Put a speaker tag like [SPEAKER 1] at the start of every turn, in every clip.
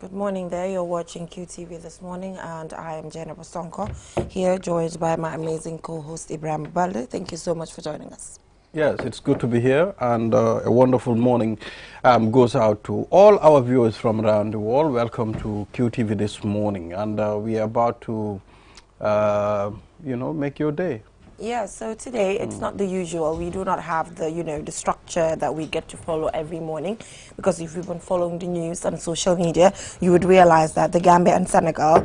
[SPEAKER 1] Good morning there. You're watching QTV this morning, and I am Jennifer Sonko, here joined by my amazing co-host Ibrahim Balde. Thank you so much for joining us.
[SPEAKER 2] Yes, it's good to be here, and a wonderful morning goes out to all our viewers from around the world. Welcome to QTV this morning, and we are about to, make your day.
[SPEAKER 1] Yeah, so today it's not the usual. We do not have the, the structure that we get to follow every morning, because if you've been following the news on social media, you would realize that the Gambia and Senegal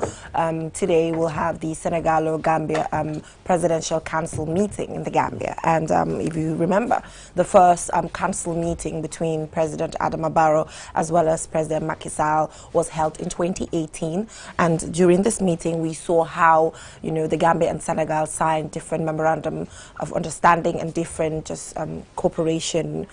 [SPEAKER 1] today will have the Senegal-Gambia Presidential Council meeting in the Gambia. And if you remember, the first council meeting between President Adama Barrow as well as President Macky Sall was held in 2018. And during this meeting, we saw how, the Gambia and Senegal signed different memorandum of understanding and different cooperation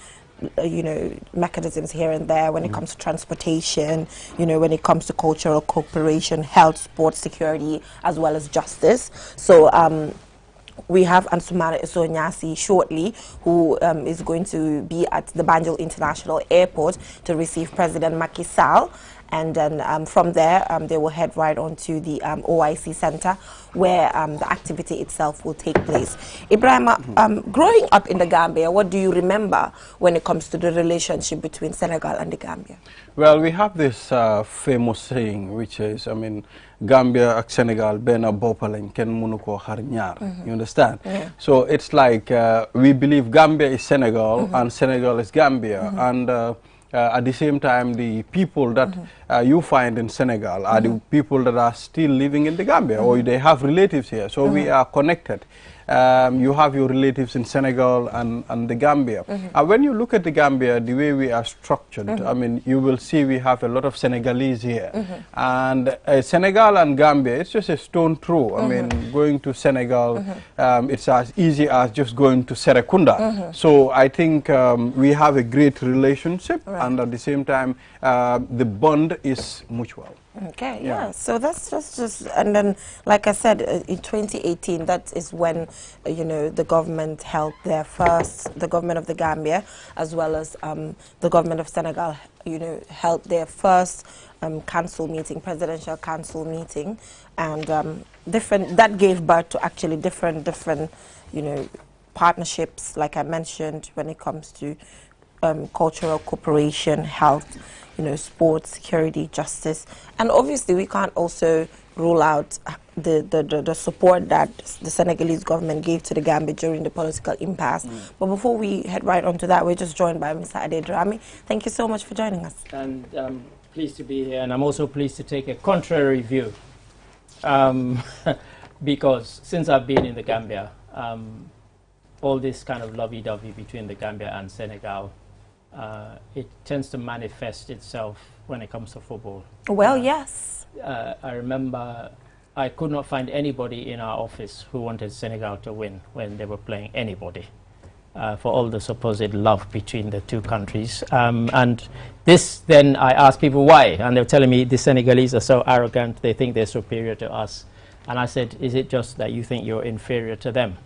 [SPEAKER 1] mechanisms here and there when it comes to transportation, when it comes to cultural cooperation, health, sports, security, as well as justice. So we have Ansumana Isonyasi shortly, who is going to be at the Banjul International Airport to receive President Macky Sall. And then from there, they will head right on to the OIC Center, where the activity itself will take place. Ibrahim, growing up in the Gambia, what do you remember when it comes to the relationship between Senegal and the Gambia?
[SPEAKER 2] Well, we have this famous saying, which is, Gambia and Senegal, bena bopalañ ken munu ko xar ñaar. You understand?
[SPEAKER 1] Yeah.
[SPEAKER 2] So it's like we believe Gambia is Senegal and Senegal is Gambia. And at the same time, the people that you find in Senegal are the people that are still living in the Gambia, or they have relatives here. So we are connected. You have your relatives in Senegal and the Gambia. When you look at the Gambia, the way we are structured, you will see we have a lot of Senegalese here. And Senegal and Gambia, it's just a stone throw. Going to Senegal, it's as easy as just going to Serekunda. So I think we have a great relationship, and at the same time, the bond is mutual.
[SPEAKER 1] Okay, yeah. So that's just, and then, like I said, in 2018, that is when, the government held their first, the government of the Gambia, as well as the government of Senegal, held their first council meeting, presidential council meeting, and that gave birth to actually different, partnerships, like I mentioned, when it comes to cultural cooperation, health, sports, security, justice. And obviously we can't also rule out the support that the Senegalese government gave to the Gambia during the political impasse. But before we head right on to that, we're just joined by Mr. Adedrami. Thank you so much for joining us.
[SPEAKER 3] And pleased to be here, and I'm also pleased to take a contrary view. Because since I've been in the Gambia, all this kind of lovey-dovey between the Gambia and Senegal, it tends to manifest itself when it comes to football. Well,
[SPEAKER 1] yes.
[SPEAKER 3] I remember I could not find anybody in our office who wanted Senegal to win when they were playing anybody, for all the supposed love between the two countries. And this, then I asked people why, and they're telling me the Senegalese are so arrogant, they think they're superior to us. And I said, is it just that you think you're inferior to them?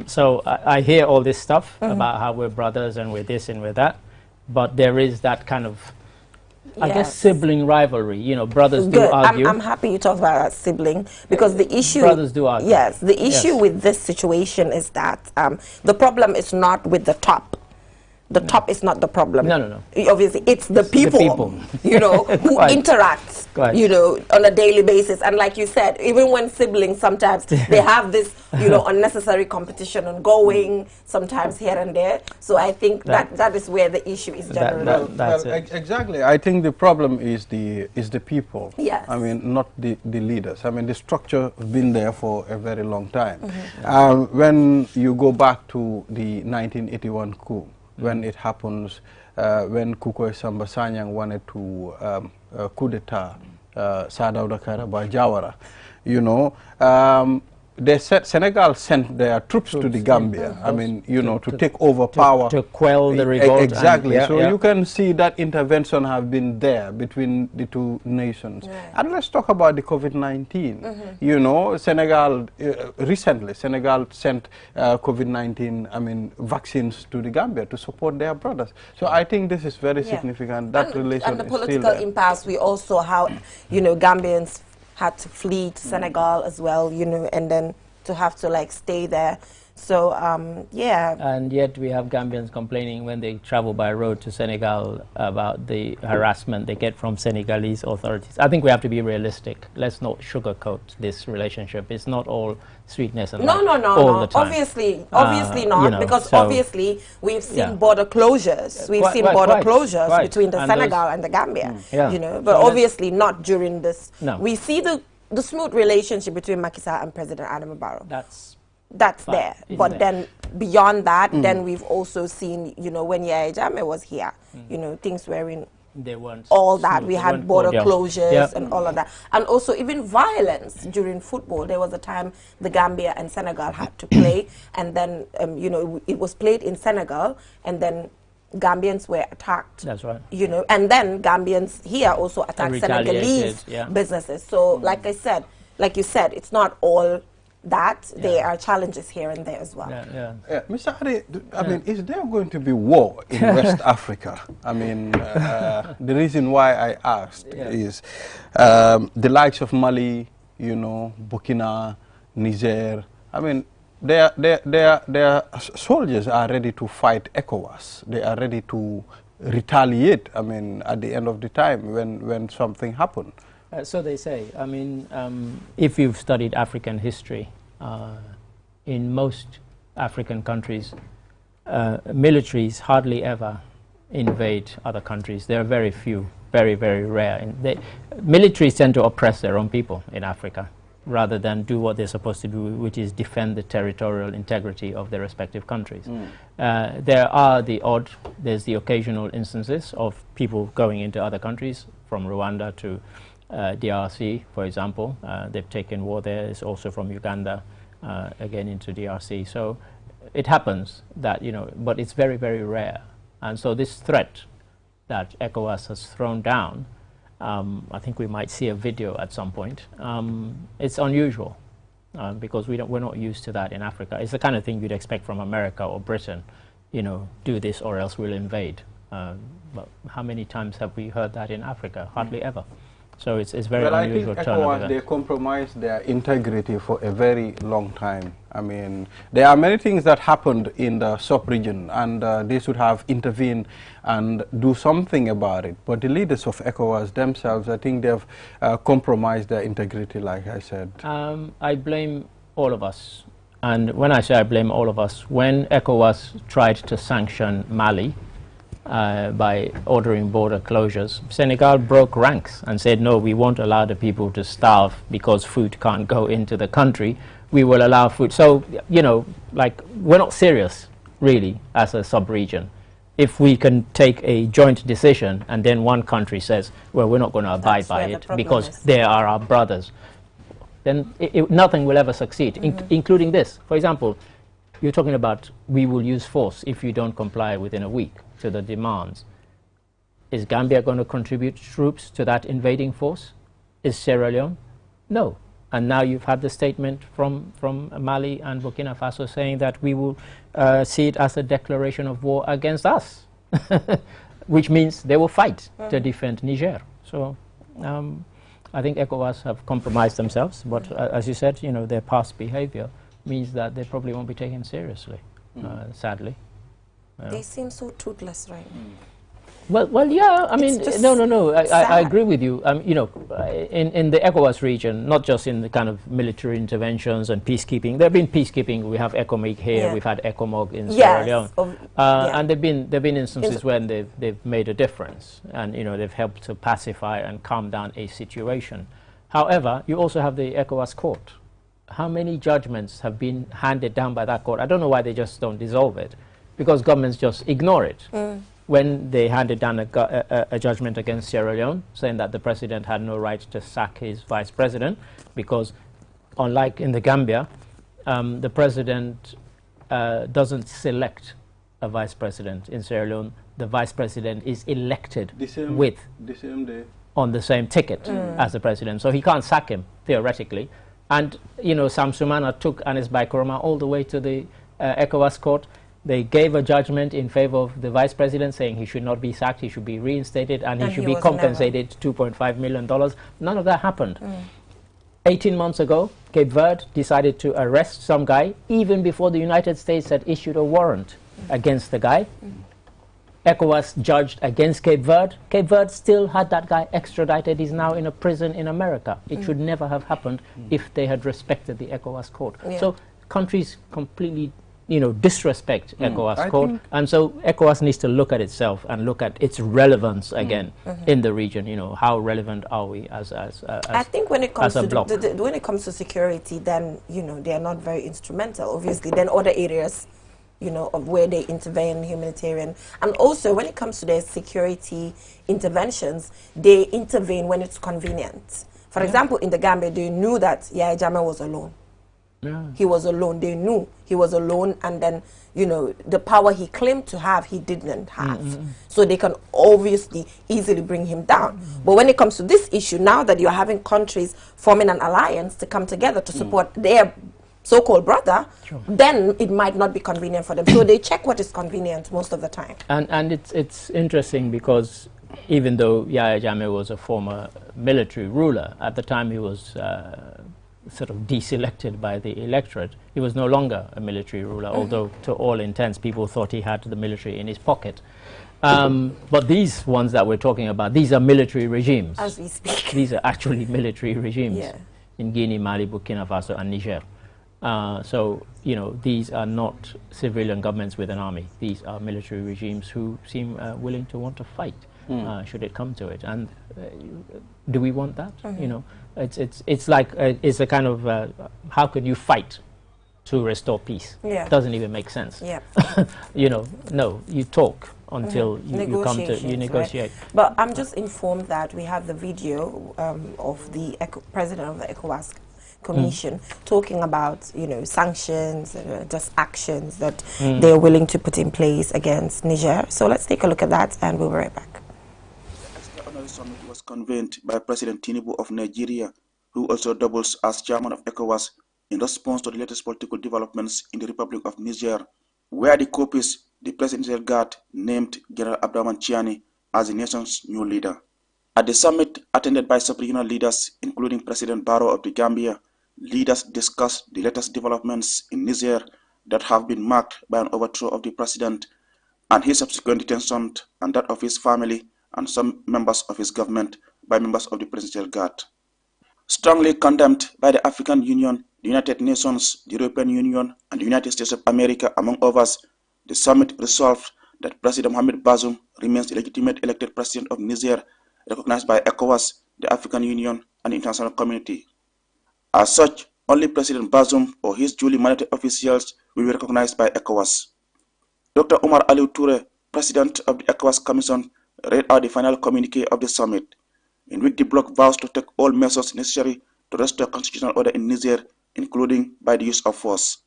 [SPEAKER 3] So I hear all this stuff about how we're brothers and we're this and we're that. But there is that kind of, I guess, sibling rivalry. Brothers do argue.
[SPEAKER 1] I'm happy you talked about that sibling, because the issue...
[SPEAKER 3] Brothers do argue.
[SPEAKER 1] Yes, the issue with this situation is that the problem is not with the top. The top is not the problem.
[SPEAKER 3] No.
[SPEAKER 1] Obviously, it's the people, who interact, on a daily basis. And like you said, even when siblings, sometimes they have this, unnecessary competition ongoing, sometimes here and there. So I think that is where the issue is generally.
[SPEAKER 2] Exactly. I think the problem is the people.
[SPEAKER 1] Yes.
[SPEAKER 2] Not the leaders. The structure has been there for a very long time. When you go back to the 1981 coup, when it happens, when Kukoy Samba Sanyang wanted to coup d'etat Sadauda Karaba Jawara, Senegal sent their troops to the Gambia. I mean, you know, to take over power.
[SPEAKER 3] To quell the revolt.
[SPEAKER 2] Exactly.
[SPEAKER 3] And,
[SPEAKER 2] so you can see that intervention have been there between the two nations.
[SPEAKER 1] Right.
[SPEAKER 2] And let's talk about the COVID-19. You know, Senegal, recently, Senegal sent COVID-19, I mean, vaccines to the Gambia to support their brothers. So I think this is very significant. That relation
[SPEAKER 1] and the
[SPEAKER 2] is still
[SPEAKER 1] political
[SPEAKER 2] there.
[SPEAKER 1] impasse, we also how, you know, Gambians had to flee to Senegal as well, you know, and then to have to like stay there. So, yeah.
[SPEAKER 3] And yet we have Gambians complaining when they travel by road to Senegal about the harassment they get from Senegalese authorities. I think we have to be realistic. Let's not sugarcoat this relationship. It's not all sweetness and
[SPEAKER 1] No,
[SPEAKER 3] light
[SPEAKER 1] no,
[SPEAKER 3] all
[SPEAKER 1] no.
[SPEAKER 3] the time.
[SPEAKER 1] Obviously not,
[SPEAKER 3] you know,
[SPEAKER 1] because
[SPEAKER 3] so
[SPEAKER 1] obviously we've seen
[SPEAKER 3] yeah.
[SPEAKER 1] border closures. We've seen border closures between the
[SPEAKER 3] And
[SPEAKER 1] Senegal and the Gambia,
[SPEAKER 3] yeah.
[SPEAKER 1] you know, but
[SPEAKER 3] So
[SPEAKER 1] obviously not during this.
[SPEAKER 3] No.
[SPEAKER 1] We see the smooth relationship between Macky Sall and President Adama Barrow. That's
[SPEAKER 3] fine,
[SPEAKER 1] there.
[SPEAKER 3] isn't
[SPEAKER 1] But
[SPEAKER 3] it?
[SPEAKER 1] then beyond that, then we've also seen, you know, when Yahya Jammeh was here, you know, things were in
[SPEAKER 3] they weren't
[SPEAKER 1] all that.
[SPEAKER 3] smooth,
[SPEAKER 1] We
[SPEAKER 3] they
[SPEAKER 1] had
[SPEAKER 3] weren't
[SPEAKER 1] border
[SPEAKER 3] cordial.
[SPEAKER 1] closures
[SPEAKER 3] Yep.
[SPEAKER 1] and all of that. And also even violence during football. There was a time the Gambia and Senegal had to play, and then, you know, it was played in Senegal, and then Gambians were attacked.
[SPEAKER 3] That's right.
[SPEAKER 1] You know, and then Gambians here also attacked Senegalese businesses. So, like I said, like you said, it's not all that. There are challenges here and there as well.
[SPEAKER 2] Mr. Ade, I mean, is there going to be war in West Africa? I mean, the reason why I asked is the likes of Mali, you know, Burkina, Niger. I mean, their soldiers are ready to fight Ecowas. They are ready to retaliate. I mean, at the end of the time when something happened.
[SPEAKER 3] So they say. I mean, if you've studied African history, in most African countries, militaries hardly ever invade other countries. There are very few, very, very rare. And militaries tend to oppress their own people in Africa rather than do what they're supposed to do, which is defend the territorial integrity of their respective countries. There are there's the occasional instances of people going into other countries, from Rwanda to DRC, for example. They've taken war there. It's also from Uganda, again into DRC. So it happens that, you know, but it's very, very rare. And so this threat that ECOWAS has thrown down, I think we might see a video at some point. It's unusual because we're not used to that in Africa. It's the kind of thing you'd expect from America or Britain, you know, do this or else we'll invade. But how many times have we heard that in Africa? Hardly ever. So it's very unusual turn of
[SPEAKER 2] ECOWAS,
[SPEAKER 3] events.
[SPEAKER 2] they compromised their integrity for a very long time. I mean, there are many things that happened in the sub-region, and they should have intervened and do something about it. But the leaders of ECOWAS themselves, I think they've compromised their integrity, like I said.
[SPEAKER 3] I blame all of us. And when I say I blame all of us, when ECOWAS tried to sanction Mali, by ordering border closures, Senegal broke ranks and said, no, we won't allow the people to starve because food can't go into the country. We will allow food. So, you know, like, we're not serious, really, as a sub-region. If we can take a joint decision and then one country says, well, we're not going to abide by it because they are our brothers, then nothing will ever succeed, including this. For example, you're talking about we will use force if you don't comply within a week to the demands. Is Gambia going to contribute troops to that invading force? Is Sierra Leone? No. And now you've had the statement from Mali and Burkina Faso saying that we will see it as a declaration of war against us, which means they will fight to defend Niger. So I think ECOWAS have compromised themselves, but as you said, you know, their past behavior means that they probably won't be taken seriously, sadly.
[SPEAKER 1] They seem so toothless, right?
[SPEAKER 3] Well, yeah. I mean, no. I agree with you. You know, in the ECOWAS region, not just in the kind of military interventions and peacekeeping. There have been peacekeeping. We have ECOMIG here. We've had ECOMOG in Sierra Leone, and there've been instances when they've made a difference, and you know, they've helped to pacify and calm down a situation. However, you also have the ECOWAS court. How many judgments have been handed down by that court? I don't know why they just don't dissolve it, because governments just ignore it. When they handed down a judgment against Sierra Leone, saying that the president had no right to sack his vice president, because unlike in the Gambia, the president doesn't select a vice president in Sierra Leone. The vice president is elected on the same ticket as the president. So he can't sack him, theoretically. And, you know, Sam Sumana took Anis Baikoroma all the way to the ECOWAS court. They gave a judgment in favor of the vice president, saying he should not be sacked, he should be reinstated, and he should be compensated $2.5 million. None of that happened. 18 months ago, Cape Verde decided to arrest some guy, even before the United States had issued a warrant against the guy. ECOWAS judged against Cape Verde. Cape Verde still had that guy extradited. He's now in a prison in America. It should never have happened if they had respected the ECOWAS court. So countries completely, you know, disrespect ECOWAS court, and so ECOWAS needs to look at itself and look at its relevance again in the region. You know, how relevant are we as
[SPEAKER 1] I think when it comes
[SPEAKER 3] to
[SPEAKER 1] when it comes to security, then, you know, they are not very instrumental. Obviously, then other areas, you know, of where they intervene, humanitarian, and also when it comes to their security interventions, they intervene when it's convenient. For example, in the Gambia, they knew that Yahya Jammeh was alone. He was alone. They knew he was alone, and then, you know, the power he claimed to have, he didn't have. So they can obviously easily bring him down. But when it comes to this issue, now that you're having countries forming an alliance to come together to support their so-called brother, then it might not be convenient for them. So they check what is convenient most of the time.
[SPEAKER 3] And it's interesting because even though Yahya Jammeh was a former military ruler, at the time he was sort of deselected by the electorate. He was no longer a military ruler, although to all intents people thought he had the military in his pocket. But these ones that we're talking about, these are military regimes.
[SPEAKER 1] As we speak.
[SPEAKER 3] These are actually military regimes in Guinea, Mali, Burkina Faso, and Niger. So, you know, these are not civilian governments with an army. These are military regimes who seem willing to want to fight, should it come to it. And do we want that? You know, it's like it's a kind of how can you fight to restore peace? It doesn't even make sense. You know, no, you talk until you come to negotiate.
[SPEAKER 1] Right. But I'm just informed that we have the video of the president of the Ecowas Commission talking about, you know, sanctions, just actions that they're willing to put in place against Niger. So let's take a look at that, and we'll be right back.
[SPEAKER 4] The extraordinary summit was convened by President Tinubu of Nigeria, who also doubles as chairman of ECOWAS, in response to the latest political developments in the Republic of Niger, where the COPIS, the presidential guard, named General Abdurrahman Chiani as the nation's new leader. At the summit, attended by sub-regional leaders, including President Barrow of the Gambia, leaders discussed the latest developments in Niger that have been marked by an overthrow of the president and his subsequent detention and that of his family and some members of his government by members of the presidential guard. Strongly condemned by the African Union, the United Nations, the European Union, and the United States of America, among others, the summit resolved that President Mohamed Bazoum remains the legitimate elected president of Niger, recognized by ECOWAS, the African Union, and the international community. As such, only President Bazoum or his duly mandated officials will be recognized by ECOWAS. Dr. Omar Aliou Touré, president of the ECOWAS Commission, read out the final communique of the summit, in which the bloc vows to take all measures necessary to restore constitutional order in Niger, including by the use of force.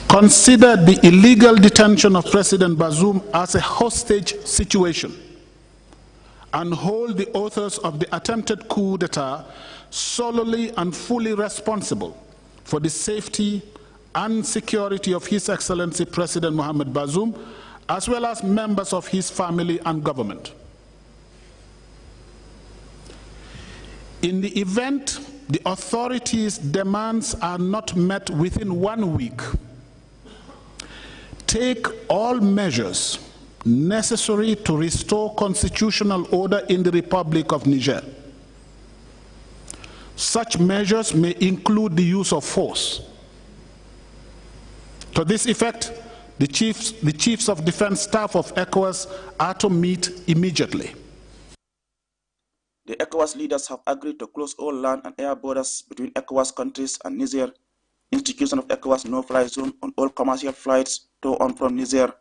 [SPEAKER 5] Consider the illegal detention of President Bazoum as a hostage situation and hold the authors of the attempted coup d'etat solely and fully responsible for the safety and security of His Excellency President Mohamed Bazoum, as well as members of his family and government. In the event the authorities' demands are not met within 1 week, take all measures necessary to restore constitutional order in the Republic of Niger. Such measures may include the use of force. To this effect, the chiefs of defense staff of ECOWAS are to meet immediately.
[SPEAKER 4] The ECOWAS leaders have agreed to close all land and air borders between ECOWAS countries and Niger, institution of ECOWAS no-fly zone on all commercial flights to and from Niger,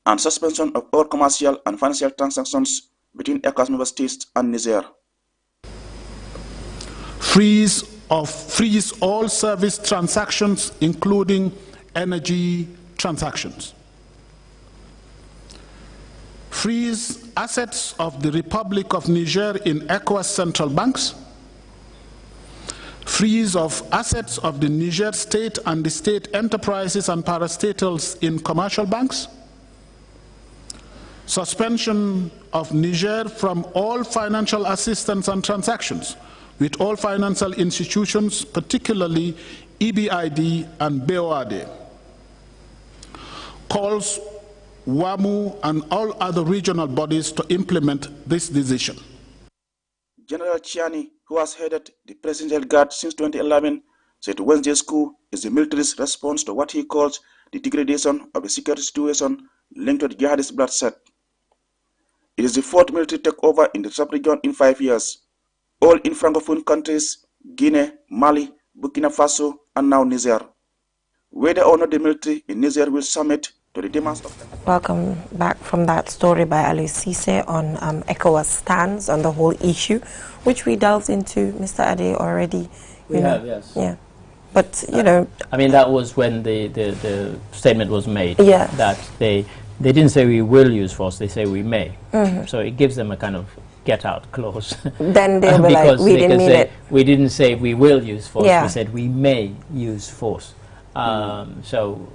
[SPEAKER 4] and suspension of all commercial and financial transactions between ECOWAS member states and Niger.
[SPEAKER 5] Freeze freeze all service transactions, including energy transactions. Freeze assets of the Republic of Niger in Ecowas central banks. Freeze of assets of the Niger state and the state enterprises and parastatals in commercial banks. Suspension of Niger from all financial assistance and transactions with all financial institutions, particularly EBID and BOAD. Calls WAMU and all other regional bodies to implement this decision.
[SPEAKER 4] General Chiani, who has headed the Presidential Guard since 2011, said Wednesday's coup is the military's response to what he calls the degradation of the security situation linked to the jihadist bloodshed. It is the fourth military takeover in the sub-region in 5 years, all in Francophone countries, Guinea, Mali, Burkina Faso, and now Niger. Whether or not the military in Niger will submit to the demands of...
[SPEAKER 1] Welcome back from that story by Ali Cisse on ECOWAS stance on the whole issue, which we delved into, Mr. Ade, already.
[SPEAKER 3] We have, yes.
[SPEAKER 1] Yeah. But, you know...
[SPEAKER 3] I mean, that was when the statement was made.
[SPEAKER 1] Yeah.
[SPEAKER 3] That they didn't say we will use force, they say we may. So it gives them a kind of get-out clause.
[SPEAKER 1] Then they were like, we didn't mean it.
[SPEAKER 3] We didn't say we will use force,
[SPEAKER 1] yeah.
[SPEAKER 3] We said we may use force. So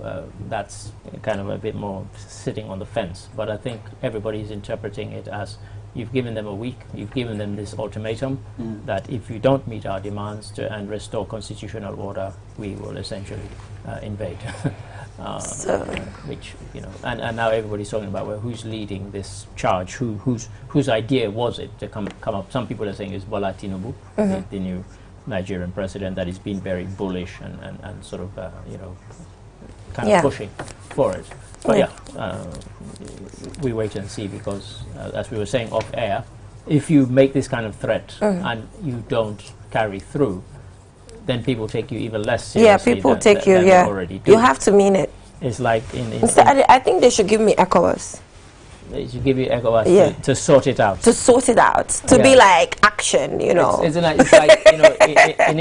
[SPEAKER 3] that's kind of a bit more sitting on the fence. But I think everybody's interpreting it as you've given them a week, you've given them this ultimatum that if you don't meet our demands and restore constitutional order, we will essentially invade. Which, you know, and now everybody's talking about, well, who's leading this charge? Whose idea was it to come up? Some people are saying it's Bola Tinubu, the new Nigerian president, that has been very bullish and sort of, you know, kind of pushing for it. But we wait and see, because as we were saying off air, if you make this kind of threat and you don't carry through, then people take you even less seriously.
[SPEAKER 1] Yeah, people take you,
[SPEAKER 3] than already do.
[SPEAKER 1] You have to mean it.
[SPEAKER 3] It's like
[SPEAKER 1] I think they should give me ECOWAS.
[SPEAKER 3] They should give you ECOWAS to sort it out.
[SPEAKER 1] To sort it out. To be like action, you know.
[SPEAKER 3] It's like, you know, in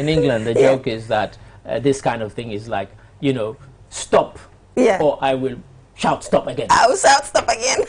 [SPEAKER 3] England, the joke is that this kind of thing is like, you know, stop, or I will shout stop again.
[SPEAKER 1] I will shout stop again.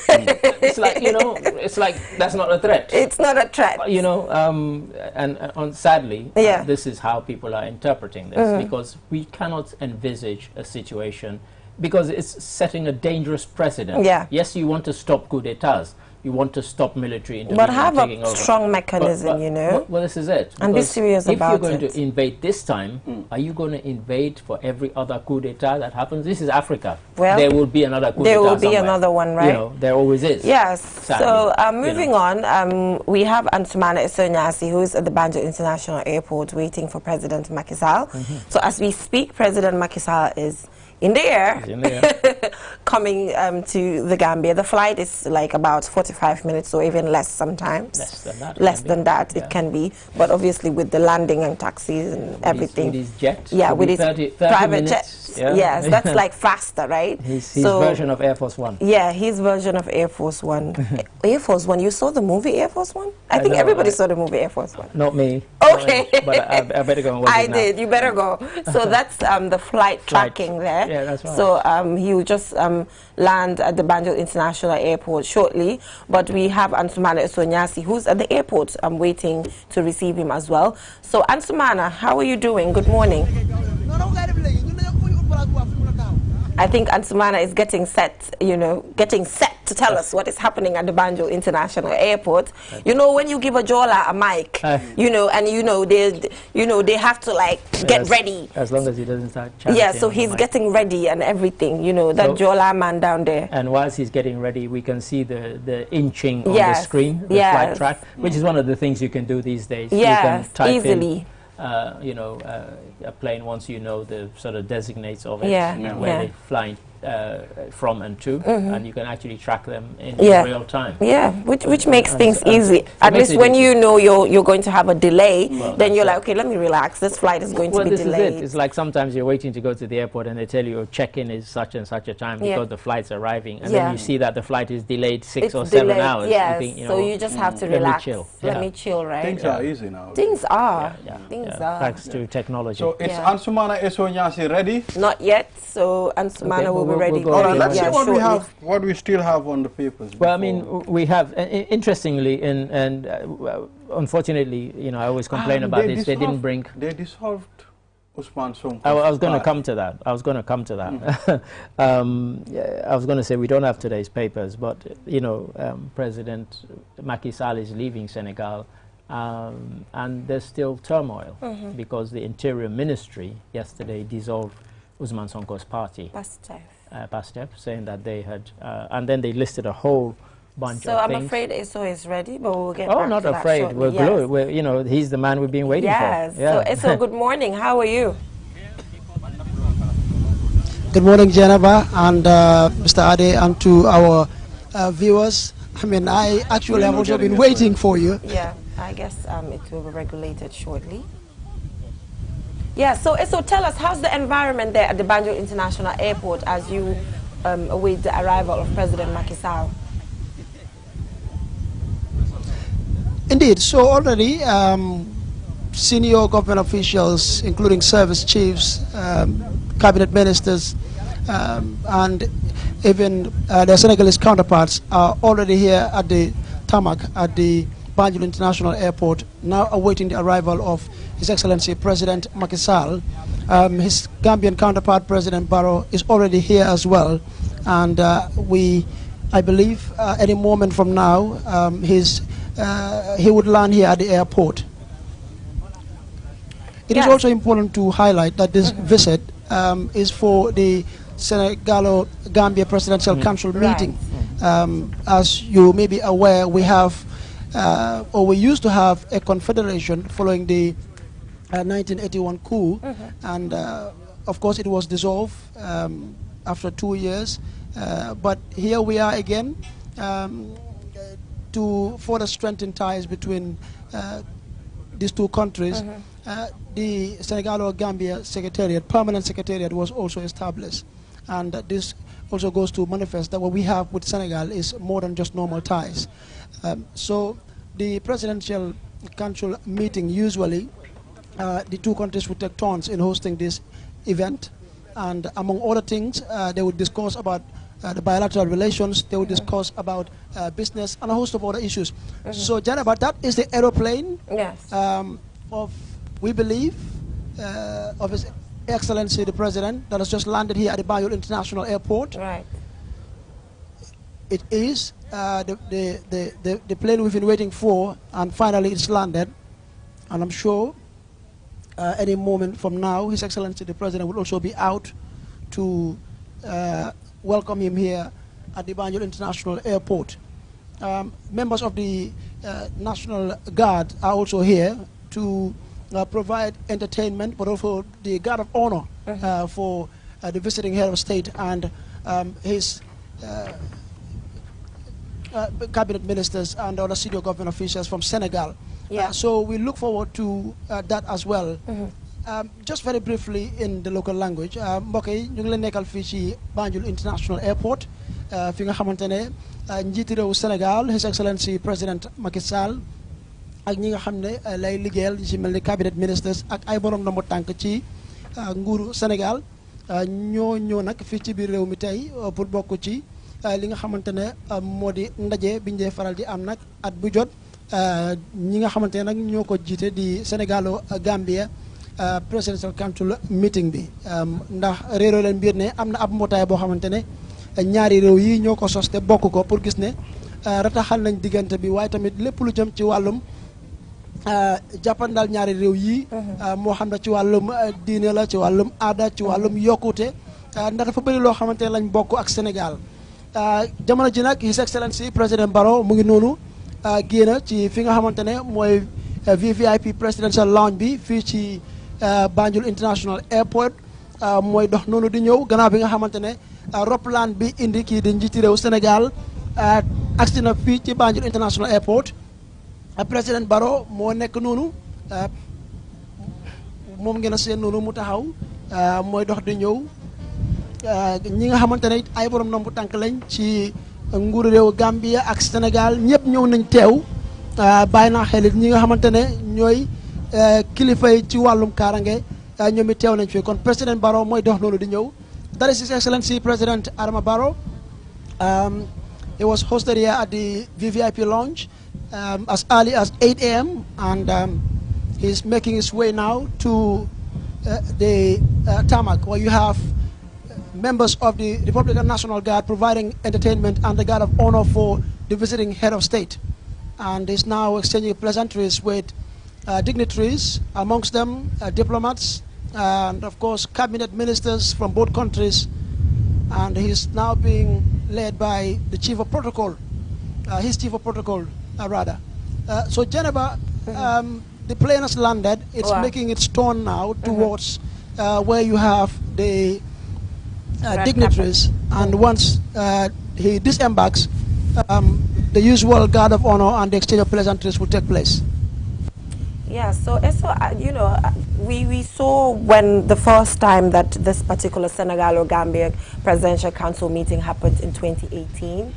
[SPEAKER 3] It's like, you know, it's like that's not a threat.
[SPEAKER 1] It's not a threat.
[SPEAKER 3] You know, and sadly, this is how people are interpreting this, because we cannot envisage a situation, because it's setting a dangerous precedent.
[SPEAKER 1] Yeah.
[SPEAKER 3] Yes, you want to stop coup d'etats. You want to stop military intervention.
[SPEAKER 1] But have a strong mechanism, you know.
[SPEAKER 3] Well, this is it.
[SPEAKER 1] And be serious about it.
[SPEAKER 3] If you're going to invade this time, are you going to invade for every other coup d'etat that happens? This is Africa. Well, there will be another coup d'etat
[SPEAKER 1] There will be
[SPEAKER 3] somewhere.
[SPEAKER 1] another one, right?
[SPEAKER 3] You know, there always is.
[SPEAKER 1] Yes.
[SPEAKER 3] Sadly,
[SPEAKER 1] so moving on, we have Ansumana Isonyasi, who's at the Banjul International Airport waiting for President Macky Sall. So as we speak, President Macky Sall is in the air, coming to the Gambia. The flight is like about 45 minutes or even less sometimes.
[SPEAKER 3] Less than that.
[SPEAKER 1] It can be. But obviously with the landing and taxis and everything.
[SPEAKER 3] With his jet?
[SPEAKER 1] Yeah, with his
[SPEAKER 3] 30
[SPEAKER 1] private jet. Yes, that's like faster, right?
[SPEAKER 3] His version of Air Force One.
[SPEAKER 1] Yeah, his version of Air Force One. Air Force One, you saw the movie Air Force One? I think everybody saw the movie Air Force One.
[SPEAKER 3] Not me.
[SPEAKER 1] Okay.
[SPEAKER 3] But I better go and watch it now.
[SPEAKER 1] You better go. So that's the flight tracking there.
[SPEAKER 3] Yeah, that's right.
[SPEAKER 1] So he will just land at the Banjul International Airport shortly. But we have Ansumana Isonyasi, who's at the airport. I'm waiting to receive him as well. So Ansumana, how are you doing? Good morning. I think Ansumana is getting set, you know, to tell us what is happening at the Banjul International Airport. You know, when you give a Jola a mic, you know, and they have to like get ready.
[SPEAKER 3] As long as he doesn't start chanting.
[SPEAKER 1] Yeah, so he's getting ready and everything, you know, that Jola man down there.
[SPEAKER 3] And whilst he's getting ready, we can see the inching on the screen, the flight track, which is one of the things you can do these days.
[SPEAKER 1] Yes,
[SPEAKER 3] you can type
[SPEAKER 1] easily.
[SPEAKER 3] You know, a plane, once you know the sort of designates of it,
[SPEAKER 1] where
[SPEAKER 3] they're flying from and to, and you can actually track them in real time.
[SPEAKER 1] Yeah, which makes things easy. At least when you know you're going to have a delay, then you're like, okay, let me relax. This flight is going to be delayed.
[SPEAKER 3] Is it. It's like sometimes you're waiting to go to the airport and they tell you your check-in is such and such a time because the flight's arriving, and then you see that the flight is delayed 6 or 7 hours.
[SPEAKER 1] Yes,
[SPEAKER 3] you think,
[SPEAKER 1] so you just have to relax. Let me chill, right?
[SPEAKER 2] Things are easy now.
[SPEAKER 1] Things are. Things are.
[SPEAKER 3] Thanks to technology.
[SPEAKER 2] So it's Ansumana Esonyasi ready?
[SPEAKER 1] Not yet. So Ansumana will be ready.
[SPEAKER 2] All right, let's see what we still have on the papers.
[SPEAKER 3] Well, I mean, we have, interestingly, and unfortunately, you know, I always complain about this. They didn't bring.
[SPEAKER 2] They dissolved Usman Sonko.
[SPEAKER 3] I was going to come to that. I was going to come to that. I was going to say we don't have today's papers, but you know, President Macky Sall is leaving Senegal, and there's still turmoil because the Interior Ministry yesterday dissolved Usman Sonko's party, PASTEF, saying that they had, and then they listed a whole bunch of things.
[SPEAKER 1] So I'm afraid ESO is ready, but we'll get
[SPEAKER 3] back
[SPEAKER 1] to that.
[SPEAKER 3] Oh, not afraid. We're you know, he's the man we've been waiting for.
[SPEAKER 1] Yes. So ESO, good morning. How are you?
[SPEAKER 6] Good morning, Geneva and Mr. Ade, and to our viewers. I mean, I actually have also been waiting for you.
[SPEAKER 1] Yeah, I guess it will be regulated shortly. Yeah, so tell us, how's the environment there at the Banjul International Airport as you await the arrival of President Macky Sall?
[SPEAKER 6] Indeed, so already senior government officials, including service chiefs, cabinet ministers, and even their Senegalese counterparts are already here at the tarmac at the Banjul International Airport, now awaiting the arrival of His Excellency President Macky Sall. His Gambian counterpart, President Barrow, is already here as well, and I believe, any moment from now, he would land here at the airport. It is also important to highlight that this visit is for the Senegalo-Gambia Presidential Council meeting. As you may be aware, we have, or we used to have, a confederation following the 1981 coup, and of course it was dissolved after 2 years, but here we are again to further strengthen ties between these two countries. The Senegalo-Gambia Secretariat, Permanent Secretariat, was also established, and this also goes to manifest that what we have with Senegal is more than just normal ties. So the Presidential Council meeting, usually the two countries would take turns in hosting this event, and among other things, they would discuss about the bilateral relations, they would discuss about business and a host of other issues. So, Janaba, that is the aeroplane of, we believe, of His Excellency the President that has just landed here at the Banjul International Airport.
[SPEAKER 1] Right.
[SPEAKER 6] It is the plane we've been waiting for, and finally it's landed, and I'm sure any moment from now, His Excellency the President will also be out to welcome him here at the Banjul International Airport. Members of the National Guard are also here to provide entertainment, but also the Guard of Honor for the visiting head of state and his cabinet ministers and other senior government officials from Senegal. So we look forward to that as well. Just very briefly in the local language, mbokk yi ñu ngi leen nekkal fii ci Banjul International Airport fi nga xamante ne njiiti réewu Sénégal His Excellency President Macky Sall ak ñi nga xam ne lay liggéeyal ci mel ni cabinet ministers ak ay borom ndombo tànk ci nguuru Sénégal ñoo ñëw nag fii ci biir réew mi tey pour bokk ci li nga xamante ne moo di ndaje biñ dee faral di am nag at bu jot ñi nga xamante ne nag ñoo ko jiite di Sénégalo-Gambia Presidential Council meeting bi ndax réeroo leen biir ne am na ab mbootaay boo xamante ne ñaari réew yi ñoo ko sos te bokk ko pour gis ne rataxal nañ diggante bi waaye tamit lépp lu jëm ci wàllum jàppandal ñaari réew yi moo xam ne ci wàllum diine la ci wàllum aada ci wàllum yokkute ndax dafa bëri loo xamante ne lañ bokk ak Sénégal jamono ji nag His Excellency Président Barrow mu ngi noonu génn ci fi nga xamante ne mooy VVIP Presidential Lounge bi fii ci Banjul International Airport mooy dox noonu di ñëw gannaaw bi nga xamante ne roplaan bi indi kii di njiiti réew Sénégal agsi na fii ci Banjul International Airport. Président Barrow moo nekk noonu moom ngeen a seen noonu mu taxaw mooy dox di ñëw ñi nga xamante ne ay borom nombu tànk lañ ci nguuru réew Gambia ak Sénégal ñëpp ñëw nañ teew bàyyi naa xel it ñi nga xamante ne ñooy kilifa yi ci wàllum kaarange ñoom it teew nañ fi kon président Barrow mooy dox noonu di ñëw. That is His Excellency President Adama Barrow. It was hosted here at the VVIP lounge as early as 8 a.m. and he's making his way now to the tarmac where you have members of the Republican National Guard providing entertainment and the guard of honor for the visiting head of state. And he's now exchanging pleasantries with dignitaries, amongst them diplomats, and of course cabinet ministers from both countries, and he's now being led by the chief of protocol, his chief of protocol rather. So Geneva, the plane has landed. It's making its turn now towards where you have the dignitaries, and once he disembarks, the usual guard of honor and the exchange of pleasantries will take place.
[SPEAKER 1] Yeah, so you know, we saw when the first time that this particular Senegal or Gambia Presidential Council meeting happened in 2018.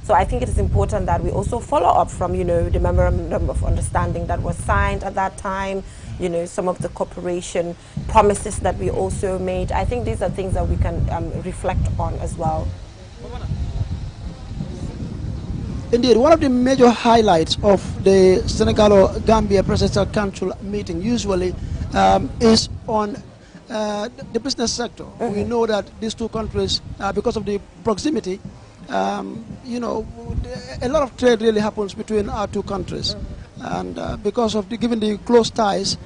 [SPEAKER 1] So I think it is important that we also follow up from, you know, the memorandum of understanding that was signed at that time, you know, some of the cooperation promises that we also made. I think these are things that we can reflect on as well.
[SPEAKER 6] Indeed, one of the major highlights of the Senegal-Gambia Presidential Council meeting usually is on the business sector. We know that these two countries, because of the proximity, you know, a lot of trade really happens between our two countries. And because of given the close ties,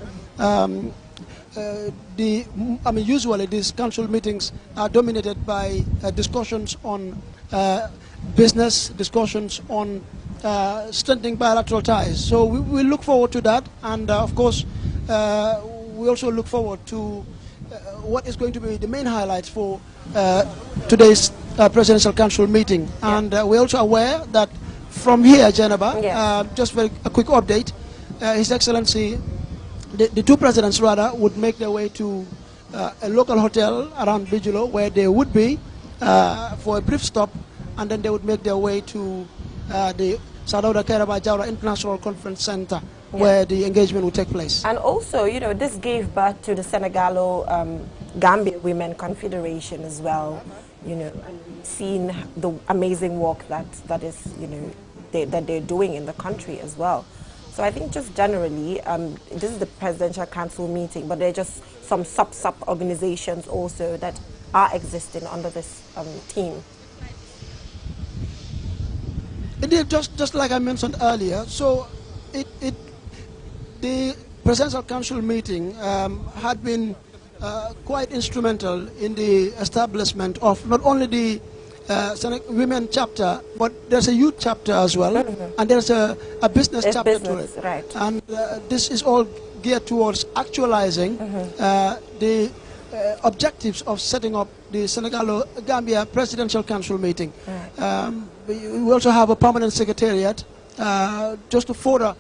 [SPEAKER 6] usually these council meetings are dominated by discussions on business, discussions on strengthening bilateral ties. So we look forward to that, and of course we also look forward to what is going to be the main highlights for today's Presidential Council meeting. Yeah. And we're also aware that from here, Geneva, just very a quick update, His Excellency, the two presidents rather, would make their way to a local hotel around Bijilo where they would be for a brief stop, and then they would make their way to the Sadauda Kairaba Jawara International Conference Center, where the engagement would take place. And
[SPEAKER 1] also, you know, this gave birth to the Senegalo-Gambia Women Confederation as well, you know, and seeing the amazing work that is, you know, that they're doing in the country as well. So I think just generally, this is the Presidential Council meeting, but there are just some sub organizations also that are existing under this team.
[SPEAKER 6] Indeed, just like I mentioned earlier, so the Presidential Council meeting had been quite instrumental in the establishment of not only the women chapter, but there's a youth chapter as well, and there's a business chapter to it.
[SPEAKER 1] Right.
[SPEAKER 6] And this is all geared towards actualizing the objectives of setting up the Senegal-Gambia Presidential Council meeting. We also have a permanent secretariat just to further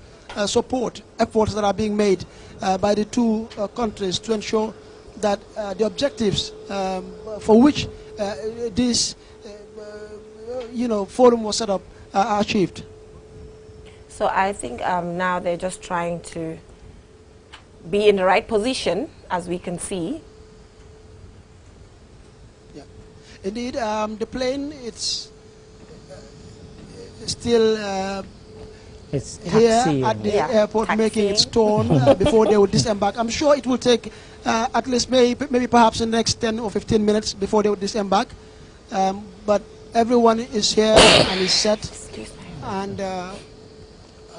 [SPEAKER 6] support efforts that are being made by the two countries to ensure that the objectives for which this forum was set up are achieved.
[SPEAKER 1] So I think now they're just trying to be in the right position, as we can see.
[SPEAKER 6] Yeah, indeed, the plane, it's still here at the airport making its turn before they will disembark. I'm sure it will take at least maybe perhaps in the next 10 or 15 minutes before they will disembark. But everyone is here and is set. And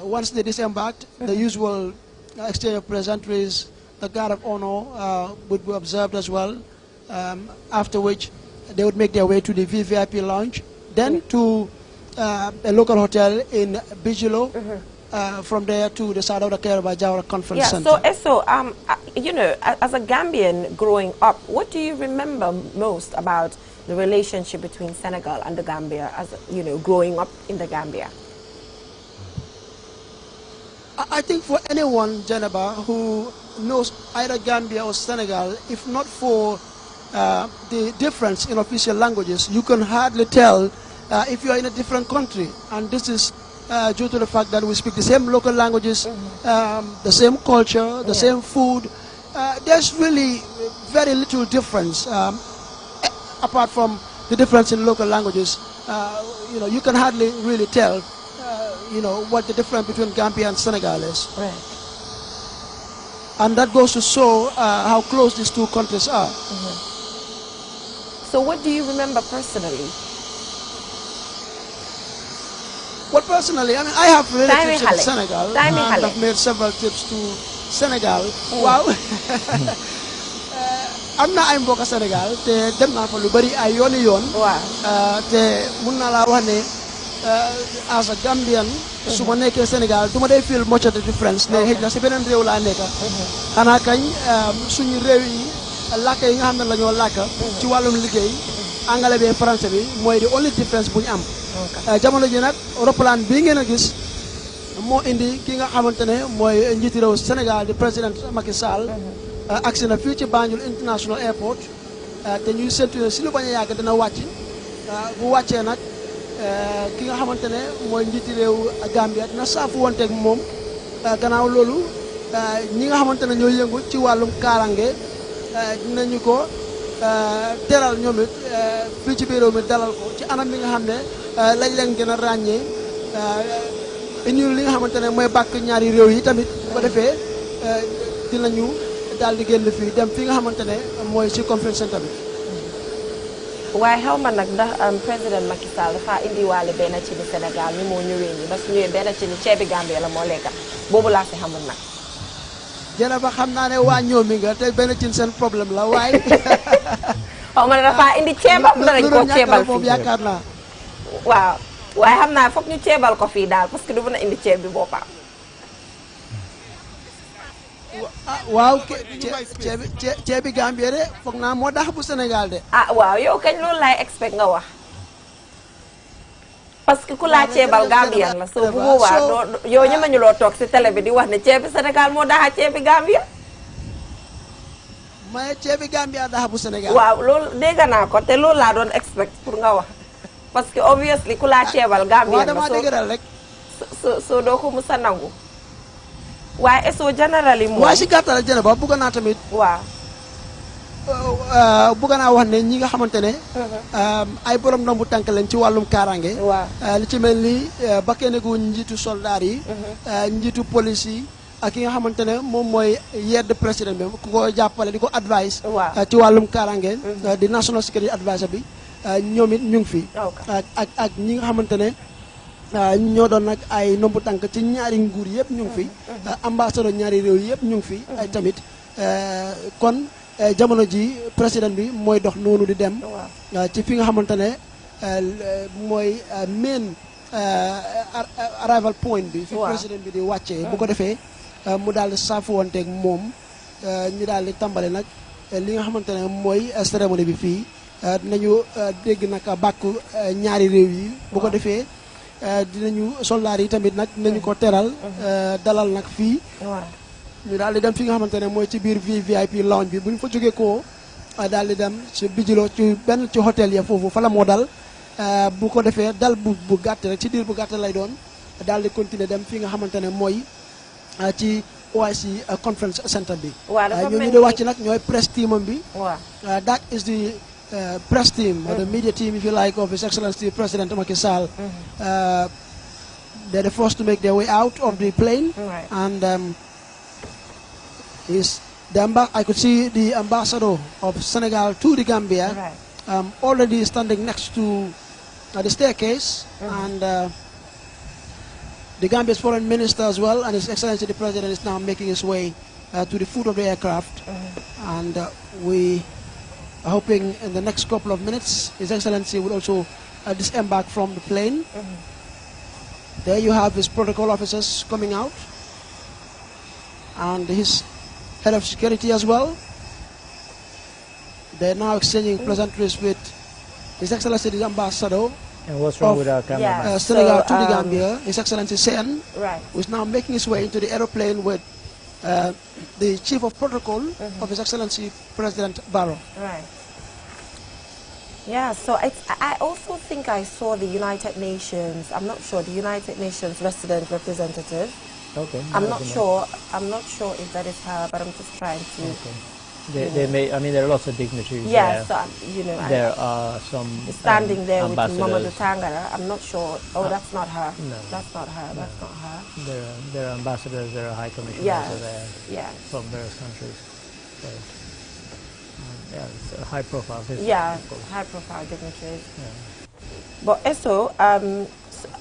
[SPEAKER 6] once they disembarked, the usual exchange of pleasantries, the guard of honor would be observed as well, after which they would make their way to the VVIP lounge, then to a local hotel in Bijilo, from there to the Sadauda Kairaba Jawara Conference
[SPEAKER 1] Yeah,
[SPEAKER 6] Center.
[SPEAKER 1] so you know, as a Gambian growing up, what do you remember most about the relationship between Senegal and the Gambia, as you know, growing up in the Gambia?
[SPEAKER 6] I think for anyone, Janaba, who knows either Gambia or Senegal, if not for the difference in official languages, you can hardly tell if you are in a different country. And this is due to the fact that we speak the same local languages, the same culture, the same food. There's really very little difference apart from the difference in local languages. You know, you can hardly really tell you know, what the difference between Gambia and Senegal is.
[SPEAKER 1] Right.
[SPEAKER 6] And that goes to show how close these two countries are.
[SPEAKER 1] So what do you remember personally?
[SPEAKER 6] Well, personally, I mean, I have relatives in Senegal, and I've made several trips to Senegal. Wow. am na ay mbokk Senegal te dem naa fa lu bari ay yooni yoon. Waaw. Te mun naa laa wax ne as a Gambian, su ma nekkee Sénégal du ma dee feel much of the difference ne xëy na si beneen réew laa nekk. Xanaa kañ suñu réew yi làkk yi nga xam ne la ñoo làkk ci wàllum liggéey anglais bi français bi mooy the only difference bu ñu am. Jamono ji nag roplaan bii ngeen a gis moo indi ki nga xamante ne mooy njiiti réew Sénégal di président Macky Sall. Agsi na fii ci Banjul International Airport te ñuy séntu ne si lu bañ a yàgg dina wàcc bu wàccee nag ki nga xamante ne mooy njiiti réew Gambia dina saafu wonteeg moom gannaaw loolu ñi nga xamante ne ñoo yëngu ci wàllum kaarange dinañu ko teral ñoom it fii ci biir réew mi dalal ko ci anam bi nga xam ne lañ leen gën a ràññee ñu li nga xamante ne mooy bàkk ñaari réew yi tamit bu ko defee dinañu daal di génn fii dem fi nga xamante ne mooy ci conference center bi.
[SPEAKER 1] waaye xaw ma nag ndax président Macky Sall dafa indiwaale benn ci ni Sénégal ni moo ñëwee nii ba su ñëwee benn ci ni ceebi Gambie la moo lekka boobu laa si xamul nag.
[SPEAKER 6] jërëjëf xam naa ne waa ñoom mi nga te benn ci seen problème la waaye.
[SPEAKER 1] xaw ma ne dafa indi ceebam danañ koo ceebal fii
[SPEAKER 6] yaakaar naa.
[SPEAKER 1] waaw waaye xam naa foog ñu ceebal ko fii daal parce que du mën a indi ceeb bi boppam.
[SPEAKER 6] waaw ceebi Gambie de foog naa moo tax bu Sénégal de.
[SPEAKER 1] waaw yow kañ loolu laay expect nga wax parce que ku laa ceebal Gambien la soo bu boobaa yow ñemañu loo toog si télé bi di wax ne ceebi Sénégal moo daxa ceebi Gambie.
[SPEAKER 6] mais ceebi Gambie daxa bu Sénégal.
[SPEAKER 1] waaw loolu dégg naa ko te loolu laa doon expect pour nga wax parce que obviously ku laa ceebal Gambien la
[SPEAKER 6] dama déggal rek.
[SPEAKER 1] soo doo ko musa nangu. waaye eso generally moom
[SPEAKER 6] waaye si gàttal jëne ba bëgg naa tamit.
[SPEAKER 1] waaw.
[SPEAKER 6] bëgg naa wax ne ñi nga xamante ne. ay borom ndombu tànk lañ ci wàllum kaaraange.
[SPEAKER 1] waaw
[SPEAKER 6] li ci mel ni bakkeneku njiitu soldaar yi. njiitu police yi ak ki nga xamante ne moom mooy yedd président bi ku ko jàppale di ko advice. ci wàllum kaaraange. di national security adviser bi ñoom it ñu ngi fi. ak ñi nga xamante ne. ñoo doon nag ay nombu tànk ci ñaari nguur yëpp ñu ngi fi. ambassadeur ñaari réew yëpp ñu ngi fi. ay tamit kon jamono ji président bi mooy dox noonu di dem. ci fi nga xamante ne mooy main arrival point bi. fi président bi di wàccee. bu ko defee mu daal di saafuwanteeg moom ñu daal di tàmbale nag li nga xamante ne mooy cérémonie bi fii dinañu dégg nag bàkku ñaari réew yi. bu ko defee. dinañu soldaar yi tamit nag dinañu ko teral dalal nag fii ñu daal di dem fi nga xamante ne mooy ci biir VIP lounge bi bu ñu fa jógee koo daal di dem ci bijilo ci benn ci hôtel ya foofu fa la moo dal bu ko defee dal bu gàtt rek ci diir bu gàtt lay doon daal di continuer dem fi nga xamante ne mooy ci OIC conference center bi ñooñu di wàcc nag ñooy press teamam bi that is the press team, or the media team, if you like, of His Excellency President Macky Sall. They're the first to make their way out of the plane, and I could see the ambassador of Senegal to the Gambia already standing next to the staircase, and the Gambia's foreign minister as well, and His Excellency the President is now making his way to the foot of the aircraft, and we hoping in the next couple of minutes His Excellency will also disembark from the plane. There you have his protocol officers coming out, and his head of security as well. They're now exchanging pleasantries with His Excellency the Ambassador
[SPEAKER 3] And what's wrong with our cameraman?
[SPEAKER 6] Senegal to the Gambia, His Excellency Sen,
[SPEAKER 1] Right.
[SPEAKER 6] who is now making his way into the aeroplane with the Chief of Protocol of His Excellency President Barrow.
[SPEAKER 1] Right. Yeah, so I also think I saw the United Nations, I'm not sure, the United Nations resident representative.
[SPEAKER 3] Okay.
[SPEAKER 1] I'm not sure if that is her, but I'm just trying to...
[SPEAKER 3] Okay. They may, I mean, there are lots of dignitaries
[SPEAKER 1] Yeah,
[SPEAKER 3] there.
[SPEAKER 1] so, you know,
[SPEAKER 3] There are some
[SPEAKER 1] standing there with
[SPEAKER 3] ambassadors.
[SPEAKER 1] Mamadou Tangara. I'm not sure. Oh, that's not her.
[SPEAKER 3] No.
[SPEAKER 1] That's not her.
[SPEAKER 3] No.
[SPEAKER 1] That's not her.
[SPEAKER 3] There are ambassadors, there are high commissioners
[SPEAKER 1] Yeah.
[SPEAKER 3] there
[SPEAKER 1] Yeah.
[SPEAKER 3] from various countries. So, yeah, it's a high profile visit.
[SPEAKER 1] Yeah,
[SPEAKER 3] of course.
[SPEAKER 1] high profile dignitaries.
[SPEAKER 3] Yeah.
[SPEAKER 1] But Eso,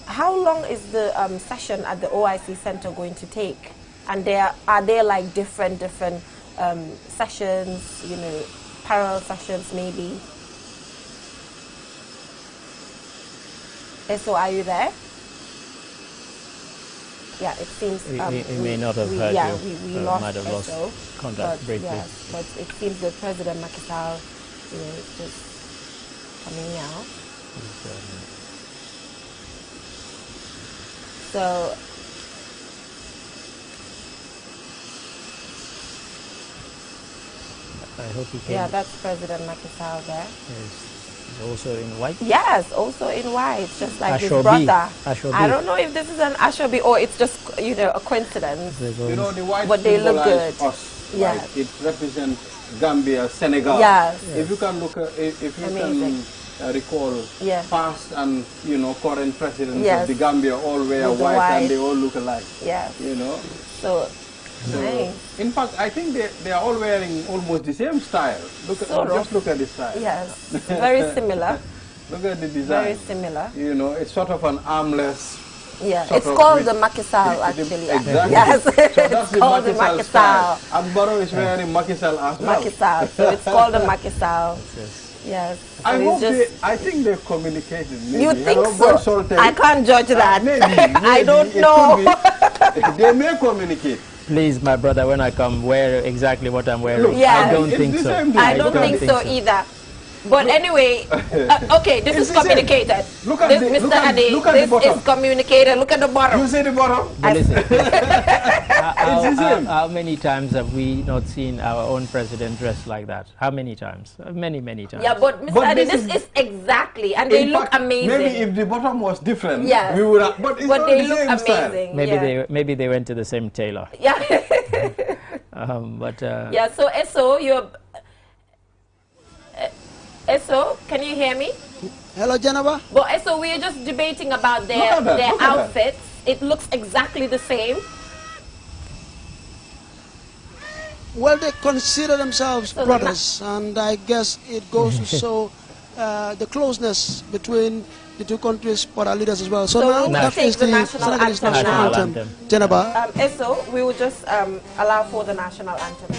[SPEAKER 1] how long is the session at the OIC Center going to take? And are there like different sessions, you know, parallel sessions maybe? Eso, are you there? Yeah, it seems...
[SPEAKER 3] We may not have heard
[SPEAKER 1] yeah,
[SPEAKER 3] you.
[SPEAKER 1] we lost
[SPEAKER 3] might have lost
[SPEAKER 1] Eso,
[SPEAKER 3] contact
[SPEAKER 1] but,
[SPEAKER 3] briefly.
[SPEAKER 1] yes, but it seems that President Macky Sall, you know, is just coming now. So...
[SPEAKER 3] I hope he came.
[SPEAKER 1] Yeah, that's President Macky Sall there.
[SPEAKER 3] He's also in white.
[SPEAKER 1] Yes, also in white, just like his
[SPEAKER 3] Ashobi.
[SPEAKER 1] brother.
[SPEAKER 3] Ashobi.
[SPEAKER 1] I don't know if this is an Ashobi or it's just, you know, a coincidence.
[SPEAKER 2] You know, the white
[SPEAKER 1] But they look good.
[SPEAKER 2] symbolize us.
[SPEAKER 1] Yeah.
[SPEAKER 2] Right? It represents Gambia, Senegal.
[SPEAKER 1] Yes.
[SPEAKER 2] If you can look at, if you
[SPEAKER 1] Amazing.
[SPEAKER 2] can recall
[SPEAKER 1] Yeah.
[SPEAKER 2] past and, you know, current presidents
[SPEAKER 1] Yes.
[SPEAKER 2] of the Gambia all wear
[SPEAKER 1] With the
[SPEAKER 2] white,
[SPEAKER 1] white.
[SPEAKER 2] and they all look alike.
[SPEAKER 1] Yeah.
[SPEAKER 2] You know.
[SPEAKER 1] So,
[SPEAKER 2] So,
[SPEAKER 1] nice.
[SPEAKER 2] in fact, I think they are all wearing almost the same style. Look at,
[SPEAKER 1] Sort of.
[SPEAKER 2] just look at the style.
[SPEAKER 1] Yes, very similar.
[SPEAKER 2] Look at the design.
[SPEAKER 1] Very similar.
[SPEAKER 2] You know, it's sort of an armless.
[SPEAKER 1] Yeah,
[SPEAKER 2] sort
[SPEAKER 1] it's
[SPEAKER 2] of
[SPEAKER 1] called
[SPEAKER 2] with-
[SPEAKER 1] the Macky Sall actually.
[SPEAKER 2] Exactly.
[SPEAKER 1] Yes,
[SPEAKER 2] So that's
[SPEAKER 1] it's
[SPEAKER 2] the
[SPEAKER 1] called the
[SPEAKER 2] Macky
[SPEAKER 1] Macky
[SPEAKER 2] Sall
[SPEAKER 1] Sall.
[SPEAKER 2] style. And Barrow is wearing Macky Sall as well.
[SPEAKER 1] Macky Sall. So it's called the Macky Sall. Yes. So
[SPEAKER 2] I
[SPEAKER 1] it's
[SPEAKER 2] hope
[SPEAKER 1] just,
[SPEAKER 2] I think they've communicated. Maybe.
[SPEAKER 1] you think
[SPEAKER 2] Hello,
[SPEAKER 1] so?
[SPEAKER 2] Boy Soltay.
[SPEAKER 1] I can't judge that.
[SPEAKER 2] Maybe,
[SPEAKER 1] I don't
[SPEAKER 2] it
[SPEAKER 1] know.
[SPEAKER 2] could be. They may communicate.
[SPEAKER 3] Please, my brother, when I come, wear exactly what I'm wearing.
[SPEAKER 2] Look,
[SPEAKER 1] Yeah.
[SPEAKER 3] I don't
[SPEAKER 2] it's
[SPEAKER 3] think
[SPEAKER 2] the
[SPEAKER 3] so.
[SPEAKER 2] same thing.
[SPEAKER 1] I don't think so either. But anyway, okay, this
[SPEAKER 2] It's
[SPEAKER 1] is
[SPEAKER 2] the same.
[SPEAKER 1] communicated.
[SPEAKER 2] Look at
[SPEAKER 1] This,
[SPEAKER 2] the-
[SPEAKER 1] Mr.
[SPEAKER 2] look at-
[SPEAKER 1] Adi,
[SPEAKER 2] look at the
[SPEAKER 1] this
[SPEAKER 2] bottom.
[SPEAKER 1] is communicated. Look at the bottom.
[SPEAKER 2] You see the bottom?
[SPEAKER 3] But listen,
[SPEAKER 2] It's the same.
[SPEAKER 3] how many times have we not seen our own president dressed like that? How many times? Many, many times.
[SPEAKER 1] Yeah, but Mr.
[SPEAKER 2] But
[SPEAKER 1] Adi,
[SPEAKER 2] this
[SPEAKER 1] this is exactly, and they
[SPEAKER 2] In
[SPEAKER 1] look
[SPEAKER 2] fact,
[SPEAKER 1] amazing.
[SPEAKER 2] Maybe if the bottom was different,
[SPEAKER 1] Yes.
[SPEAKER 2] we would have, but it's
[SPEAKER 1] But
[SPEAKER 2] not
[SPEAKER 1] they
[SPEAKER 2] the
[SPEAKER 1] look
[SPEAKER 2] same style.
[SPEAKER 1] amazing.
[SPEAKER 3] Maybe they went to the same tailor.
[SPEAKER 1] Yeah.
[SPEAKER 3] But
[SPEAKER 1] Yeah, so Eso, Eso, can you hear me?
[SPEAKER 6] Hello, Geneva.
[SPEAKER 1] Well, Eso, we are just debating about
[SPEAKER 2] Look at that,
[SPEAKER 1] their
[SPEAKER 2] look at that.
[SPEAKER 1] outfits. It looks exactly the same.
[SPEAKER 6] Well, they consider themselves
[SPEAKER 1] So
[SPEAKER 6] brothers, and I guess it goes to show the closeness between the two countries, but our leaders as well. So,
[SPEAKER 1] So
[SPEAKER 6] now
[SPEAKER 1] we'll
[SPEAKER 6] that
[SPEAKER 1] take
[SPEAKER 6] is
[SPEAKER 1] the
[SPEAKER 6] the
[SPEAKER 1] national
[SPEAKER 6] Senegalese
[SPEAKER 1] anthem
[SPEAKER 6] national
[SPEAKER 1] now.
[SPEAKER 6] anthem. Geneva.
[SPEAKER 1] Eso, we will just allow for the national anthem.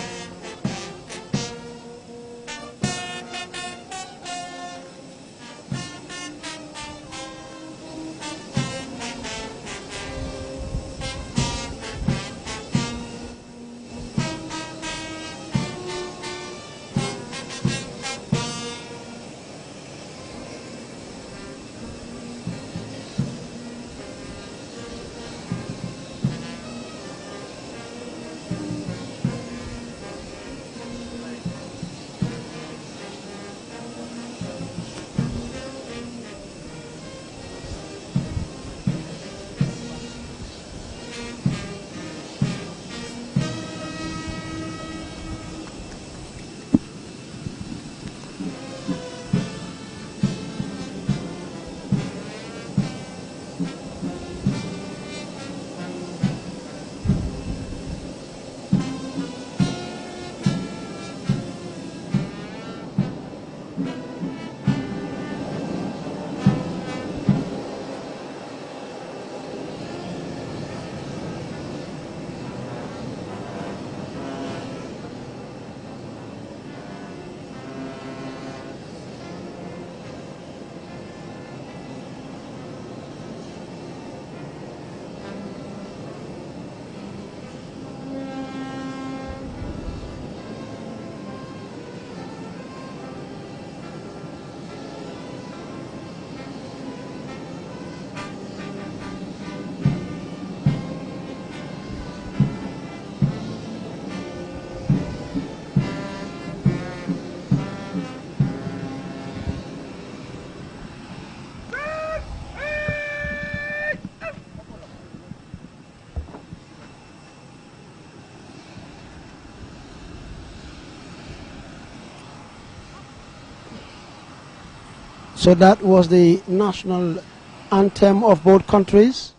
[SPEAKER 6] So that was the national anthem of both countries,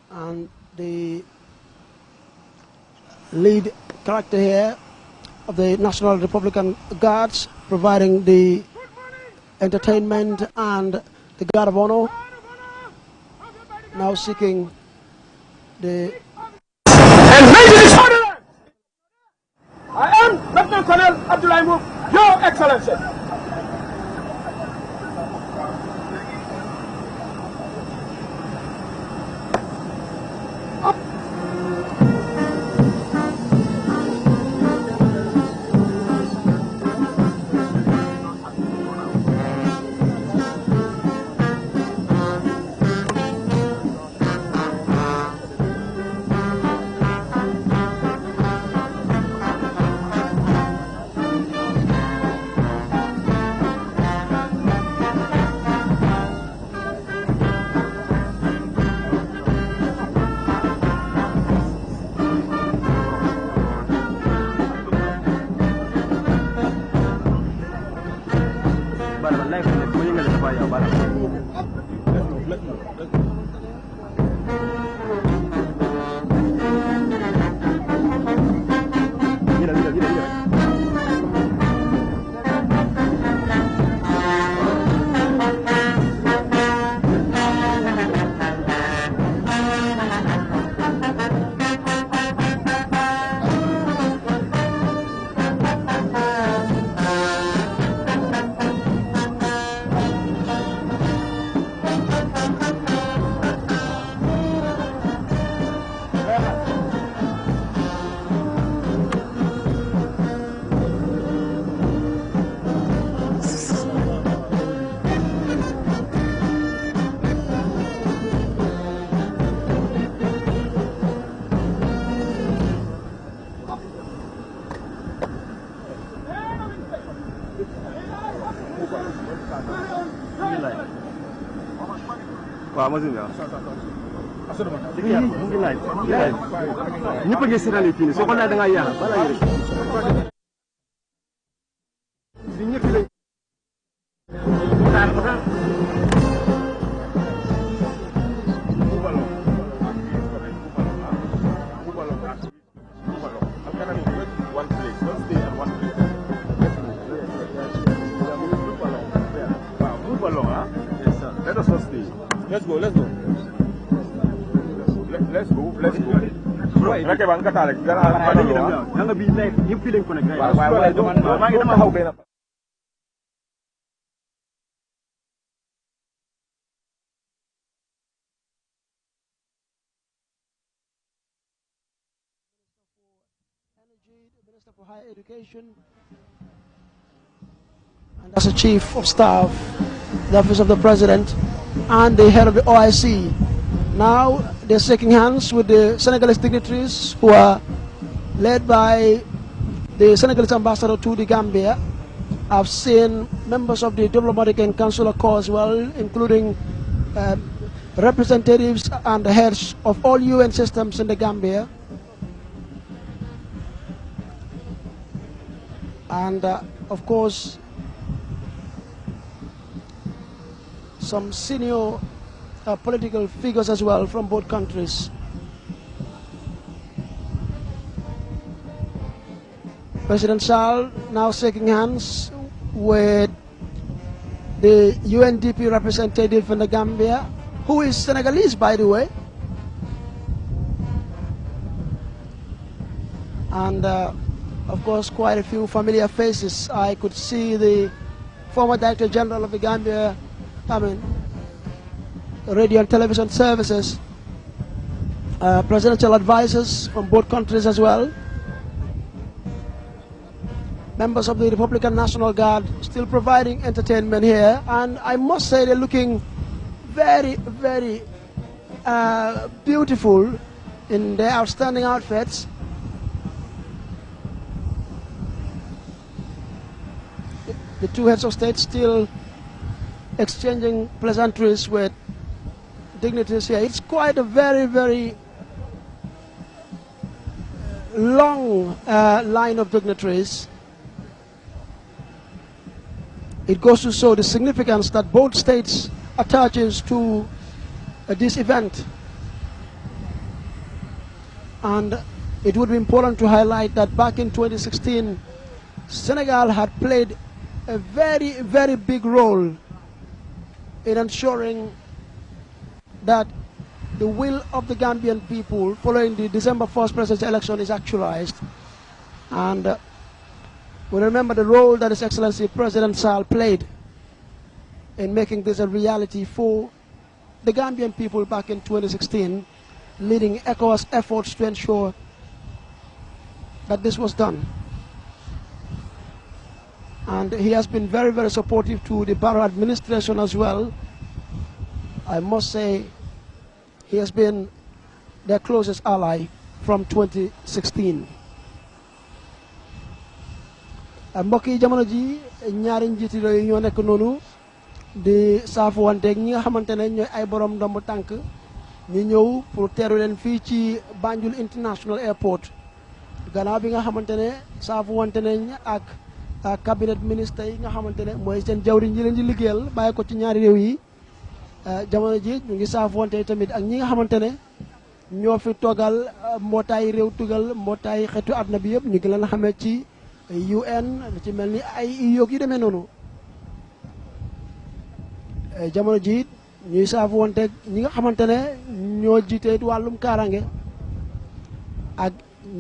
[SPEAKER 6] and the lead character here of the National Republican Guards providing the entertainment and the Guard of Honor now seeking the...
[SPEAKER 7] And ladies and gentlemen, I am Lieutenant Colonel Abdullah Mouf, Your Excellency.
[SPEAKER 6] Minister for Higher Education, and as a Chief of Staff, the Office of the President, and the head of the OIC. Now they're shaking hands with the Senegalese dignitaries who are led by the Senegalese ambassador to the Gambia. I've seen members of the diplomatic and consular corps as well, including representatives and the heads of all UN systems in the Gambia. And of course, some senior political figures as well from both countries. President Sall now shaking hands with the UNDP representative in the Gambia, who is Senegalese, by the way. And of course, quite a few familiar faces. I could see the former Director General of the Gambia, radio and television services, presidential advisors from both countries as well, members of the Republican National Guard still providing entertainment here, and I must say they're looking very, very beautiful in their outstanding outfits. The two heads of state still exchanging pleasantries with dignitaries here. It's quite a very, very long line of dignitaries. it goes to show the significance that both states attaches to this event. And it would be important to highlight that back in 2016, Senegal had played a very, very big role in ensuring that the will of the Gambian people following the December 1st presidential election is actualized. And we remember the role that His Excellency President Sall played in making this a reality for the Gambian people back in 2016, leading Ecowas efforts to ensure that this was done. And he has been very, very supportive to the Barrow administration as well. I must say, he has been their closest ally from 2016. mbokk yi jamono ji ñaari njiiti réew yi ñoo nekk noonu di saafuwanteeg ñi nga xamante ne ñooy ay borom ndomb tànk ñu ñëw pour teeru leen fii ci Banjul International Airport gannaaw bi nga xamante ne saafuwante nañ ak cabinet ministre yi nga xamante ne mooy seen jawriñ ji leen di liggéeyal bàyyi ko ci ñaari réew yi jamono ji ñu ngi saafuwante tamit ak ñi nga xamante ne ñoo fi toogal mbootaay réew tugal mbootaay xeetu àdduna bi yëpp ñu ngi leen xamee ci UN ci mel ni ay yoog yu demee noonu jamono ji ñuy saafuwante ñi nga xamante ne ñoo jiite wàllum kaaraange ak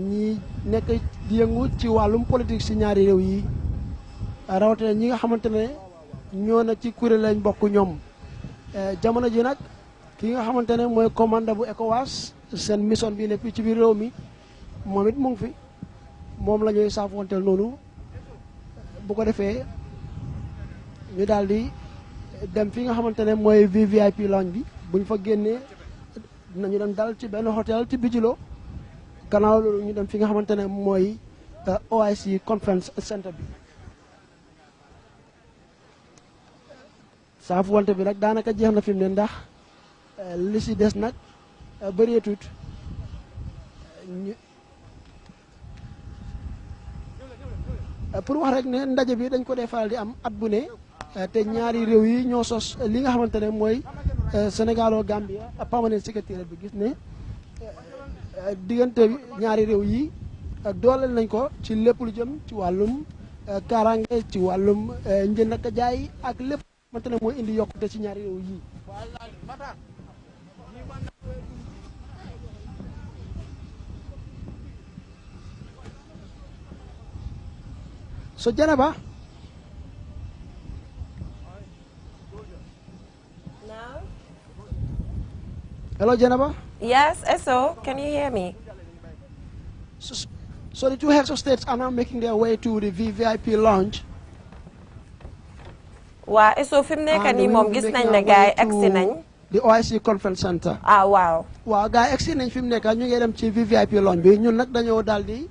[SPEAKER 6] ñi nekk di yëngu ci wàllum politique si ñaari réew yi rawatina ñi nga xamante ne ñoo na ci kuréel lañ bokk ñoom jamono ji nag ki nga xamante ne mooy commandant bu ECOWAS seen mission bi ne fii ci biir réew mi moom it mu ngi fi moom la ñuy saafuwanteel noonu bu ko defee ñu daal di dem fi nga xamante ne mooy VIP lounge bi buñ fa génnee dinañu dem dal ci benn hôtel ci Bijilo gannaaw loolu ñu dem fi nga xamante ne mooy OIC conference center bi saafuwante bi nag daanaka jeex na fi mu ne ndax li si des nag bëreetut pour wax rek ne ndaje bi dañ ko dee faral di am at bu ne te ñaari réew yi ñoo sos li nga xamante ne mooy Sénégalo Gambia permanent secrétaire bi gis ne diggante ñaari réew yi dooleel nañ ko ci lépp lu jëm ci wàllum kaaraange ci wàllum njënd ak jaay ak lépp xamante ne mooy indi yokkute ci ñaari réew yi so Janaba.
[SPEAKER 1] Now?
[SPEAKER 6] Hello, Janaba.
[SPEAKER 1] Yes, Eso, can you hear me?
[SPEAKER 6] So the two heads of states are now making their way to the VVIP lounge.
[SPEAKER 1] Wow, Eso, fi mu nekk nii moom gis nañ ne gaay agsi nañ.
[SPEAKER 6] The OIC conference center.
[SPEAKER 1] Ah, wow.
[SPEAKER 6] Waaw gaay agsi nañ fi mu nekk ñu ngi dem ci VVIP lounge bi ñun nag dañoo daal di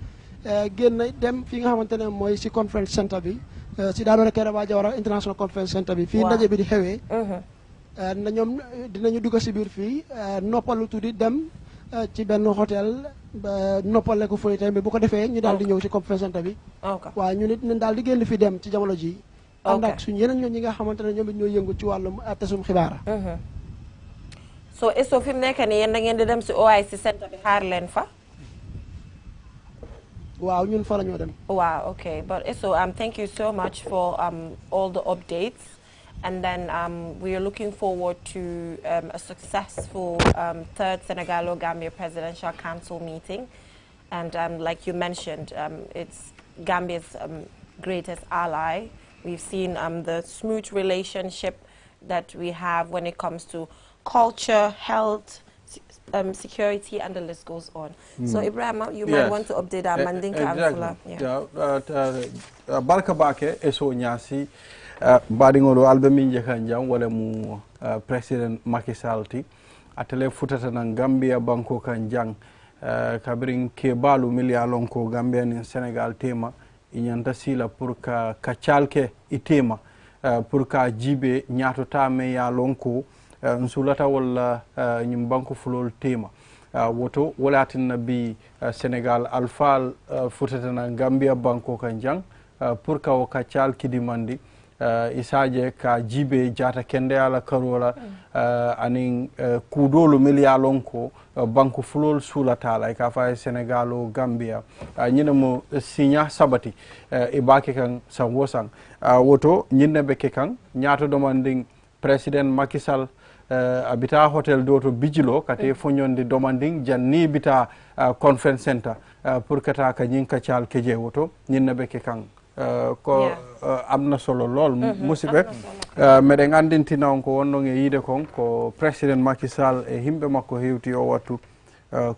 [SPEAKER 6] génn dem fi nga xamante ne mooy si conference center bi si Daadore Kairaba Jawara international conference center bi fii ndaje bi di xewee na ñoom dinañu dugg si biir fii noppalu tuddi dem ci benn hôtel noppale ko fooy tamit bu ko defee ñu daal di ñëw si conference center bi waaw ñu nit nañ daal di génn fi dem ci jamono ji ànd ak suñu yeneen ñoom ñi nga xamante ne ñoom it ñoo yëngu ci wàllum tasum xibaar
[SPEAKER 1] so eso fi mu nekk nii yéen da ngeen di dem si OIC center bi xaar leen fa
[SPEAKER 6] Wow, ñun fa la ñoo dem.
[SPEAKER 1] Wow, okay. But so thank you so much for all the updates. And then we are looking forward to a successful third Senegalo-Gambia Presidential Council meeting. And like you mentioned, it's Gambia's greatest ally. We've seen the smooth relationship that we have when it comes to culture, health, security, and the list goes on. So Ibrahim, you might want to update our Manding Councillor.
[SPEAKER 2] Barka bake eso nyasi badingolo albe minje kanjam wala mu President Macky Sall ti atele futata nan Gambia banko kanjang kabring ke balu milia lonko Gambia ni Senegal tema inyanta sila pour ka kachalke itema pour ka jibe nyato tame ya lonko nsulata wala nyum banko fulol tema woto walatin bi Senegal alfal futata nan Gambia banko kanjang pour ka kachal kidimandi isaje ka jibe jata kende ala karola anin kudolu miliyalonko banku fulol sulatala ka fa Senegal o Gambia nyina mo signa sabati e bake kan san wosan woto nyinne be ke kan nyaato demanding president Macky Sall abita hotel doto bijilo kate fonyonde demanding janni bita conference center pour kata ka nyinka chal keje woto nyinne be ke kan ko amna solo lol musibe meden andintina on ko wonno e yide kon ko president Macky Sall e himbe makko hewti o wattu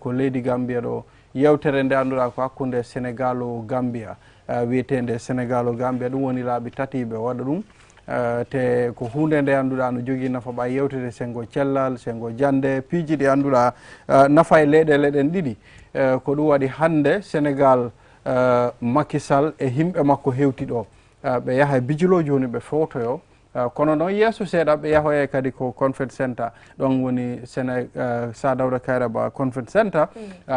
[SPEAKER 2] ko leydi Gambia do yewtere nde andura ko hakkunde Senegal o Gambia wietende Senegal o Gambia dum woni laabi tati be wada dum te ko hunde nde andura no jogi nafa ba yewtere sengo cellal sengo jande piiji de andura nafa e leden didi ko dum wadi hande Senegal Macky Sall e himbe makko hewti do be yaha bijulo joni be fotoyo kono non yeso seeda be yahoye kadi ko conference center don woni Sadawda Kairaba conference center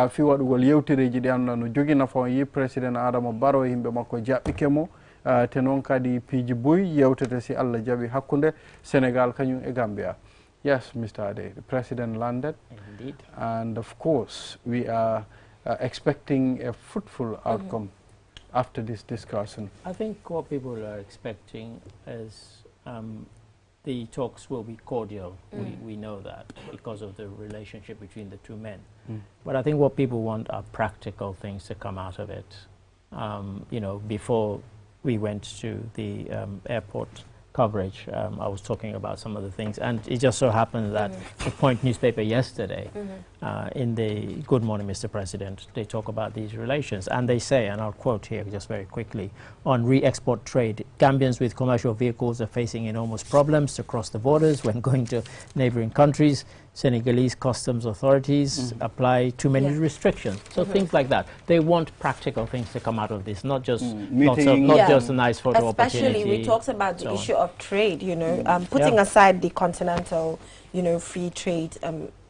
[SPEAKER 2] fi wadugol yewtereji di anna no jogi nafa yi president Adama Barrow himbe makko jabbikemo te non kadi piiji boy yewtete si Allah jabi hakkunde Senegal kanyum e Gambia. Yes, Mr. Ade, the president landed.
[SPEAKER 3] Indeed.
[SPEAKER 2] And of course we are expecting a fruitful outcome after this discussion.
[SPEAKER 3] I think what people are expecting is the talks will be cordial. We know that because of the relationship between the two men. But I think what people want are practical things to come out of it. You know, before we went to the airport coverage, I was talking about some of the things, and it just so happened that the Point newspaper yesterday, in the Good Morning Mr. President, they talk about these relations, and they say, and I'll quote here just very quickly, on re-export trade, Gambians with commercial vehicles are facing enormous problems to cross the borders when going to neighboring countries. Senegalese customs authorities apply too many restrictions. So things like that. They want practical things to come out of this, not just not just a nice photo opportunity.
[SPEAKER 1] Especially we talked about the issue of trade, you know, putting aside the continental, you know, free trade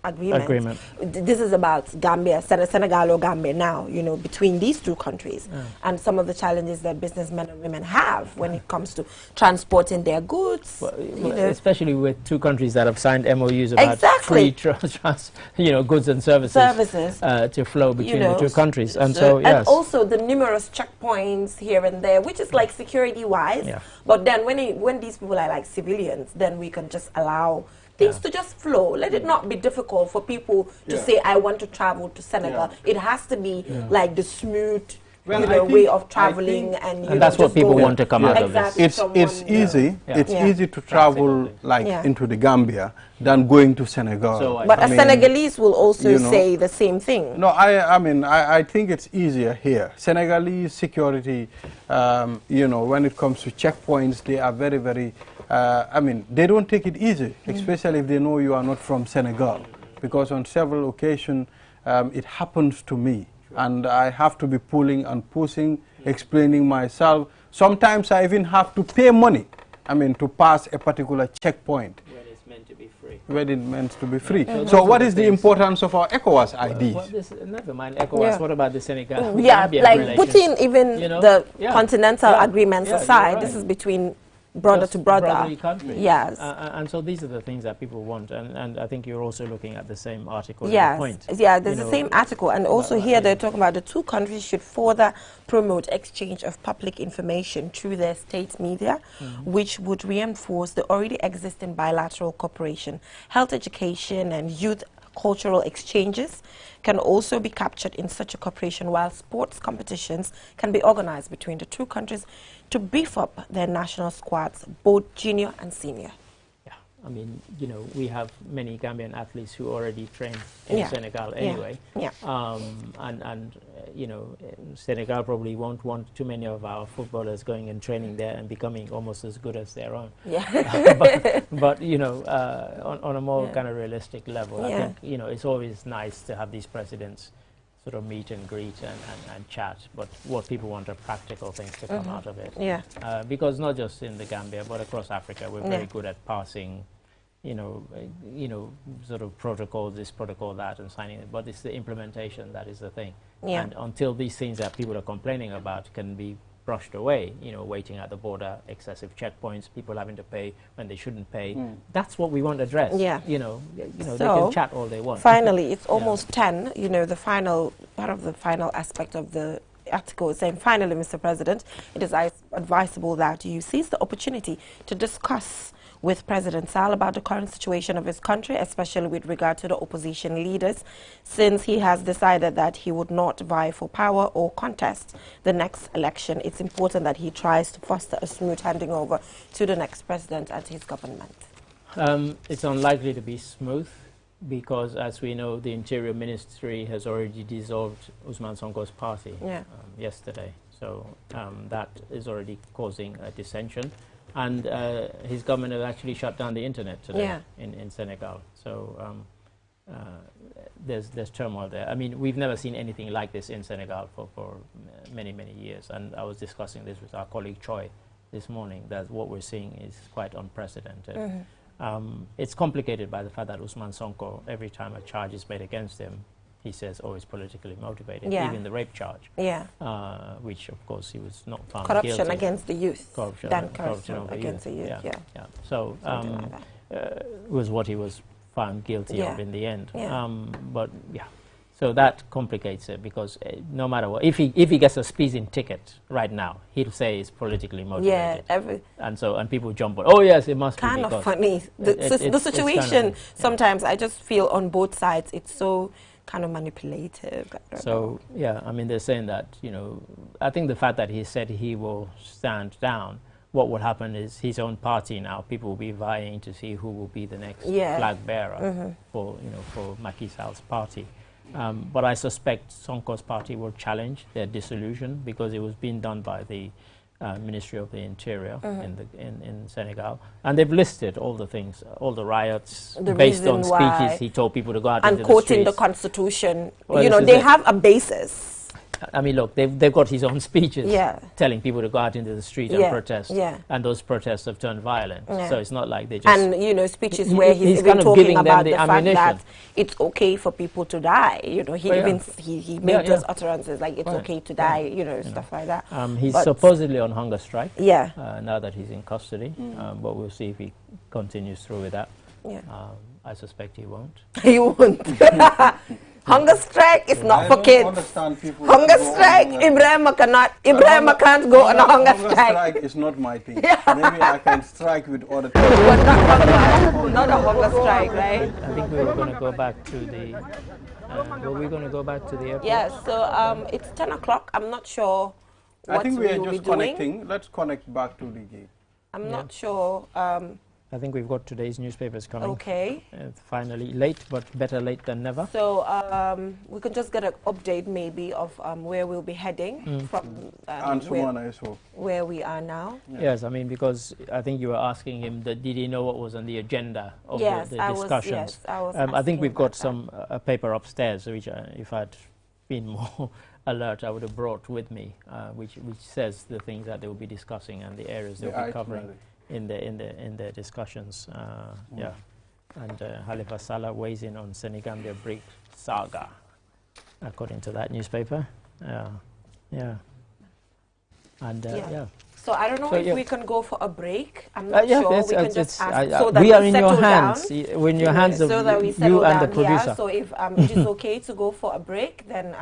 [SPEAKER 1] agreement. This is about Gambia, Senegal or Gambia now, you know, between these two countries and some of the challenges that businessmen and women have when it comes to transporting their goods.
[SPEAKER 3] Well, especially with two countries that have signed MOUs about free goods and services to flow between the two countries. And so, yes.
[SPEAKER 1] And also the numerous checkpoints here and there, which is like security-wise. But then when these people are like civilians, then we can just allow things to just flow. Let it not be difficult for people to say, I want to travel to Senegal. It has to be like the smooth way of traveling, and
[SPEAKER 3] that's what people want to come out of this.
[SPEAKER 2] It's easy. It's easy to travel into the Gambia than going to Senegal.
[SPEAKER 1] So but a Senegalese will also say the same thing.
[SPEAKER 2] No, I think it's easier here. Senegalese security, when it comes to checkpoints, they are very, very. They don't take it easy, especially if they know you are not from Senegal, because on several occasions it happens to me, and I have to be pulling and pushing, explaining myself. Sometimes I even have to pay money, to pass a particular checkpoint.
[SPEAKER 3] When it's meant to be free.
[SPEAKER 2] When it's meant to be free. So what is the importance of our Ecowas IDs?
[SPEAKER 3] Never mind Ecowas, what about the Senegal?
[SPEAKER 1] Like putting even the continental agreements aside, this is between brother to brother.
[SPEAKER 3] Countries.
[SPEAKER 1] Yes.
[SPEAKER 3] And so these are the things that people want, and I think you're also looking at the same article.
[SPEAKER 1] Yes.
[SPEAKER 3] Point.
[SPEAKER 1] Yeah, there's the same article, and also here they're talking about the two countries should further promote exchange of public information through their state media, which would reinforce the already existing bilateral cooperation. Health education and youth cultural exchanges can also be captured in such a cooperation, while sports competitions can be organized between the two countries to beef up their national squads, both junior and senior.
[SPEAKER 3] Yeah, we have many Gambian athletes who already train in Senegal anyway. Senegal probably won't want too many of our footballers going and training there and becoming almost as good as their own. But on a more kind of realistic level, I think it's always nice to have these presidents sort of meet and greet and chat, but what people want are practical things to come out of it. Because not just in the Gambia, but across Africa, we're very good at passing sort of protocol, this protocol, that, and signing it, but it's the implementation that is the thing. And until these things that people are complaining about can be brushed away. You know, waiting at the border, excessive checkpoints, people having to pay when they shouldn't pay. That's what we want addressed.
[SPEAKER 1] Yeah.
[SPEAKER 3] You know,
[SPEAKER 1] So,
[SPEAKER 3] they can chat all they want.
[SPEAKER 1] Finally, it's almost 10. You know, the final part of the final aspect of the article is saying, finally, Mr. President, it is advisable that you seize the opportunity to discuss with President Sall about the current situation of his country, especially with regard to the opposition leaders, since he has decided that he would not vie for power or contest the next election. It's important that he tries to foster a smooth handing over to the next president and his government.
[SPEAKER 3] It's unlikely to be smooth because, as we know, the Interior Ministry has already dissolved Usman Sonko's party yesterday. So that is already causing a dissension. And his government has actually shut down the internet today in Senegal. So there's turmoil there. I mean, we've never seen anything like this in Senegal for many, many years. And I was discussing this with our colleague Choi this morning, that what we're seeing is quite unprecedented. It's complicated by the fact that Usman Sonko, every time a charge is made against him, he says, oh, it's politically motivated, even the rape charge, which, of course, he was not found guilty.
[SPEAKER 1] Corruption against the youth.
[SPEAKER 3] Corruption
[SPEAKER 1] against the youth,
[SPEAKER 3] So was what he was found guilty of in the end. So that complicates it because no matter what, if he gets a speeding ticket right now, he'll say it's politically motivated. And people jump on. Oh yes, it must be.
[SPEAKER 1] Kind of funny. The situation kind of, sometimes I just feel on both sides it's so kind of manipulative.
[SPEAKER 3] So I mean they're saying that, you know, I think the fact that he said he will stand down, what will happen is his own party now, people will be vying to see who will be the next flag bearer for Macky Sall's party. But I suspect Sonko's party will challenge their dissolution because it was being done by the Ministry of the Interior in Senegal, and they've listed all the things, all the riots based on speeches he told people to go out into the streets.
[SPEAKER 1] And quoting the Constitution, you know, they have a basis.
[SPEAKER 3] I mean, look, they've got his own speeches telling people to go out into the street and protest, and those protests have turned violent. So it's not like they just...
[SPEAKER 1] And, you know, speeches where he's even talking about the fact that it's okay for people to die. You know, he he made those utterances like it's okay to die, you know, stuff like that.
[SPEAKER 3] He's supposedly on hunger strike now that he's in custody, but we'll see if he continues through with that. I suspect he won't.
[SPEAKER 1] He won't. Hunger strike is not for kids. Hunger strike, Ibrahim can't go on a hunger strike.
[SPEAKER 2] Hunger strike is not my thing. Maybe I can strike with other things.
[SPEAKER 1] But not a hunger strike, right?
[SPEAKER 3] I think we were going to go back to the... were we going to go back to the airport?
[SPEAKER 1] Yes, so it's 10 o'clock. I'm not sure what
[SPEAKER 2] I think we are just connecting.
[SPEAKER 1] Doing.
[SPEAKER 2] Let's connect back to the gate.
[SPEAKER 1] I'm not sure...
[SPEAKER 3] I think we've got today's newspapers coming.
[SPEAKER 1] Okay.
[SPEAKER 3] Finally, late, but better late than never.
[SPEAKER 1] So we can just get an update maybe of where we'll be heading from where we are now.
[SPEAKER 3] Yes, I mean, because I think you were asking him that did he know what was on the agenda of the discussions. I think we've got some paper upstairs, which if I'd been more alert, I would have brought with me, which says the things that they will be discussing and the areas they'll be covering in the discussions. And Halifa Sallah weighs in on Senegambia brick saga, according to that newspaper. And
[SPEAKER 1] So I don't know if we can go for a break. I'm not sure. We can just ask so that
[SPEAKER 3] we are in your hands. We're in your hands of
[SPEAKER 1] so that we
[SPEAKER 3] you and
[SPEAKER 1] down.
[SPEAKER 3] the producer.
[SPEAKER 1] Yeah, so if it is okay to go for a break, then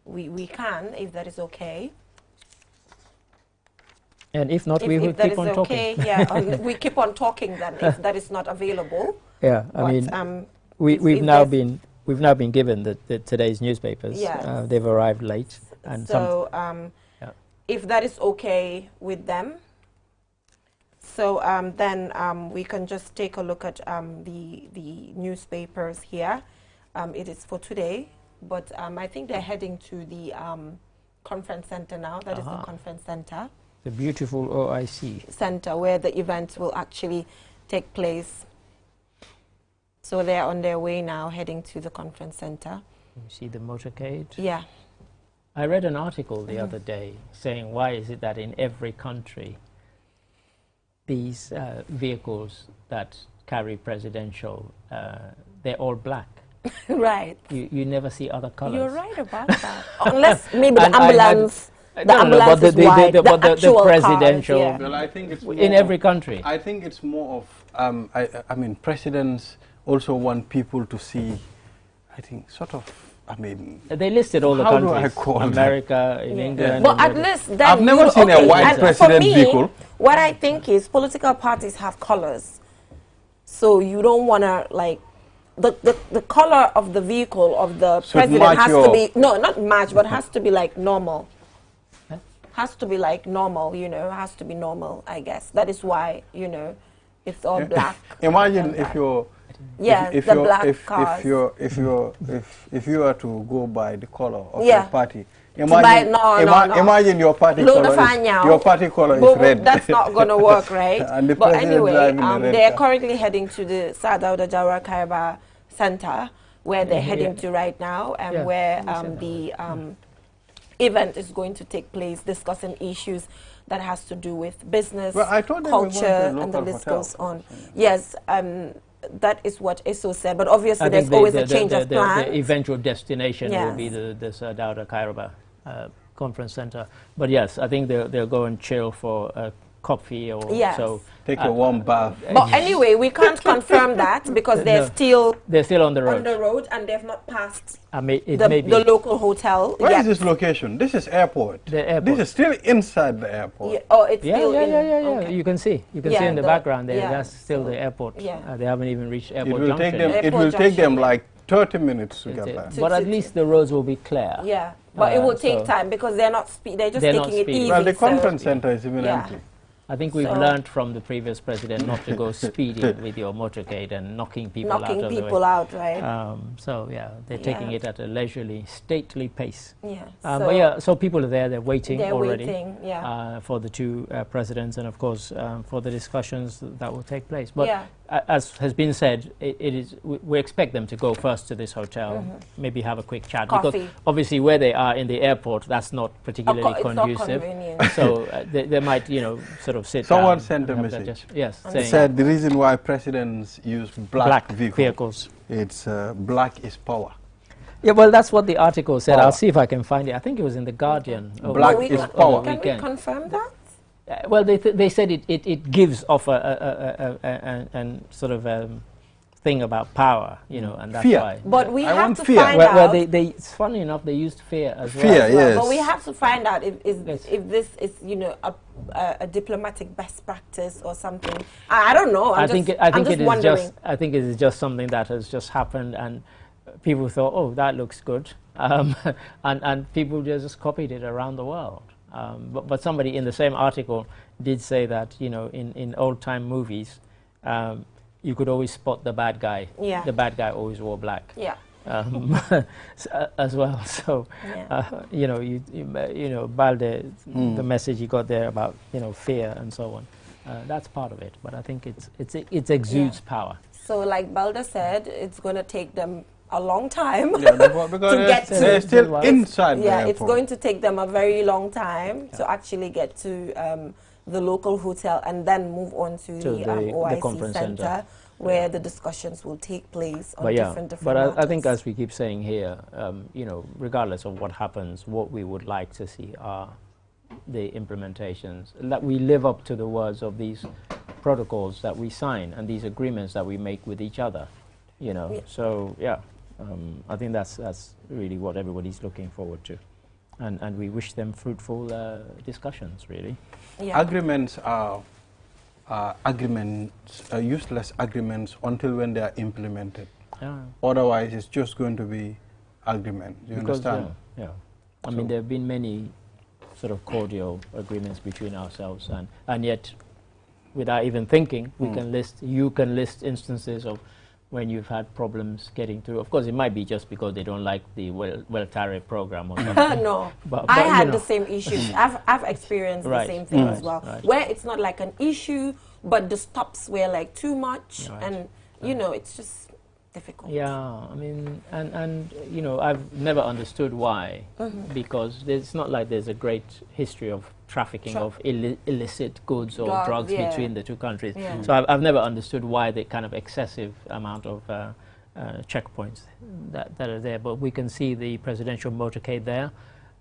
[SPEAKER 1] we can, if that is okay.
[SPEAKER 3] And if not, we will keep on talking.
[SPEAKER 1] We keep on talking then, if that is not available.
[SPEAKER 3] Yeah, I mean, we've now been given the today's newspapers. They've arrived late, and
[SPEAKER 1] so if that is okay with them, so then we can just take a look at the newspapers here. It is for today, but I think they're heading to the conference center now. That is the conference center.
[SPEAKER 3] The beautiful OIC
[SPEAKER 1] center where the events will actually take place. So they're on their way now, heading to the conference center.
[SPEAKER 3] You see the motorcade?
[SPEAKER 1] Yeah.
[SPEAKER 3] I read an article the other day saying, why is it that in every country these vehicles that carry presidential, they're all black?
[SPEAKER 1] Right.
[SPEAKER 3] You never see other colors.
[SPEAKER 1] You're right about that. Unless maybe the ambulance The ambulance is white. The actual
[SPEAKER 3] presidential.
[SPEAKER 1] Cars,
[SPEAKER 2] well, I think it's
[SPEAKER 3] in every country.
[SPEAKER 2] I think it's more of, I mean, presidents also want people to see, I think, sort of, I mean...
[SPEAKER 3] They listed all the
[SPEAKER 2] countries.
[SPEAKER 3] countries.
[SPEAKER 2] How do I call
[SPEAKER 3] America, in England.
[SPEAKER 1] But at least then...
[SPEAKER 2] I've never seen a white president vehicle.
[SPEAKER 1] What I think is political parties have colors. So you don't want to, like... The color of the vehicle of the president has to be... No, not match, but has to be, like, normal. Has to be, like, normal, you know. Has to be normal, I guess. That is why, you know, it's all black.
[SPEAKER 2] Imagine if you're...
[SPEAKER 1] if
[SPEAKER 2] you are to go by the color of your party, imagine your party color is red.
[SPEAKER 1] That's not going to work, right? But anyway, they're
[SPEAKER 2] car.
[SPEAKER 1] Currently heading to the Sadauda Jawara Kaiba Center, where they're heading to right now, and where the event is going to take place, discussing issues that has to do with business, culture, and the list goes on. Yes. That is what ESO said, but obviously there's always a change of plan.
[SPEAKER 3] The eventual destination will be the Sadauda Kaiba Conference Center. But yes, I think they'll go and chill for a coffee or so.
[SPEAKER 2] Take a warm bath.
[SPEAKER 1] But anyway, we can't confirm that because they're still
[SPEAKER 3] on the road.
[SPEAKER 1] And they've not passed
[SPEAKER 3] the
[SPEAKER 1] local hotel.
[SPEAKER 2] Where is this location? This is airport.
[SPEAKER 3] The airport.
[SPEAKER 2] This is still inside the airport.
[SPEAKER 1] Yeah. Oh, it's still in.
[SPEAKER 3] Okay. You can see in the background there. That's still the airport. They haven't even reached airport junction.
[SPEAKER 2] It will take them like 30 minutes to get there.
[SPEAKER 3] But at least the roads will be clear.
[SPEAKER 1] Yeah. But it will take time because they're not they're just taking it easy.
[SPEAKER 2] Well, the conference center is even empty.
[SPEAKER 3] I think we've learned from the previous president not to go speeding with your motorcade and knocking people out of the way.
[SPEAKER 1] Right?
[SPEAKER 3] So yeah, they're taking it at a leisurely, stately pace.
[SPEAKER 1] Yeah.
[SPEAKER 3] But yeah, so people are there. They're waiting already. For the two presidents, and of course for the discussions that will take place. But as has been said, we expect them to go first to this hotel, maybe have a quick chat, because obviously where they are in the airport, that's not particularly conducive. So they might, sort of sit
[SPEAKER 2] Someone
[SPEAKER 3] down
[SPEAKER 2] sent a message.
[SPEAKER 3] Saying
[SPEAKER 2] said the reason why presidents use black
[SPEAKER 3] vehicles.
[SPEAKER 2] It's black is power.
[SPEAKER 3] Yeah, well, that's what the article said. I'll see if I can find it. I think it was in the Guardian.
[SPEAKER 2] Black is power.
[SPEAKER 1] Can we confirm that?
[SPEAKER 3] Well, they said it gives off a sort of thing about power, and that's
[SPEAKER 2] fear.
[SPEAKER 3] why.
[SPEAKER 1] But we have to find out.
[SPEAKER 3] Well, it's funny enough, they used fear as well.
[SPEAKER 2] Fear, yes.
[SPEAKER 1] But we have to find out if this is a diplomatic best practice or something. I don't know. I think
[SPEAKER 3] it is just something that has just happened, and people thought, oh, that looks good, and people just copied it around the world. But somebody in the same article did say that in old-time movies, you could always spot the bad guy. Yeah. The bad guy always wore black.
[SPEAKER 1] Yeah.
[SPEAKER 3] As well. So, Balde, the message he got there about fear and so on, that's part of it. But I think it exudes power.
[SPEAKER 1] So, like Balde said, it's going to take them a long time
[SPEAKER 2] because
[SPEAKER 1] to get to.
[SPEAKER 2] They're still inside the airport.
[SPEAKER 1] It's going to take them a very long time to actually get to the local hotel and then move on to the OIC Center, where the discussions will take place on different matters.
[SPEAKER 3] I think, as we keep saying here, regardless of what happens, what we would like to see are the implementations, that we live up to the words of these protocols that we sign and these agreements that we make with each other. So I think that's really what everybody's looking forward to, and we wish them fruitful discussions. Really,
[SPEAKER 2] agreements are useless agreements until when they are implemented. Otherwise, it's just going to be agreement. You understand?
[SPEAKER 3] I mean, there have been many sort of cordial agreements between ourselves, and yet, without even thinking, you can list instances of when you've had problems getting through. Of course, it might be just because they don't like the well-tariff program or something.
[SPEAKER 1] No, but I had the same issues. I've experienced the same thing as well, where it's not like an issue, but the stops were like too much, and it's just difficult.
[SPEAKER 3] Yeah, I mean, and I've never understood why, because it's not like there's a great history of trafficking of illicit goods or drugs between the two countries. So I've never understood why the kind of excessive amount of checkpoints that are there. But we can see the presidential motorcade there.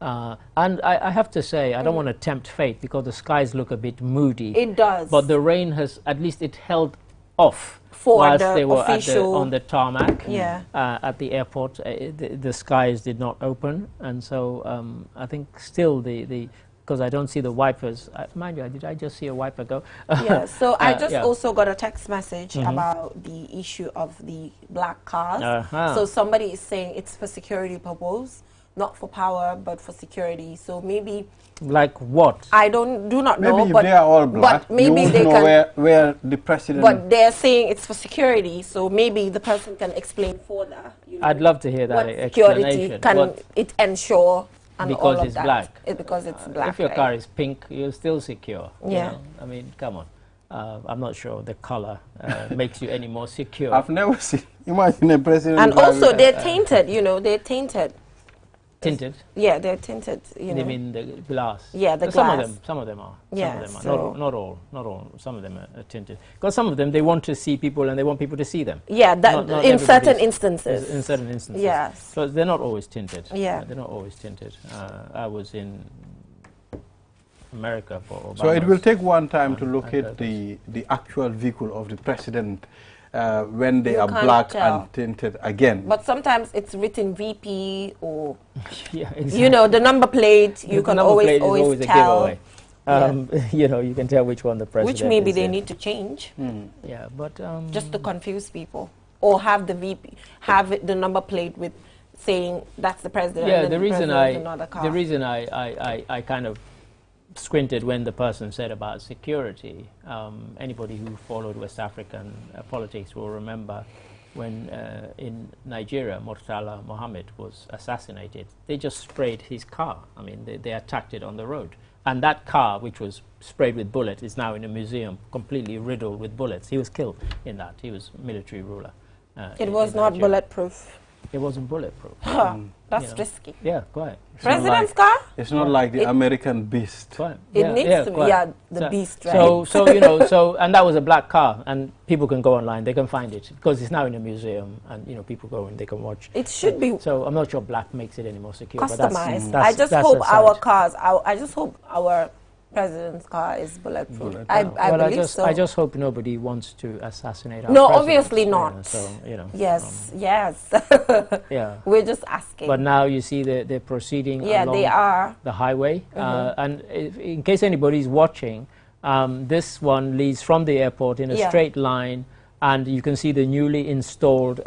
[SPEAKER 3] And I have to say, I don't want to tempt fate because the skies look a bit moody.
[SPEAKER 1] It does.
[SPEAKER 3] But the rain has, at least it held off
[SPEAKER 1] For
[SPEAKER 3] whilst
[SPEAKER 1] the
[SPEAKER 3] they were
[SPEAKER 1] official
[SPEAKER 3] on the tarmac
[SPEAKER 1] Yeah.
[SPEAKER 3] at the airport. The skies did not open. And so I think still because I don't see the wipers. Mind you, did I just see a wiper go?
[SPEAKER 1] Yeah, so I just
[SPEAKER 3] yeah.
[SPEAKER 1] also got a text message about the issue of the black cars.
[SPEAKER 3] Uh-huh.
[SPEAKER 1] So somebody is saying it's for security purpose, not for power, but for security. So maybe
[SPEAKER 3] Like what?
[SPEAKER 1] I do not know.
[SPEAKER 2] Maybe
[SPEAKER 1] but
[SPEAKER 2] they are all black.
[SPEAKER 1] But maybe
[SPEAKER 2] you
[SPEAKER 1] they
[SPEAKER 2] know
[SPEAKER 1] can.
[SPEAKER 2] where the president.
[SPEAKER 1] But they're saying it's for security, so maybe the person can explain further. You know,
[SPEAKER 3] I'd love to hear that
[SPEAKER 1] what security
[SPEAKER 3] explanation.
[SPEAKER 1] can
[SPEAKER 3] What,
[SPEAKER 1] it ensure? And
[SPEAKER 3] because
[SPEAKER 1] all of
[SPEAKER 3] it's
[SPEAKER 1] that.
[SPEAKER 3] black.
[SPEAKER 1] Because it's black.
[SPEAKER 3] if your
[SPEAKER 1] right?
[SPEAKER 3] car is pink, you're still secure. you
[SPEAKER 1] Yeah.
[SPEAKER 3] know? I mean, come on. I'm not sure the color makes you any more secure.
[SPEAKER 2] I've never seen. Imagine a president.
[SPEAKER 1] And also, they're tainted. You know, they're tainted.
[SPEAKER 3] Tinted?
[SPEAKER 1] Yeah, they're tinted. You know.
[SPEAKER 3] You mean the glass?
[SPEAKER 1] Yeah, the
[SPEAKER 3] Some
[SPEAKER 1] glass.
[SPEAKER 3] of them are.
[SPEAKER 1] Yeah,
[SPEAKER 3] some of them are.
[SPEAKER 1] so-
[SPEAKER 3] Not all. Some of them are tinted. Because some of them, they want to see people and they want people to see them.
[SPEAKER 1] Yeah, that
[SPEAKER 3] Not
[SPEAKER 1] in certain
[SPEAKER 3] everybody's-
[SPEAKER 1] instances.
[SPEAKER 3] In certain instances.
[SPEAKER 1] Yes.
[SPEAKER 3] So they're not always tinted.
[SPEAKER 1] Yeah.
[SPEAKER 3] They're not always tinted. I was in America for Obama's.
[SPEAKER 2] So it will take one time to
[SPEAKER 3] and
[SPEAKER 2] locate
[SPEAKER 3] others.
[SPEAKER 2] the actual vehicle of the president when they
[SPEAKER 1] You
[SPEAKER 2] are
[SPEAKER 1] can't
[SPEAKER 2] black
[SPEAKER 1] tell.
[SPEAKER 2] and tinted again.
[SPEAKER 1] But sometimes it's written VP or
[SPEAKER 3] Yeah, exactly.
[SPEAKER 1] you know the number plate. You
[SPEAKER 3] The
[SPEAKER 1] can
[SPEAKER 3] number plate is
[SPEAKER 1] always
[SPEAKER 3] a
[SPEAKER 1] tell.
[SPEAKER 3] giveaway. You know, you can tell which one the president
[SPEAKER 1] Which maybe
[SPEAKER 3] is
[SPEAKER 1] they
[SPEAKER 3] in.
[SPEAKER 1] need to change
[SPEAKER 3] Yeah, but
[SPEAKER 1] just to confuse people, or have the VP have the number plate with saying that's the president.
[SPEAKER 3] yeah,
[SPEAKER 1] and then
[SPEAKER 3] the reason
[SPEAKER 1] president's another car.
[SPEAKER 3] I kind of squinted when the person said about security. Anybody who followed West African politics will remember when in Nigeria, Murtala Mohammed was assassinated. They just sprayed his car. I mean, they attacked it on the road. And that car, which was sprayed with bullets, is now in a museum, completely riddled with bullets. He was killed in that. He was military ruler.
[SPEAKER 1] It was not
[SPEAKER 3] Nigeria.
[SPEAKER 1] bulletproof.
[SPEAKER 3] It wasn't bulletproof.
[SPEAKER 1] That's
[SPEAKER 3] You know.
[SPEAKER 1] risky.
[SPEAKER 3] Yeah, quite.
[SPEAKER 1] President's car?
[SPEAKER 2] It's not like the
[SPEAKER 1] It-
[SPEAKER 2] American beast.
[SPEAKER 3] Quite.
[SPEAKER 1] It
[SPEAKER 3] Yeah,
[SPEAKER 1] needs
[SPEAKER 3] yeah,
[SPEAKER 1] to be,
[SPEAKER 3] quite.
[SPEAKER 1] yeah, the beast, right?
[SPEAKER 3] So you know, and that was a black car, and people can go online, they can find it because it's now in a museum, and you know, people go and they can watch.
[SPEAKER 1] It should be
[SPEAKER 3] So I'm not sure black makes it any more secure. But
[SPEAKER 1] customized.
[SPEAKER 3] that's,
[SPEAKER 1] I just
[SPEAKER 3] that's
[SPEAKER 1] hope
[SPEAKER 3] aside.
[SPEAKER 1] our cars. I just hope our president's car is bulletproof. I
[SPEAKER 3] Well,
[SPEAKER 1] believe so.
[SPEAKER 3] I just hope nobody wants to assassinate our
[SPEAKER 1] No,
[SPEAKER 3] president,
[SPEAKER 1] obviously
[SPEAKER 3] you know,
[SPEAKER 1] not.
[SPEAKER 3] so you know.
[SPEAKER 1] Yes, yes.
[SPEAKER 3] Yeah.
[SPEAKER 1] We're just asking.
[SPEAKER 3] But now you see they're proceeding
[SPEAKER 1] yeah,
[SPEAKER 3] along
[SPEAKER 1] they are.
[SPEAKER 3] the highway. And in case anybody's watching, this one leads from the airport in a
[SPEAKER 1] Yeah.
[SPEAKER 3] straight line, and you can see the newly installed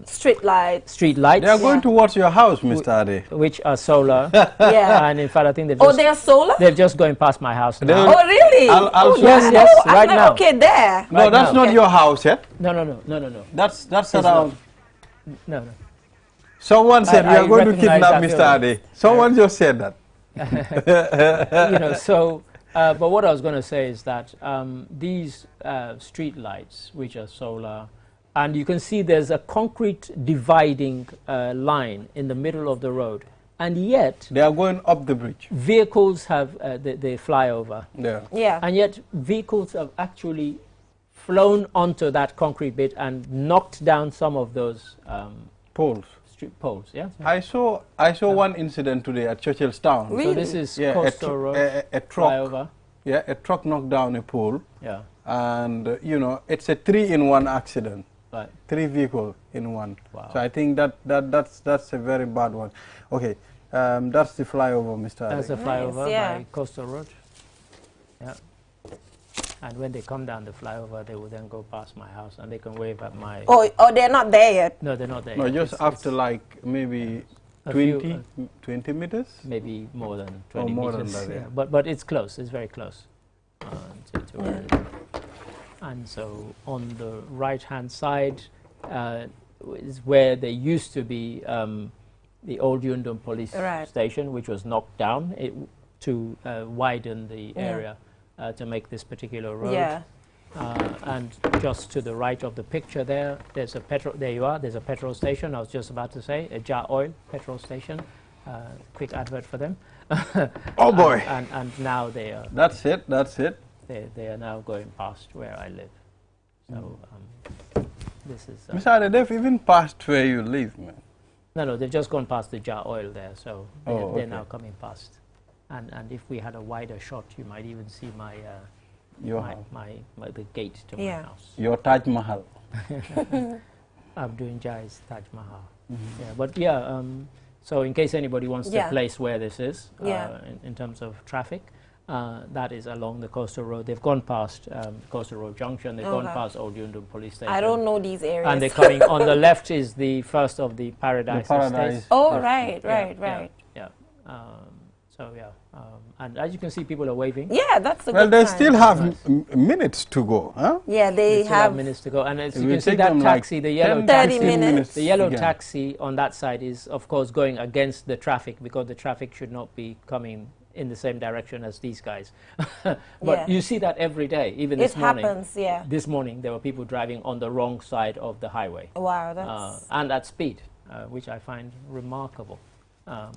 [SPEAKER 1] Street lights.
[SPEAKER 3] street lights,
[SPEAKER 2] They are going
[SPEAKER 1] Yeah.
[SPEAKER 2] towards your house, Mr. Ade.
[SPEAKER 3] which are solar.
[SPEAKER 1] Yeah.
[SPEAKER 3] And in fact, I think
[SPEAKER 1] Oh, they're solar?
[SPEAKER 3] they're just going past my house
[SPEAKER 2] They-
[SPEAKER 3] now.
[SPEAKER 1] Oh, really?
[SPEAKER 2] I'll
[SPEAKER 1] oh,
[SPEAKER 2] show
[SPEAKER 3] Yes,
[SPEAKER 2] you.
[SPEAKER 3] yes,
[SPEAKER 1] oh,
[SPEAKER 3] right now.
[SPEAKER 1] Okay, there.
[SPEAKER 2] No,
[SPEAKER 3] Right
[SPEAKER 2] that's
[SPEAKER 3] now.
[SPEAKER 2] not
[SPEAKER 1] Okay.
[SPEAKER 2] your house yet.
[SPEAKER 3] No.
[SPEAKER 2] That's
[SPEAKER 3] It's
[SPEAKER 2] around.
[SPEAKER 3] No.
[SPEAKER 2] Someone said we
[SPEAKER 3] I
[SPEAKER 2] are going to
[SPEAKER 3] recognize
[SPEAKER 2] kidnap
[SPEAKER 3] that
[SPEAKER 2] Mr.
[SPEAKER 3] building.
[SPEAKER 2] Ade. Someone just said that.
[SPEAKER 3] You know, so, but what I was going to say is that these street lights, which are solar, and you can see there's a concrete dividing line in the middle of the road, and yet
[SPEAKER 2] They are going up the bridge.
[SPEAKER 3] vehicles have they fly over,
[SPEAKER 2] Yeah.
[SPEAKER 1] Yeah.
[SPEAKER 3] and yet vehicles have actually flown onto that concrete bit and knocked down some of those
[SPEAKER 2] Poles.
[SPEAKER 3] street poles. Yeah.
[SPEAKER 2] I saw one incident today at Churchillstown.
[SPEAKER 1] Really?
[SPEAKER 3] So this is
[SPEAKER 2] Yeah,
[SPEAKER 3] Coastal Road
[SPEAKER 2] a truck.
[SPEAKER 3] flyover.
[SPEAKER 2] Yeah, a truck knocked down a pole,
[SPEAKER 3] Yeah.
[SPEAKER 2] and you know, it's a 3-in-1 accident.
[SPEAKER 3] Right.
[SPEAKER 2] 3 vehicles in one.
[SPEAKER 3] Wow.
[SPEAKER 2] So I think that's a very bad one. Okay, that's the flyover, Mr.
[SPEAKER 3] That's
[SPEAKER 2] Ade.
[SPEAKER 3] a flyover
[SPEAKER 1] yeah.
[SPEAKER 3] by Coastal Road. Yeah. And when they come down the flyover, they will then go past my house and they can wave at my.
[SPEAKER 1] Oh, they're not there yet.
[SPEAKER 3] No, they're not there.
[SPEAKER 2] No,
[SPEAKER 3] yet.
[SPEAKER 2] just
[SPEAKER 3] It's-
[SPEAKER 2] after like maybe
[SPEAKER 3] A few,
[SPEAKER 2] 20 meters.
[SPEAKER 3] maybe more than 20
[SPEAKER 2] more than
[SPEAKER 3] meters.
[SPEAKER 2] that, yeah.
[SPEAKER 3] But it's close. It's very close to where I live. And so on the right-hand side is where there used to be the old Yundum police
[SPEAKER 1] Right.
[SPEAKER 3] station, which was knocked down to widen the area to make this particular road.
[SPEAKER 1] Yeah.
[SPEAKER 3] And just to the right of the picture there's a petrol. There you are. There's a petrol station. I was just about to say a Jar Oil petrol station. Quick advert for them.
[SPEAKER 2] Oh boy!
[SPEAKER 3] And now they are.
[SPEAKER 2] That's it. That's it.
[SPEAKER 3] They are now going past where I live. So this is.
[SPEAKER 2] Mr. Ade, they've even passed where you live, man.
[SPEAKER 3] No, they've just gone past the Jar oil there, so they're now coming past. And if we had a wider shot, you might even see the gate to my house.
[SPEAKER 2] Your Taj Mahal.
[SPEAKER 3] Abdul Jai's Taj Mahal. Yeah, but yeah, so in case anybody wants to place where this is in terms of traffic, that is along the coastal road. They've gone past Coastal Road Junction. They've gone past Old Yundum Police Station.
[SPEAKER 1] I don't know these areas.
[SPEAKER 3] And they're coming on the left is the first of the Paradise Estates.
[SPEAKER 1] Oh, right.
[SPEAKER 3] Yeah. And as you can see, people are waving.
[SPEAKER 1] Yeah, that's a good
[SPEAKER 2] Well, they
[SPEAKER 1] sign.
[SPEAKER 2] still have minutes to go, huh?
[SPEAKER 1] Yeah, they have
[SPEAKER 3] minutes to go. And as
[SPEAKER 2] It
[SPEAKER 3] you
[SPEAKER 2] will
[SPEAKER 3] can see,
[SPEAKER 2] take
[SPEAKER 3] that
[SPEAKER 2] them
[SPEAKER 3] taxi,
[SPEAKER 2] like
[SPEAKER 3] the yellow
[SPEAKER 1] 30
[SPEAKER 3] taxi,
[SPEAKER 1] minutes.
[SPEAKER 3] the yellow
[SPEAKER 2] again.
[SPEAKER 3] taxi on that side is, of course, going against the traffic because the traffic should not be coming in the same direction as these guys. But you see that every day, even this morning.
[SPEAKER 1] It happens, yeah.
[SPEAKER 3] This morning, there were people driving on the wrong side of the highway.
[SPEAKER 1] Wow, that's...
[SPEAKER 3] and at speed, which I find remarkable.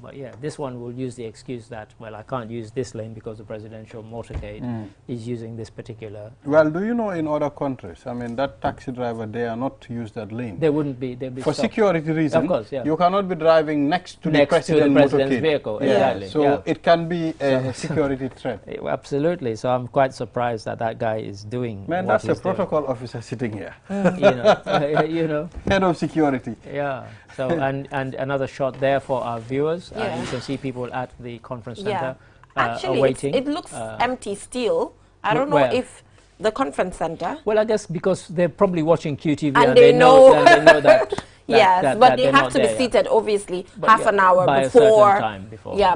[SPEAKER 3] But yeah, this one will use the excuse that, well, I can't use this lane because the presidential motorcade is using this particular...
[SPEAKER 2] Well, do you know in other countries, I mean, that taxi driver, they are not to use that lane.
[SPEAKER 3] They wouldn't be, they'd be
[SPEAKER 2] For
[SPEAKER 3] stopped.
[SPEAKER 2] security reasons,
[SPEAKER 3] of course,
[SPEAKER 2] you cannot be driving next to the president's motorcade.
[SPEAKER 3] vehicle. Exactly.
[SPEAKER 2] So it can be a security threat.
[SPEAKER 3] Absolutely. So I'm quite surprised that that guy is doing
[SPEAKER 2] Man,
[SPEAKER 3] what
[SPEAKER 2] that's a
[SPEAKER 3] he's doing.
[SPEAKER 2] protocol officer sitting here.
[SPEAKER 3] You know.
[SPEAKER 2] Head of security.
[SPEAKER 3] Yeah. So and another shot there for our viewers. You can see people at the conference center
[SPEAKER 1] Actually,
[SPEAKER 3] awaiting.
[SPEAKER 1] it looks empty still. I don't know if the conference center.
[SPEAKER 3] Well, I guess because they're probably watching QTV
[SPEAKER 1] and
[SPEAKER 3] they know that.
[SPEAKER 1] Yes, but they have to be seated, obviously, half an hour before.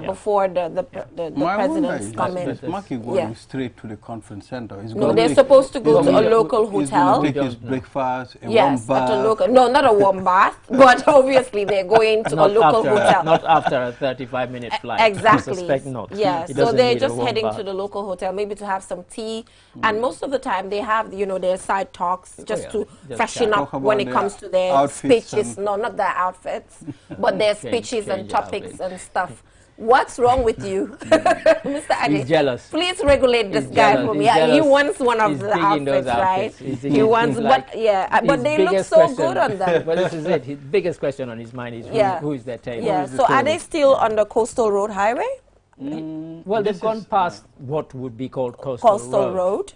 [SPEAKER 1] Before the president's coming.
[SPEAKER 2] Is Maki going straight to the conference center?
[SPEAKER 1] No, they're supposed to go to a local hotel.
[SPEAKER 2] He's going to take his breakfast, a
[SPEAKER 1] warm
[SPEAKER 2] bath.
[SPEAKER 1] At a local, no, not a warm bath, but obviously they're going to a local hotel.
[SPEAKER 3] Not after a 35-minute flight.
[SPEAKER 1] Exactly.
[SPEAKER 3] I suspect not.
[SPEAKER 1] Yeah, so they're just heading to the local hotel, maybe to have some tea. And most of the time they have, their side talks just to freshen up when it comes to their speeches. No, not their outfits, but their speeches and topics and stuff. What's wrong with you, Mr. Adi?
[SPEAKER 3] He's jealous.
[SPEAKER 1] Please regulate this guy for me. He wants one of the outfits, right? He wants, but they look so good on them.
[SPEAKER 3] Well, this is it. His biggest question on his mind is who is their table?
[SPEAKER 1] Yeah. So are they still on the Coastal Road Highway?
[SPEAKER 3] Well, they've gone past what would be called Coastal Road.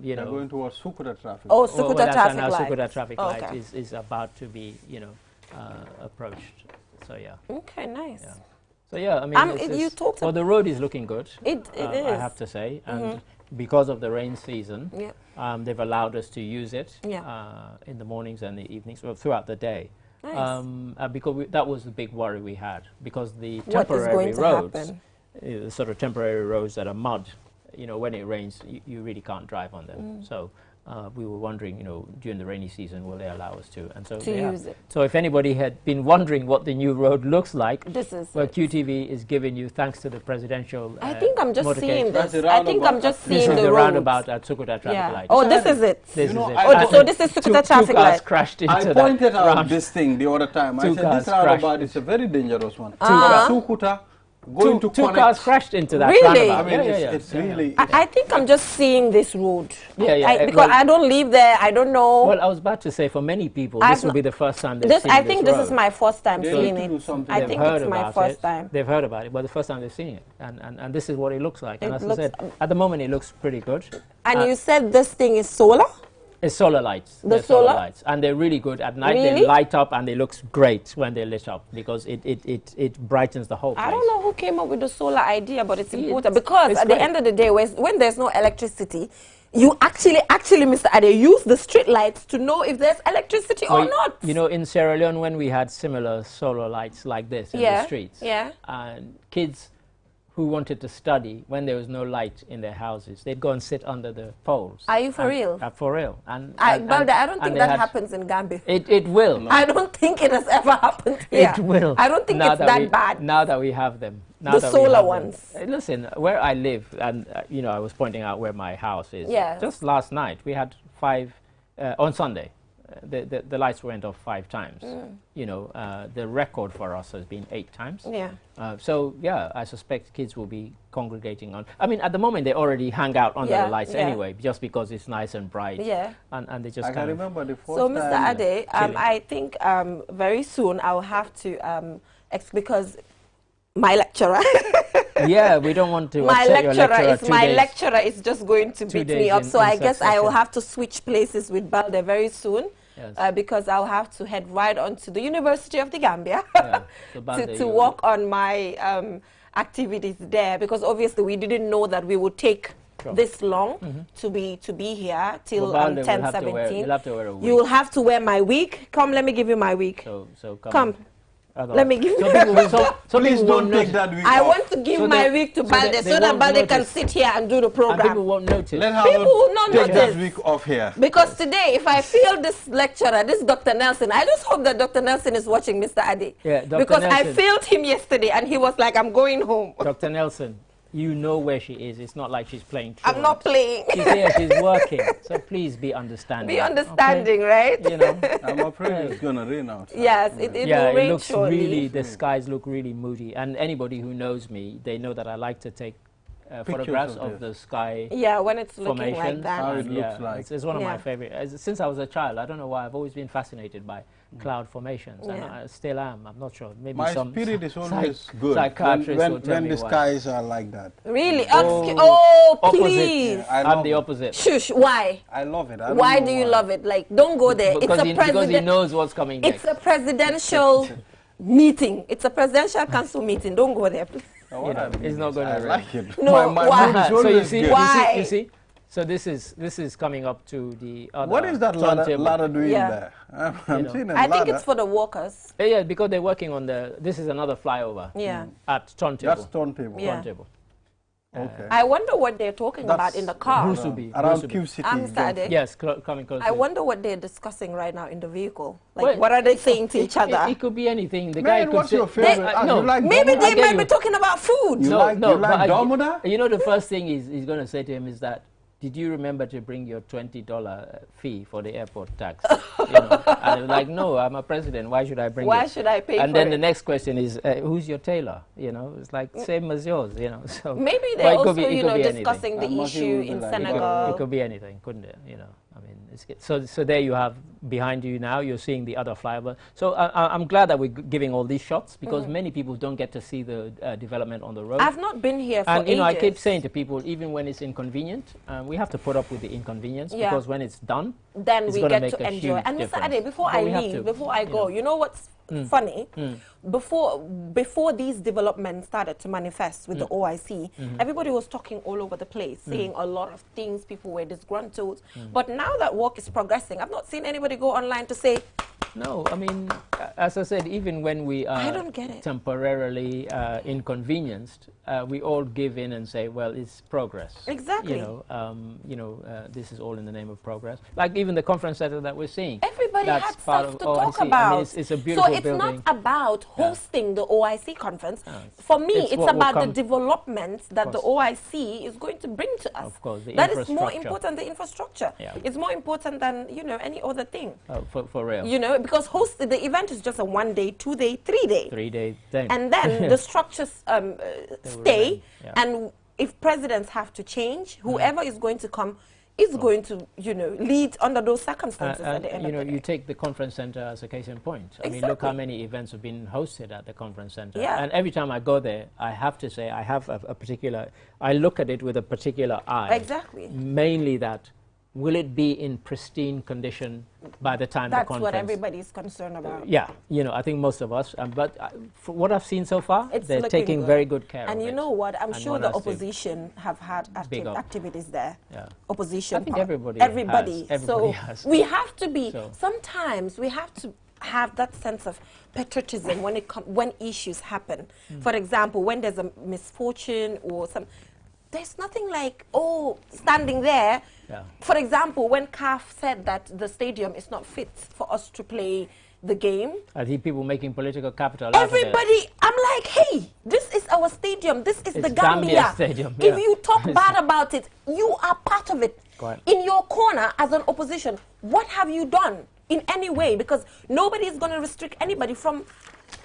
[SPEAKER 2] They're going towards Sukuta traffic.
[SPEAKER 1] Oh, Sukuta traffic light.
[SPEAKER 3] Sukuta traffic light is about to be, approached. So yeah.
[SPEAKER 1] Okay, nice.
[SPEAKER 3] Yeah. So yeah, I mean,
[SPEAKER 1] you talked.
[SPEAKER 3] Well, the road is looking good.
[SPEAKER 1] It is.
[SPEAKER 3] I have to say, and because of the rain season, they've allowed us to use it in the mornings and the evenings, well, throughout the day. Nice. Because that was the big worry we had, because the temporary roads, the sort of temporary roads that are mud, when it rains, you really can't drive on them. So we were wondering, during the rainy season, will they allow us to? And so
[SPEAKER 1] use it.
[SPEAKER 3] So if anybody had been wondering what the new road looks like,
[SPEAKER 1] this is
[SPEAKER 3] QTV is giving you, thanks to the presidential.
[SPEAKER 1] I think I'm just seeing this.
[SPEAKER 2] I think
[SPEAKER 1] I'm just seeing the
[SPEAKER 3] roundabout at Sukuta traffic light.
[SPEAKER 1] Oh, this is it.
[SPEAKER 3] This is it.
[SPEAKER 1] So this is Sukuta traffic light.
[SPEAKER 3] Two cars crashed into
[SPEAKER 2] I pointed out this thing the other time. I said this roundabout is a very dangerous one. Sukuta.
[SPEAKER 3] Two cars crashed into that
[SPEAKER 1] really?
[SPEAKER 3] roundabout.
[SPEAKER 2] I mean, it's really...
[SPEAKER 1] I think I'm just seeing this road.
[SPEAKER 3] Because
[SPEAKER 1] I don't live there. I don't know.
[SPEAKER 3] Well, I was about to say, for many people, this will be the first time they've seen
[SPEAKER 1] I think this
[SPEAKER 3] road.
[SPEAKER 1] is my first time seeing it. I think it's my first time.
[SPEAKER 3] They've heard about it, but the first time they've seen it. And this is what it looks like. And as I said, at the moment, it looks pretty good.
[SPEAKER 1] And you said this thing is solar?
[SPEAKER 3] It's solar lights.
[SPEAKER 1] The solar
[SPEAKER 3] lights, and they're really good at night. Really? They light up, and they look great when they're lit up because it brightens the whole place.
[SPEAKER 1] I don't know who came up with the solar idea, but it's important because at the end of the day, when there's no electricity, you actually, Mr. Ade, use the street lights to know if there's electricity or not.
[SPEAKER 3] In Sierra Leone, when we had similar solar lights like this in the streets, and kids who wanted to study, when there was no light in their houses, they'd go and sit under the poles.
[SPEAKER 1] Are you for real?
[SPEAKER 3] For real.
[SPEAKER 1] I don't think that happens in Gambia.
[SPEAKER 3] It will.
[SPEAKER 1] No. I don't think it has ever happened here.
[SPEAKER 3] It will.
[SPEAKER 1] I don't think it's that bad.
[SPEAKER 3] Now that we have them.
[SPEAKER 1] The solar ones.
[SPEAKER 3] Listen, where I live, and I was pointing out where my house is.
[SPEAKER 1] Yeah.
[SPEAKER 3] Just last night, we had 5, on Sunday, the lights went off 5 times. You know, the record for us has been 8 times.
[SPEAKER 1] Yeah.
[SPEAKER 3] So yeah, I suspect kids will be congregating on. I mean, at the moment they already hang out under the lights anyway, just because it's nice and bright.
[SPEAKER 1] Yeah.
[SPEAKER 3] And they just.
[SPEAKER 2] I can remember the first
[SPEAKER 1] so, Mr.
[SPEAKER 2] time.
[SPEAKER 1] Ade, I think very soon I'll have to because my lecturer.
[SPEAKER 3] Yeah, we don't want to.
[SPEAKER 1] My
[SPEAKER 3] upset your lecturer.
[SPEAKER 1] My lecturer is just going to beat me up. So I guess I will have to switch places with Balde very soon. Yes. Because I'll have to head right on to the University of the Gambia to work on my activities there, because obviously we didn't know that we would take this long to be here till 10, 17. You will have to wear my wig. Come, let me give you my wig.
[SPEAKER 3] So
[SPEAKER 1] come. Let me give you.
[SPEAKER 2] Please don't take that wig.
[SPEAKER 1] I want to give my wig to Balde so that Balde can sit here and do the program.
[SPEAKER 3] And people won't notice.
[SPEAKER 1] People will not
[SPEAKER 2] take
[SPEAKER 1] notice.
[SPEAKER 2] that wig off here.
[SPEAKER 1] Because today, if I feel this lecturer, this Dr. Nelson, I just hope that Dr. Nelson is watching Mr. Ade.
[SPEAKER 3] Yeah, Dr.
[SPEAKER 1] Because
[SPEAKER 3] Nelson.
[SPEAKER 1] I failed him yesterday and he was like, I'm going home.
[SPEAKER 3] Dr. Nelson, you know where she is. It's not like she's playing truant.
[SPEAKER 1] I'm not playing.
[SPEAKER 3] She's here, she's working. So please be understanding.
[SPEAKER 1] Be understanding, right?
[SPEAKER 3] You know.
[SPEAKER 2] I'm afraid it's going to rain out.
[SPEAKER 1] Yes, it will rain
[SPEAKER 3] looks
[SPEAKER 1] shortly.
[SPEAKER 3] really, the skies look really moody. And anybody who knows me, they know that I like to take photographs of the sky.
[SPEAKER 1] Yeah, when it's looking like that.
[SPEAKER 2] How it looks like.
[SPEAKER 3] It's one of my favorite. Since I was a child, I don't know why, I've always been fascinated by cloud formations, and I still am. I'm not sure. Maybe
[SPEAKER 2] my
[SPEAKER 3] some
[SPEAKER 2] spirit is always good
[SPEAKER 3] when
[SPEAKER 2] the skies are like that.
[SPEAKER 1] Really? Oh, please!
[SPEAKER 3] Yeah, I'm the opposite.
[SPEAKER 1] Shush! Why?
[SPEAKER 2] I love it.
[SPEAKER 1] Why do you love it? Like, don't go there.
[SPEAKER 3] Because he knows what's coming next.
[SPEAKER 1] It's a presidential meeting. It's a presidential council meeting. Don't go there, please.
[SPEAKER 3] It's not going to rain.
[SPEAKER 2] I like it.
[SPEAKER 1] No,
[SPEAKER 2] why?
[SPEAKER 3] So you see,
[SPEAKER 1] why?
[SPEAKER 3] You see. So this is coming up to the other.
[SPEAKER 2] What is that ladder doing there? I'm seeing a ladder.
[SPEAKER 1] I think it's for the workers.
[SPEAKER 3] Yeah, because they're working on this is another flyover.
[SPEAKER 1] Yeah.
[SPEAKER 3] At turntable.
[SPEAKER 2] That's turntable.
[SPEAKER 1] Yeah.
[SPEAKER 3] Turntable.
[SPEAKER 2] Okay.
[SPEAKER 1] I wonder what they're talking about in the car.
[SPEAKER 2] Around Q City.
[SPEAKER 3] Yes, coming close.
[SPEAKER 1] I wonder what they're discussing right now in the vehicle. Like, what are they saying to each other?
[SPEAKER 3] It could be anything. The
[SPEAKER 2] Man,
[SPEAKER 3] guy could
[SPEAKER 2] what's
[SPEAKER 3] say,
[SPEAKER 2] your favorite?
[SPEAKER 3] no,
[SPEAKER 2] like
[SPEAKER 1] maybe they might be talking about food.
[SPEAKER 2] You like Domoda?
[SPEAKER 3] You know, the first thing he's going to say to him is that, did you remember to bring your $20 fee for the airport tax? You know? And like, no, I'm a president. Why should I bring it?
[SPEAKER 1] Why should I pay for it?
[SPEAKER 3] And then the next question is, who's your tailor? You know, it's like same as yours. You know, so
[SPEAKER 1] maybe they're also, discussing the issue in Senegal.
[SPEAKER 3] It could be anything, couldn't it? You know, I mean, so there you have behind you now. You're seeing the other flyover. So I'm glad that we're giving all these shots because many people don't get to see the development on the road.
[SPEAKER 1] I've not been here for ages.
[SPEAKER 3] You know, I keep saying to people, even when it's inconvenient, we have to put up with the inconvenience because when it's done,
[SPEAKER 1] then we get to enjoy. And Mr. Ade, before I leave, before I go, you know what's funny? Before these developments started to manifest with the OIC, everybody was talking all over the place, saying a lot of things. People were disgruntled. But now that work is progressing, I've not seen anybody go online to say,
[SPEAKER 3] no, I mean, as I said, even when we are temporarily inconvenienced, we all give in and say, well, it's progress.
[SPEAKER 1] Exactly.
[SPEAKER 3] You know, this is all in the name of progress. Like even the conference center that we're seeing.
[SPEAKER 1] Everybody had stuff to talk about.
[SPEAKER 3] I mean, it's a beautiful building.
[SPEAKER 1] So it's not about hosting the OIC conference. For me, it's about the developments that the OIC is going to bring to us.
[SPEAKER 3] Of course, the
[SPEAKER 1] that is more important than the infrastructure.
[SPEAKER 3] Yeah.
[SPEAKER 1] It's more important than, any other thing.
[SPEAKER 3] For real.
[SPEAKER 1] You know, because the event is just a 1 day, 2 day, 3 day.
[SPEAKER 3] 3 day thing.
[SPEAKER 1] And then the structures stay. Yeah. And if presidents have to change, whoever is going to come is going to, lead under those circumstances at the end of the day.
[SPEAKER 3] You take the conference center as a case in point. I mean, look how many events have been hosted at the conference center.
[SPEAKER 1] Yeah.
[SPEAKER 3] And every time I go there, I have to say I have a particular, I look at it with a particular eye.
[SPEAKER 1] Exactly.
[SPEAKER 3] Mainly that, will it be in pristine condition by the time the conference?
[SPEAKER 1] That's what everybody's concerned about.
[SPEAKER 3] Yeah, I think most of us. But for what I've seen so far, they're taking very good care of it.
[SPEAKER 1] And you know what? I'm sure the opposition have had activities there.
[SPEAKER 3] Yeah.
[SPEAKER 1] Opposition.
[SPEAKER 3] I think everybody has.
[SPEAKER 1] So
[SPEAKER 3] has.
[SPEAKER 1] we have to be, sometimes we have to have that sense of patriotism when issues happen. For example, when there's a misfortune or there's nothing like, standing there. Yeah. For example, when CAF said that the stadium is not fit for us to play the game.
[SPEAKER 3] I think people making political capital.
[SPEAKER 1] Everybody, I'm like, hey, this is our stadium. This is the Gambia
[SPEAKER 3] stadium.
[SPEAKER 1] If you talk bad about it, you are part of it. In your corner as an opposition, what have you done? in any way, because nobody is going to restrict anybody from,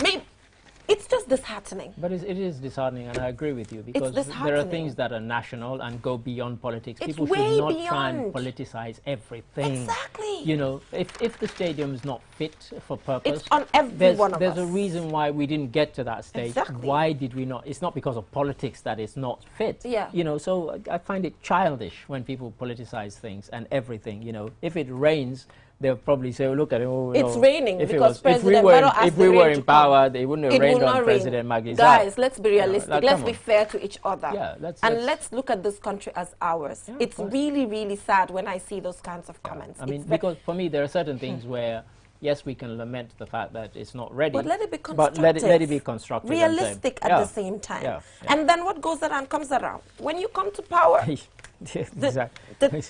[SPEAKER 1] maybe, it's just disheartening.
[SPEAKER 3] But it is disheartening, and I agree with you, because there are things that are national and go beyond politics.
[SPEAKER 1] It's
[SPEAKER 3] People
[SPEAKER 1] way
[SPEAKER 3] should not
[SPEAKER 1] beyond.
[SPEAKER 3] try and politicize everything.
[SPEAKER 1] Exactly.
[SPEAKER 3] You know, if the stadium is not fit for purpose,
[SPEAKER 1] it's on every one of
[SPEAKER 3] there's
[SPEAKER 1] us.
[SPEAKER 3] a reason why we didn't get to that stage.
[SPEAKER 1] Exactly.
[SPEAKER 3] Why did we not? It's not because of politics that it's not fit.
[SPEAKER 1] Yeah.
[SPEAKER 3] You know, so I find it childish when people politicize things and everything. You know, if it rains, they'll probably say, oh, look at it. Oh,
[SPEAKER 1] it's
[SPEAKER 3] no.
[SPEAKER 1] If
[SPEAKER 3] because
[SPEAKER 1] President Barrow asked
[SPEAKER 3] if we were in power, they wouldn't have rained on
[SPEAKER 1] rain.
[SPEAKER 3] President Maggie.
[SPEAKER 1] Guys, let's be realistic.
[SPEAKER 3] Like,
[SPEAKER 1] let's be fair to each other.
[SPEAKER 3] Yeah,
[SPEAKER 1] let's look at this country as ours.
[SPEAKER 3] Yeah,
[SPEAKER 1] it's really, really sad when I see those kinds of comments.
[SPEAKER 3] I mean, because for me, there are certain things where, yes, we can lament the fact that it's not ready.
[SPEAKER 1] But let it be constructive.
[SPEAKER 3] But let it be constructive.
[SPEAKER 1] Realistic at the same time.
[SPEAKER 3] Yeah.
[SPEAKER 1] And then what goes around comes around. When you come to power,
[SPEAKER 3] exactly.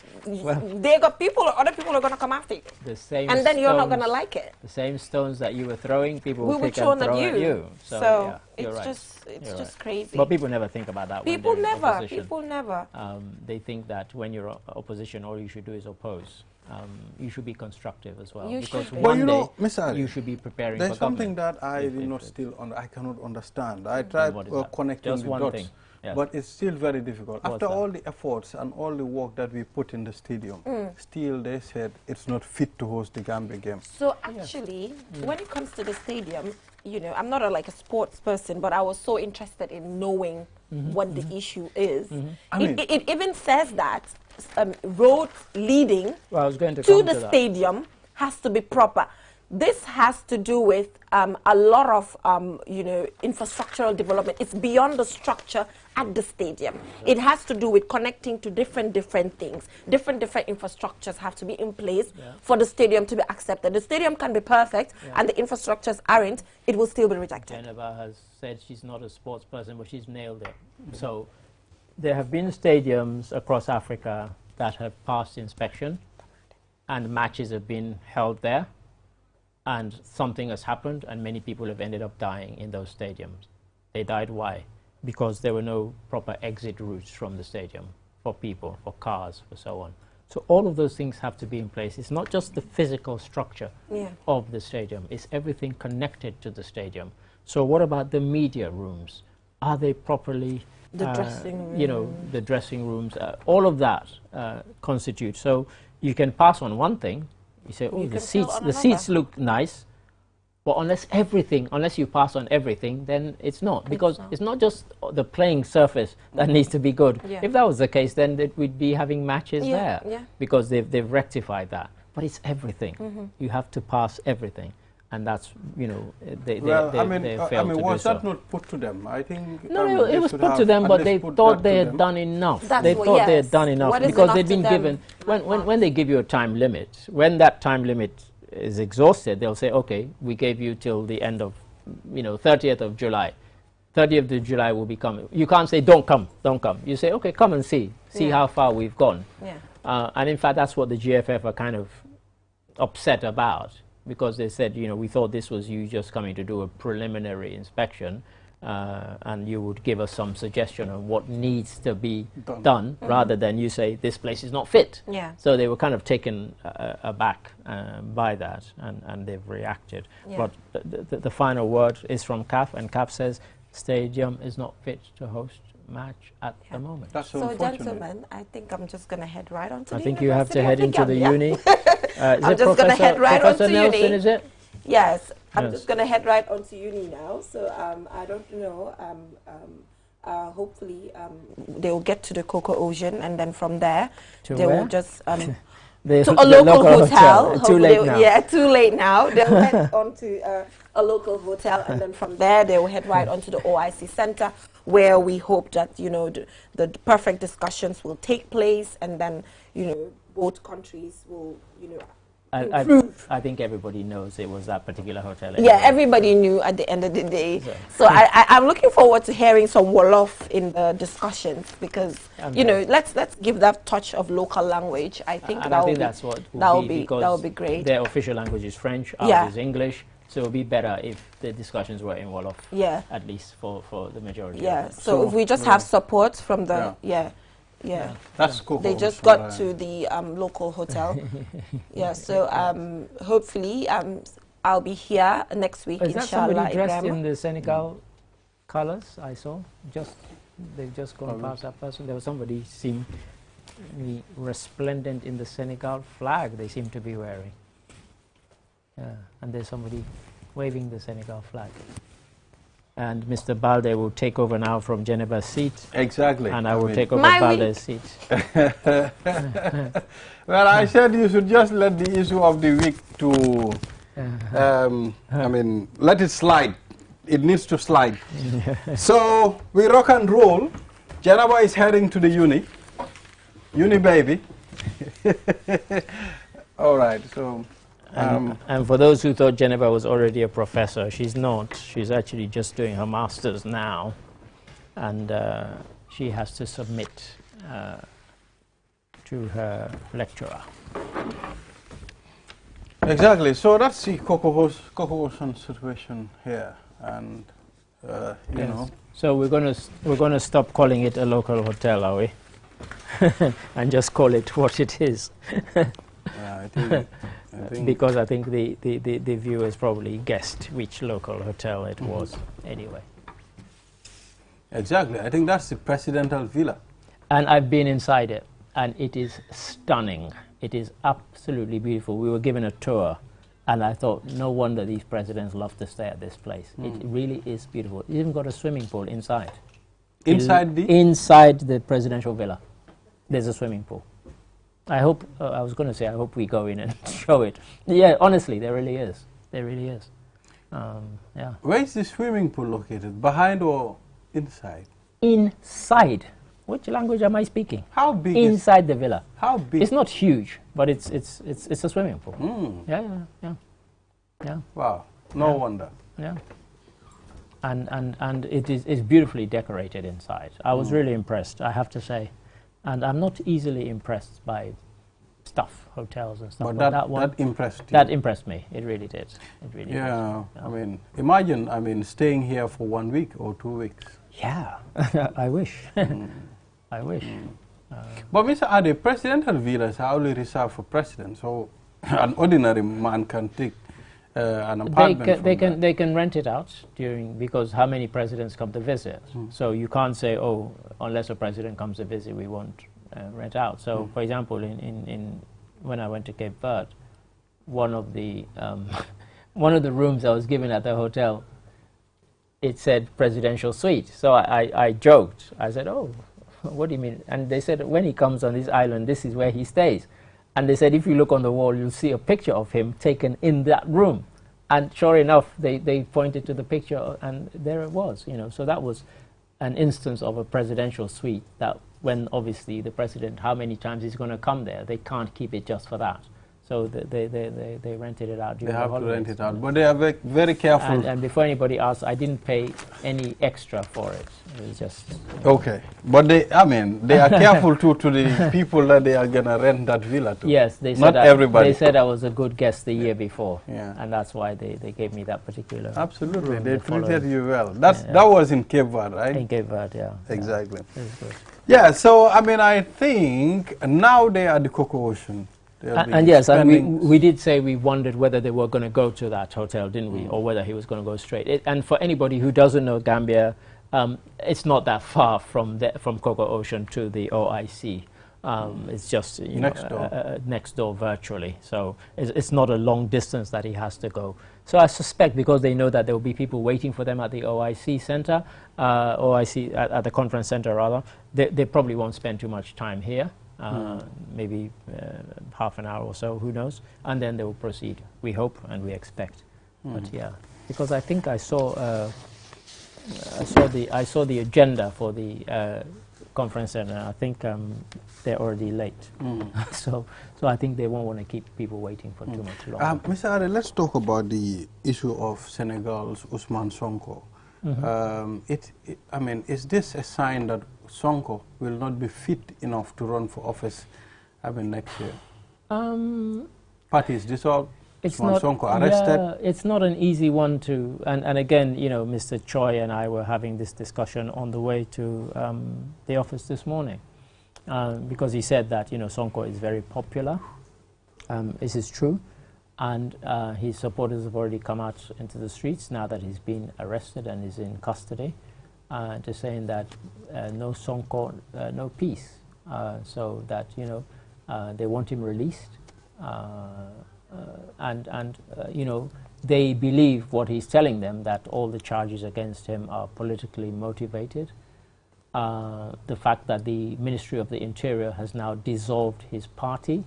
[SPEAKER 1] they got people, other people are going to come after you.
[SPEAKER 3] The same
[SPEAKER 1] and then you're not
[SPEAKER 3] stones-
[SPEAKER 1] going to like it.
[SPEAKER 3] The same stones that you were throwing, people
[SPEAKER 1] We
[SPEAKER 3] will
[SPEAKER 1] were
[SPEAKER 3] pick and
[SPEAKER 1] thrown
[SPEAKER 3] throw
[SPEAKER 1] at you.
[SPEAKER 3] So,
[SPEAKER 1] So
[SPEAKER 3] yeah,
[SPEAKER 1] it's
[SPEAKER 3] right.
[SPEAKER 1] just
[SPEAKER 3] You're
[SPEAKER 1] just
[SPEAKER 3] right.
[SPEAKER 1] crazy.
[SPEAKER 3] But people never think about that.
[SPEAKER 1] People
[SPEAKER 3] when they're in
[SPEAKER 1] never.
[SPEAKER 3] opposition.
[SPEAKER 1] People never.
[SPEAKER 3] They think that when you're opposition, all you should do is oppose. You should be constructive as well.
[SPEAKER 1] You
[SPEAKER 3] because
[SPEAKER 1] should be.
[SPEAKER 2] But
[SPEAKER 3] one
[SPEAKER 2] you know,
[SPEAKER 3] day
[SPEAKER 2] Miss Ali,
[SPEAKER 3] you should be preparing
[SPEAKER 2] there's
[SPEAKER 3] for
[SPEAKER 2] something
[SPEAKER 3] government.
[SPEAKER 2] that I do not I cannot understand. I tried
[SPEAKER 3] what is that?
[SPEAKER 2] connecting
[SPEAKER 3] Just
[SPEAKER 2] the
[SPEAKER 3] one
[SPEAKER 2] dots,
[SPEAKER 3] thing. Yeah.
[SPEAKER 2] but it's still very difficult.
[SPEAKER 3] What's
[SPEAKER 2] After
[SPEAKER 3] that?
[SPEAKER 2] all the efforts and all the work that we put in the stadium, still they said it's not fit to host the Gambia game.
[SPEAKER 1] So actually, when it comes to the stadium, you know, I'm not like a sports person, but I was so interested in knowing what the issue is.
[SPEAKER 2] I mean-
[SPEAKER 1] It even says that roads leading
[SPEAKER 3] Well, I was going to
[SPEAKER 1] to
[SPEAKER 3] come
[SPEAKER 1] the
[SPEAKER 3] to that.
[SPEAKER 1] stadium has to be proper. This has to do with a lot of, you know, infrastructural development. It's beyond the structure at the stadium. It has to do with connecting to different things. Different infrastructures have to be in place for the stadium to be accepted. The stadium can be perfect and the infrastructures aren't, it will still be rejected.
[SPEAKER 3] Geneva has said she's not a sports person, but she's nailed it. So there have been stadiums across Africa that have passed inspection and matches have been held there, and something has happened and many people have ended up dying in those stadiums. They died why? Because there were no proper exit routes from the stadium for people, for cars, for so on. So all of those things have to be in place. It's not just the physical structure of the stadium, it's everything connected to the stadium. So what about the media rooms? Are they properly,
[SPEAKER 1] The dressing room.
[SPEAKER 3] you know, the dressing rooms, all of that constitutes. So you can pass on one thing, you say, oh,
[SPEAKER 1] You
[SPEAKER 3] the
[SPEAKER 1] can fill
[SPEAKER 3] seats,
[SPEAKER 1] on
[SPEAKER 3] the seats
[SPEAKER 1] another.
[SPEAKER 3] look nice, but unless you pass on everything, then it's not. Because it's not just the playing surface that needs to be good.
[SPEAKER 1] Yeah.
[SPEAKER 3] If that was the case, then we'd be having matches there.
[SPEAKER 1] Yeah.
[SPEAKER 3] Because they've rectified that. But it's everything. You have to pass everything. And that's, you know, they failed to
[SPEAKER 2] was
[SPEAKER 3] do
[SPEAKER 2] that
[SPEAKER 3] so.
[SPEAKER 2] not put to them? I think
[SPEAKER 3] No,
[SPEAKER 2] they
[SPEAKER 3] it was
[SPEAKER 2] should
[SPEAKER 3] put
[SPEAKER 2] have
[SPEAKER 3] to them,
[SPEAKER 2] at
[SPEAKER 3] but
[SPEAKER 2] least
[SPEAKER 3] they
[SPEAKER 2] put
[SPEAKER 3] thought
[SPEAKER 2] that
[SPEAKER 3] they
[SPEAKER 2] to
[SPEAKER 3] had
[SPEAKER 2] them.
[SPEAKER 3] done enough.
[SPEAKER 1] That's
[SPEAKER 3] They
[SPEAKER 1] what-
[SPEAKER 3] thought they had
[SPEAKER 1] yes.
[SPEAKER 3] done enough
[SPEAKER 1] What is
[SPEAKER 3] because
[SPEAKER 1] enough
[SPEAKER 3] they've
[SPEAKER 1] to
[SPEAKER 3] been
[SPEAKER 1] them?
[SPEAKER 3] given. When they give you a time limit, when that time limit is exhausted, they'll say, okay, we gave you till the end of, 30th of July. 30th of July will be coming. You can't say, don't come. You say, okay, come and see how far we've gone.
[SPEAKER 1] Yeah.
[SPEAKER 3] And in fact, that's what the GFF are kind of upset about, because they said, we thought this was you just coming to do a preliminary inspection, and you would give us some suggestion on what needs to be done, rather than you say, this place is not fit.
[SPEAKER 1] Yeah.
[SPEAKER 3] So they were kind of taken aback by that, and they've reacted.
[SPEAKER 1] Yeah.
[SPEAKER 3] But the final word is from CAF, and CAF says, stadium is not fit to host match at the moment.
[SPEAKER 2] That's so
[SPEAKER 1] So,
[SPEAKER 2] unfortunate.
[SPEAKER 1] gentlemen, I think I'm just going to head right on to
[SPEAKER 3] I
[SPEAKER 1] the
[SPEAKER 3] think you have to
[SPEAKER 1] University
[SPEAKER 3] head
[SPEAKER 1] of
[SPEAKER 3] into the
[SPEAKER 1] Gambia.
[SPEAKER 3] uni.
[SPEAKER 1] I'm just going to head right on
[SPEAKER 3] Professor
[SPEAKER 1] to
[SPEAKER 3] Nelson,
[SPEAKER 1] uni.
[SPEAKER 3] is it?
[SPEAKER 1] Yes, I'm
[SPEAKER 3] Yes.
[SPEAKER 1] just going to head right on to uni now. So I don't know. Hopefully they will get to the Cocoa Ocean, and then from there
[SPEAKER 3] To
[SPEAKER 1] they
[SPEAKER 3] where?
[SPEAKER 1] will just
[SPEAKER 3] The
[SPEAKER 1] to a local hotel.
[SPEAKER 3] Too late now.
[SPEAKER 1] Yeah, too late now. They'll head on to a local hotel, and then from there they will head right onto the OIC Center, where we hope that the perfect discussions will take place, and then both countries will
[SPEAKER 3] I think everybody knows it was that particular hotel.
[SPEAKER 1] Yeah,
[SPEAKER 3] anyway.
[SPEAKER 1] everybody knew at the end of the day. So I'm looking forward to hearing some Wolof in the discussions, because let's give that touch of local language. I think
[SPEAKER 3] And I think that's what
[SPEAKER 1] that
[SPEAKER 3] will be, because
[SPEAKER 1] that would be great.
[SPEAKER 3] their official language is French, ours
[SPEAKER 1] Yeah.
[SPEAKER 3] is English, so it would be better if the discussions were in Wolof.
[SPEAKER 1] Yeah.
[SPEAKER 3] At least for the majority.
[SPEAKER 1] Yeah.
[SPEAKER 3] of them.
[SPEAKER 1] So if we just have support from the Yeah.
[SPEAKER 2] That's cool.
[SPEAKER 1] They just got to the local hotel. Yeah, so hopefully I'll be here next week,
[SPEAKER 3] Is that
[SPEAKER 1] inshallah.
[SPEAKER 3] somebody dressed in the Senegal colors I saw? They've just gone past that person. There was somebody seemed resplendent in the Senegal flag they seem to be wearing. Yeah, and there's somebody waving the Senegal flag. And Mr. Balde will take over now from Geneva's seat.
[SPEAKER 2] Exactly.
[SPEAKER 3] And I will take over Balde's seat.
[SPEAKER 2] Well, I said you should just let the issue of the week to, I mean, let it slide. It needs to slide. So we rock and roll. Geneva is heading to the uni baby. All right, so.
[SPEAKER 3] And for those who thought Geneva was already a professor, she's not. She's actually just doing her master's now. And she has to submit to her lecturer.
[SPEAKER 2] Exactly. So that's the Cocoa Ocean situation here, and you know.
[SPEAKER 3] So we're gonna stop calling it a local hotel, are we? And just call it what it is.
[SPEAKER 2] Yeah, I think
[SPEAKER 3] because I think the viewers probably guessed which local hotel it was anyway.
[SPEAKER 2] Exactly. I think that's the presidential villa.
[SPEAKER 3] And I've been inside it, and it is stunning. It is absolutely beautiful. We were given a tour, and I thought, no wonder these presidents love to stay at this place. It really is beautiful. It's even got a swimming pool inside.
[SPEAKER 2] Inside
[SPEAKER 3] Inside the presidential villa, there's a swimming pool. I hope, I was going to say, I hope we go in and show it. Yeah, honestly, there really is. There really is. Yeah.
[SPEAKER 2] Where is the swimming pool located? Behind or inside?
[SPEAKER 3] Inside. Which language am I speaking?
[SPEAKER 2] How big?
[SPEAKER 3] Inside the villa.
[SPEAKER 2] How big?
[SPEAKER 3] It's not huge, but it's a swimming pool. Yeah.
[SPEAKER 2] Wow. No wonder.
[SPEAKER 3] Yeah. And it's beautifully decorated inside. I was really impressed, I have to say. And I'm not easily impressed by stuff, hotels and stuff.
[SPEAKER 2] But
[SPEAKER 3] that one,
[SPEAKER 2] that impressed you.
[SPEAKER 3] That impressed me. It really did. It really did.
[SPEAKER 2] Yeah. I mean, imagine, staying here for 1 week or 2 weeks.
[SPEAKER 3] Yeah. I wish. I wish.
[SPEAKER 2] But Mr. Ade, presidential villas are only reserved for presidents, so an ordinary man can take an apartment.
[SPEAKER 3] They can rent it out because how many presidents come to visit? So you can't say, oh, unless a president comes to visit, we won't rent out. So, for example, when I went to Cape Verde, one of the rooms I was given at the hotel, it said presidential suite. So I joked. I said, oh, what do you mean? And they said, when he comes on this island, this is where he stays. And they said, if you look on the wall, you'll see a picture of him taken in that room. And sure enough, they pointed to the picture, and there it was. So that was an instance of a presidential suite that when obviously the president, how many times he's going to come there, they can't keep it just for that. So they rented it out.
[SPEAKER 2] They have to rent it out, but they are very, very careful.
[SPEAKER 3] And before anybody asks, I didn't pay any extra for it. It was just...
[SPEAKER 2] Okay, but they are careful to the people that they are going to rent that villa to.
[SPEAKER 3] Yes, they said
[SPEAKER 2] not everybody.
[SPEAKER 3] They said I was a good guest the year before,
[SPEAKER 2] and
[SPEAKER 3] that's why they gave me that particular.
[SPEAKER 2] Absolutely, they treated you well. That was in Cape Verde, right?
[SPEAKER 3] In Cape Verde, yeah.
[SPEAKER 2] Exactly.
[SPEAKER 3] Yeah, it was good.
[SPEAKER 2] Yeah, so I think now they are at the Cocoa Ocean.
[SPEAKER 3] And yes, and we did say we wondered whether they were going to go to that hotel, didn't we, or whether he was going to go straight. And for anybody who doesn't know Gambia, it's not that far from Cocoa Ocean to the OIC. It's just next door virtually. So it's not a long distance that he has to go. So I suspect because they know that there will be people waiting for them at the OIC center, OIC at the conference center rather, they probably won't spend too much time here. Maybe half an hour or so, who knows, and then they will proceed, we hope and we expect. But yeah, because I think I saw the agenda for the conference center. I think they're already late. So I think they won't want to keep people waiting for too much longer.
[SPEAKER 2] Mr. Are, let's talk about the issue of Senegal's Ousmane Sonko. Is this a sign that Sonko will not be fit enough to run for office next year? Parties dissolved, Sonko arrested.
[SPEAKER 3] Yeah, it's not an easy one to, and again, Mr. Choi and I were having this discussion on the way to the office this morning. because he said that, you know, Sonko is very popular. This is true. And his supporters have already come out into the streets now that he's been arrested and is in custody, to saying that no Sonko, no peace. So that, you know, they want him released. You know, they believe what he's telling them, that all the charges against him are politically motivated. The fact that the Ministry of the Interior has now dissolved his party,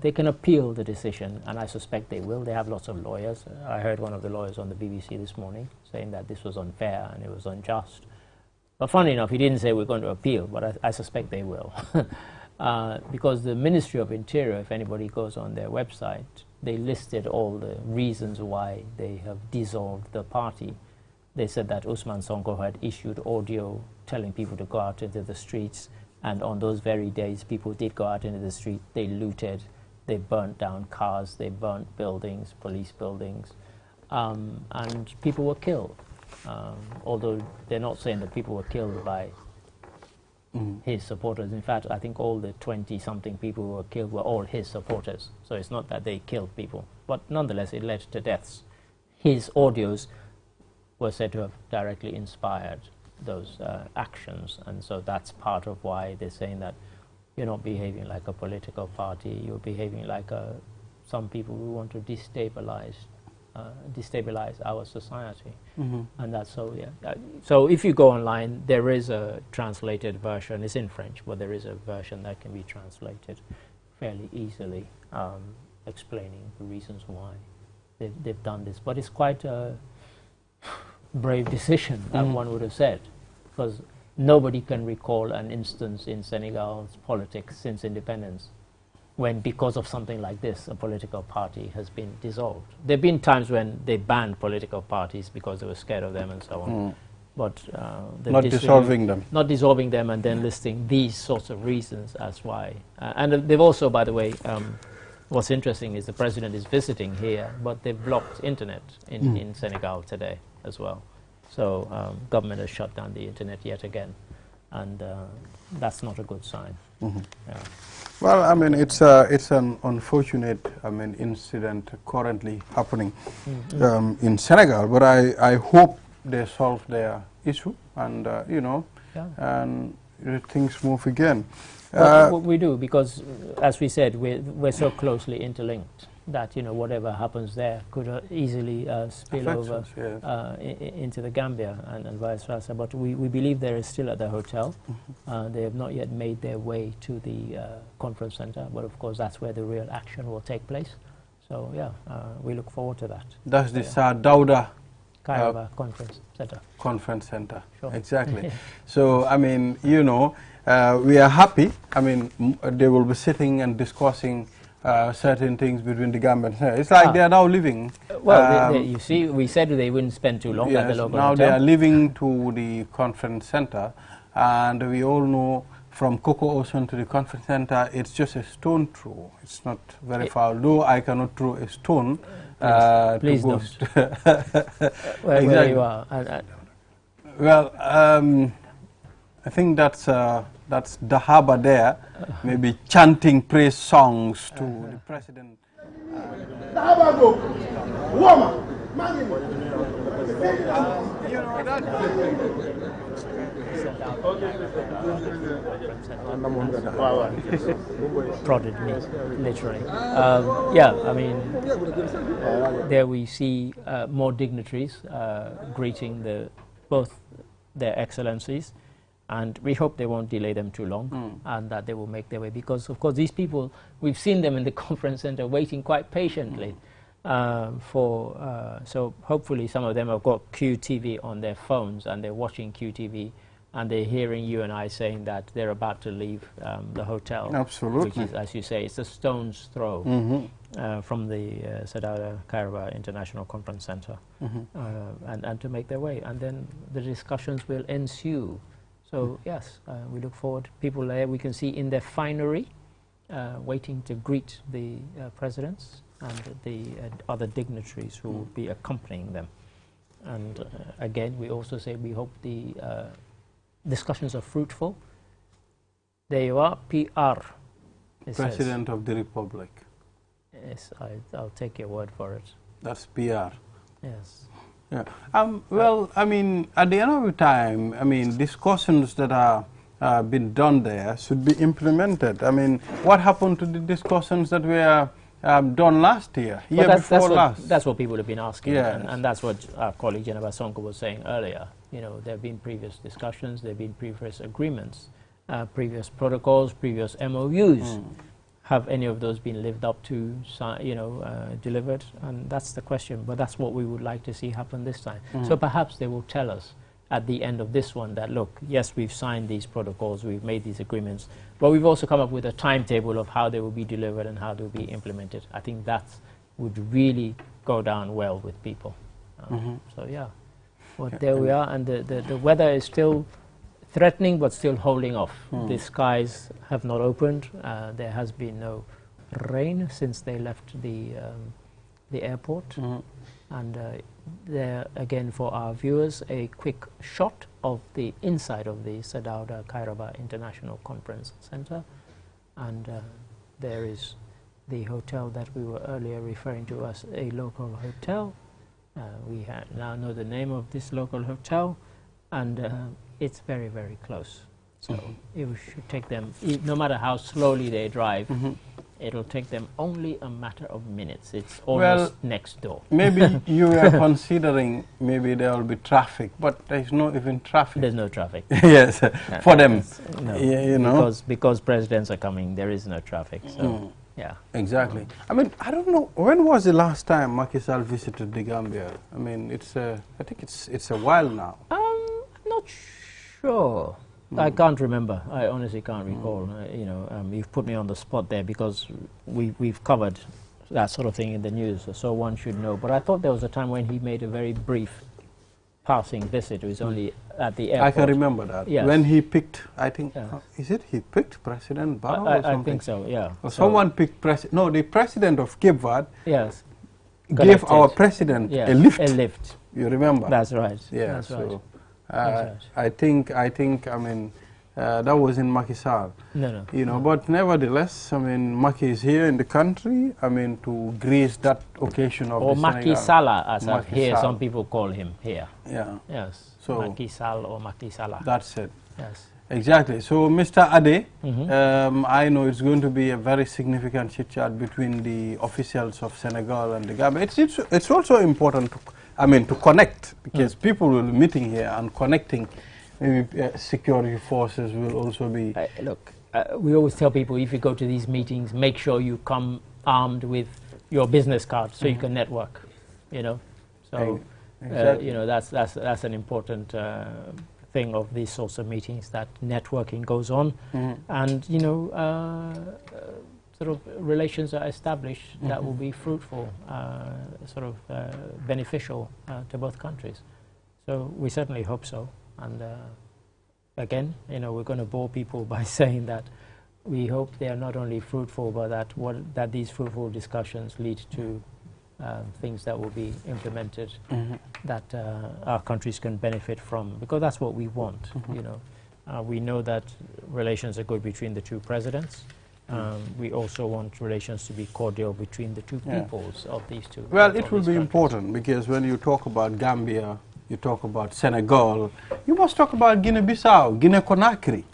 [SPEAKER 3] they can appeal the decision, and I suspect they will. They have lots of lawyers. I heard one of the lawyers on the BBC this morning saying that this was unfair and it was unjust. But funny enough, he didn't say we're going to appeal, but I suspect they will. Because the Ministry of Interior, if anybody goes on their website, they listed all the reasons why they have dissolved the party. They said that Usman Sonko had issued audio telling people to go out into the streets, and on those very days people did go out into the street. They looted, they burnt down cars, they burnt buildings, police buildings, and people were killed. Although they're not saying that people were killed by his supporters. In fact, I think all the 20-something people who were killed were all his supporters. So it's not that they killed people. But nonetheless, it led to deaths. His audios were said to have directly inspired those actions. And so that's part of why they're saying that you're not behaving like a political party, you're behaving like some people who want to destabilize our society. And that's so, yeah. So if you go online, there is a translated version. It's in French, but there is a version that can be translated fairly easily, explaining the reasons why they've done this. But it's quite a brave decision, that one would have said, because nobody can recall an instance in Senegal's politics since independence when, because of something like this, a political party has been dissolved. There have been times when they banned political parties because they were scared of them and so on. But
[SPEAKER 2] not dissolving them.
[SPEAKER 3] Not dissolving them and then listing these sorts of reasons as why. And they've also, by the way, what's interesting is the president is visiting here, but they've blocked internet in Senegal today as well. So government has shut down the internet yet again, and that's not a good sign. Yeah.
[SPEAKER 2] Well, I mean, it's an unfortunate, incident currently happening in Senegal. But I hope they solve their issue, and and things move again.
[SPEAKER 3] Well, we do, because as we said, we're so closely interlinked that whatever happens there could easily spill over into the Gambia and vice versa. But we believe they are still at the hotel. They have not yet made their way to the conference center, but of course that's where the real action will take place. So yeah, we look forward to that.
[SPEAKER 2] That's the Dauda
[SPEAKER 3] Kairaba Conference Center.
[SPEAKER 2] Conference Center,
[SPEAKER 3] sure.
[SPEAKER 2] Exactly. So I mean, we are happy. I mean, they will be sitting and discussing certain things between the Gambians. It's like they are now living.
[SPEAKER 3] Well, you see, we said they wouldn't spend too long at the local
[SPEAKER 2] now
[SPEAKER 3] hotel.
[SPEAKER 2] They are living to the conference center, and we all know from Coco Ocean to the conference center, it's just a stone throw. It's not very far, though I cannot throw a stone.
[SPEAKER 3] Please
[SPEAKER 2] to
[SPEAKER 3] don't. Where you are.
[SPEAKER 2] Well, I think that's Dahaba there, maybe chanting praise songs to the president.
[SPEAKER 3] Prodded me, literally. Yeah, I mean, there we see more dignitaries greeting both their excellencies. And we hope they won't delay them too long and that they will make their way. Because, of course, these people, we've seen them in the conference center waiting quite patiently so hopefully some of them have got QTV on their phones and they're watching QTV and they're hearing you and I saying that they're about to leave the hotel.
[SPEAKER 2] Absolutely.
[SPEAKER 3] Which is, as you say, it's a stone's throw from the Sadauda Kairaba International Conference Center and to make their way. And then the discussions will ensue. So yes, we look forward. People there we can see in their finery, waiting to greet the presidents and the other dignitaries who will be accompanying them. And again, we also say we hope the discussions are fruitful. There you are, PR.
[SPEAKER 2] President of the Republic.
[SPEAKER 3] Yes, I'll take your word for it.
[SPEAKER 2] That's PR.
[SPEAKER 3] Yes.
[SPEAKER 2] Yeah. Well, I mean, at the end of the time, I mean, discussions that are been done there should be implemented. I mean, what happened to the discussions that were done last year, before last?
[SPEAKER 3] That's what people have been asking,
[SPEAKER 2] yes.
[SPEAKER 3] and that's what our colleague Jennifer Sonko was saying earlier. You know, there have been previous discussions, there have been previous agreements, previous protocols, previous MOUs. Have any of those been lived up to, you know, delivered? And that's the question, but that's what we would like to see happen this time. So perhaps they will tell us at the end of this one that, look, yes, we've signed these protocols, we've made these agreements, but we've also come up with a timetable of how they will be delivered and how they will be implemented. I think that would really go down well with people. So yeah, well, there we are, and the weather is still threatening but still holding off. The skies have not opened. There has been no rain since they left the airport. And there again, for our viewers, a quick shot of the inside of the Sadauda Kairaba International Conference Center. And there is the hotel that we were earlier referring to as a local hotel. We now know the name of this local hotel, and it's very, very close. So it should take them, no matter how slowly they drive, it'll take them only a matter of minutes. It's almost next door.
[SPEAKER 2] Maybe you were considering maybe there will be traffic, but there's no even traffic.
[SPEAKER 3] There's no traffic.
[SPEAKER 2] Yes, for them.
[SPEAKER 3] No,
[SPEAKER 2] you know,
[SPEAKER 3] because presidents are coming, there is no traffic. So yeah,
[SPEAKER 2] exactly. I mean, I don't know, when was the last time Macky Sall visited the Gambia? I mean, it's I think it's a while now.
[SPEAKER 3] I'm not sure. I can't remember. I honestly can't recall. You know, you've put me on the spot there because we've covered that sort of thing in the news, so one should know. But I thought there was a time when he made a very brief passing visit. It was only at the airport.
[SPEAKER 2] I can remember that.
[SPEAKER 3] Yes.
[SPEAKER 2] When he picked, I think, is it he picked President Barrow or something?
[SPEAKER 3] I think so, yeah.
[SPEAKER 2] Or someone picked no, the president of Cape Verde gave
[SPEAKER 3] Connected.
[SPEAKER 2] Our president a lift.
[SPEAKER 3] A lift.
[SPEAKER 2] You remember?
[SPEAKER 3] That's right.
[SPEAKER 2] Yeah,
[SPEAKER 3] that's
[SPEAKER 2] so
[SPEAKER 3] right.
[SPEAKER 2] I think, I mean, that was in Macky Sall.
[SPEAKER 3] No.
[SPEAKER 2] You know, but nevertheless, I mean, Macky is here in the country, I mean, to grace that occasion of
[SPEAKER 3] or
[SPEAKER 2] the
[SPEAKER 3] Macky
[SPEAKER 2] Senegal.
[SPEAKER 3] Sall, as I
[SPEAKER 2] Macky
[SPEAKER 3] hear
[SPEAKER 2] Sall.
[SPEAKER 3] some people call him here.
[SPEAKER 2] Yeah.
[SPEAKER 3] Yes.
[SPEAKER 2] So
[SPEAKER 3] Macky Sall or Macky Sall.
[SPEAKER 2] That's it.
[SPEAKER 3] Yes.
[SPEAKER 2] Exactly. So, Mr. Ade, I know it's going to be a very significant chit-chat between the officials of Senegal and the Gambia. It's also important, to connect, because people will be meeting here and connecting. Maybe security forces will also be...
[SPEAKER 3] Look, we always tell people, if you go to these meetings, make sure you come armed with your business card so you can network, you know. So,
[SPEAKER 2] exactly.
[SPEAKER 3] you know, that's an important thing of these sorts of meetings, that networking goes on, and you know, sort of relations are established that will be fruitful, sort of beneficial to both countries. So we certainly hope so. And again, you know, we're going to bore people by saying that we hope they are not only fruitful, but that these fruitful discussions lead to things that will be implemented that our countries can benefit from, because that's what we want. You know, we know that relations are good between the two presidents. We also want relations to be cordial between the two peoples of these two.
[SPEAKER 2] Well, it will be important, because when you talk about Gambia, you talk about Senegal, you must talk about Guinea-Bissau, Guinea-Conakry.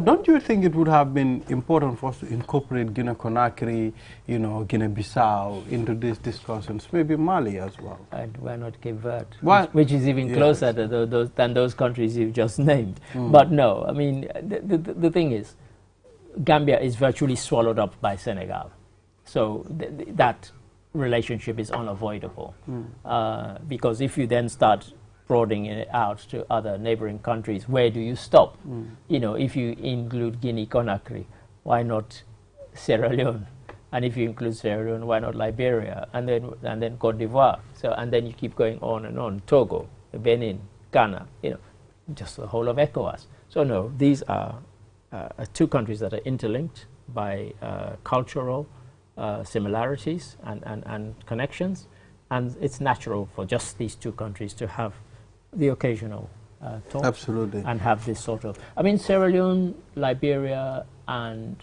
[SPEAKER 2] Don't you think it would have been important for us to incorporate Guinea-Conakry, you know, Guinea-Bissau into these discussions, maybe Mali as well?
[SPEAKER 3] And why not Cape Verde,
[SPEAKER 2] which
[SPEAKER 3] is even closer to than those countries you've just named? But no, I mean, the thing is, Gambia is virtually swallowed up by Senegal. So that relationship is unavoidable, because if you then start broadening it out to other neighboring countries, where do you stop? You know, if you include Guinea-Conakry, why not Sierra Leone? And if you include Sierra Leone, why not Liberia? And then Cote d'Ivoire. So, and then you keep going on and on. Togo, Benin, Ghana, you know, just the whole of Ecowas. So no, these are two countries that are interlinked by cultural similarities and connections, and it's natural for just these two countries to have the occasional talks.
[SPEAKER 2] Absolutely.
[SPEAKER 3] And have this sort of, I mean, Sierra Leone, Liberia, and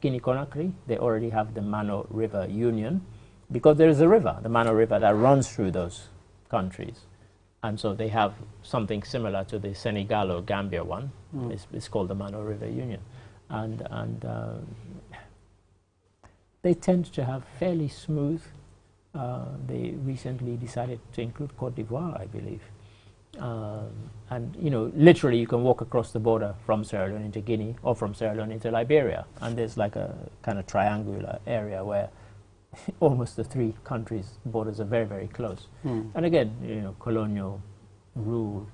[SPEAKER 3] Guinea-Conakry, they already have the Mano River Union, because there is a river, the Mano River, that runs through those countries. And so they have something similar to the Senegal or Gambia one. It's called the Mano River Union. And they tend to have fairly smooth, they recently decided to include Cote d'Ivoire, I believe. And, you know, literally you can walk across the border from Sierra Leone into Guinea or from Sierra Leone into Liberia. And there's like a kind of triangular area where almost the three countries' borders are very, very close. And again, you know, colonial rule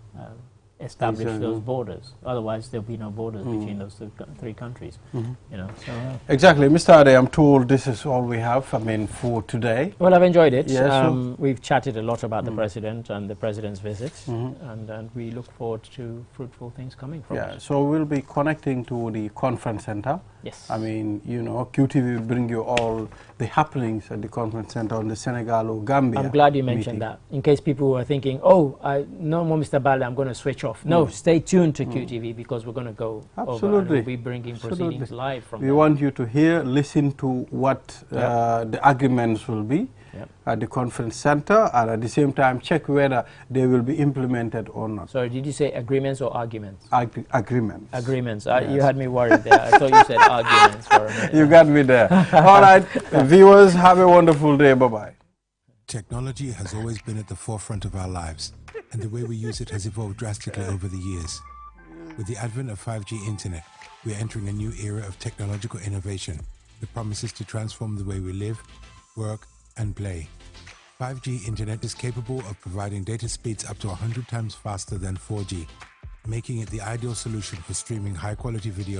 [SPEAKER 3] established those borders. Otherwise, there'll be no borders between those three countries. You know. So,
[SPEAKER 2] exactly, Mr. Ade, I'm told this is all we have. I mean, for today.
[SPEAKER 3] Well, I've enjoyed it.
[SPEAKER 2] Yes,
[SPEAKER 3] we've chatted a lot about the president and the president's visit, and we look forward to fruitful things coming from it.
[SPEAKER 2] So we'll be connecting to the conference center.
[SPEAKER 3] Yes.
[SPEAKER 2] I mean, you know, QTV will bring you all the happenings at the conference center on the Senegal or Gambia.
[SPEAKER 3] I'm glad you mentioned that, in case people were thinking, oh, no more Mr. Balde, I'm going to switch off. No, stay tuned to QTV, because we're going to go over and we'll be bringing proceedings live from there.
[SPEAKER 2] We want you to hear, listen to what the arguments will be at the conference center, and at the same time check whether they will be implemented or not.
[SPEAKER 3] Sorry, did you say agreements or arguments?
[SPEAKER 2] Agreements.
[SPEAKER 3] Agreements. You had me worried there. I thought you said arguments for a minute.
[SPEAKER 2] You got me there. All right, viewers, have a wonderful day. Bye-bye.
[SPEAKER 8] Technology has always been at the forefront of our lives, and the way we use it has evolved drastically over the years. With the advent of 5G internet, we are entering a new era of technological innovation that promises to transform the way we live, work, and play. 5G internet is capable of providing data speeds up to 100 times faster than 4G, making it the ideal solution for streaming high-quality videos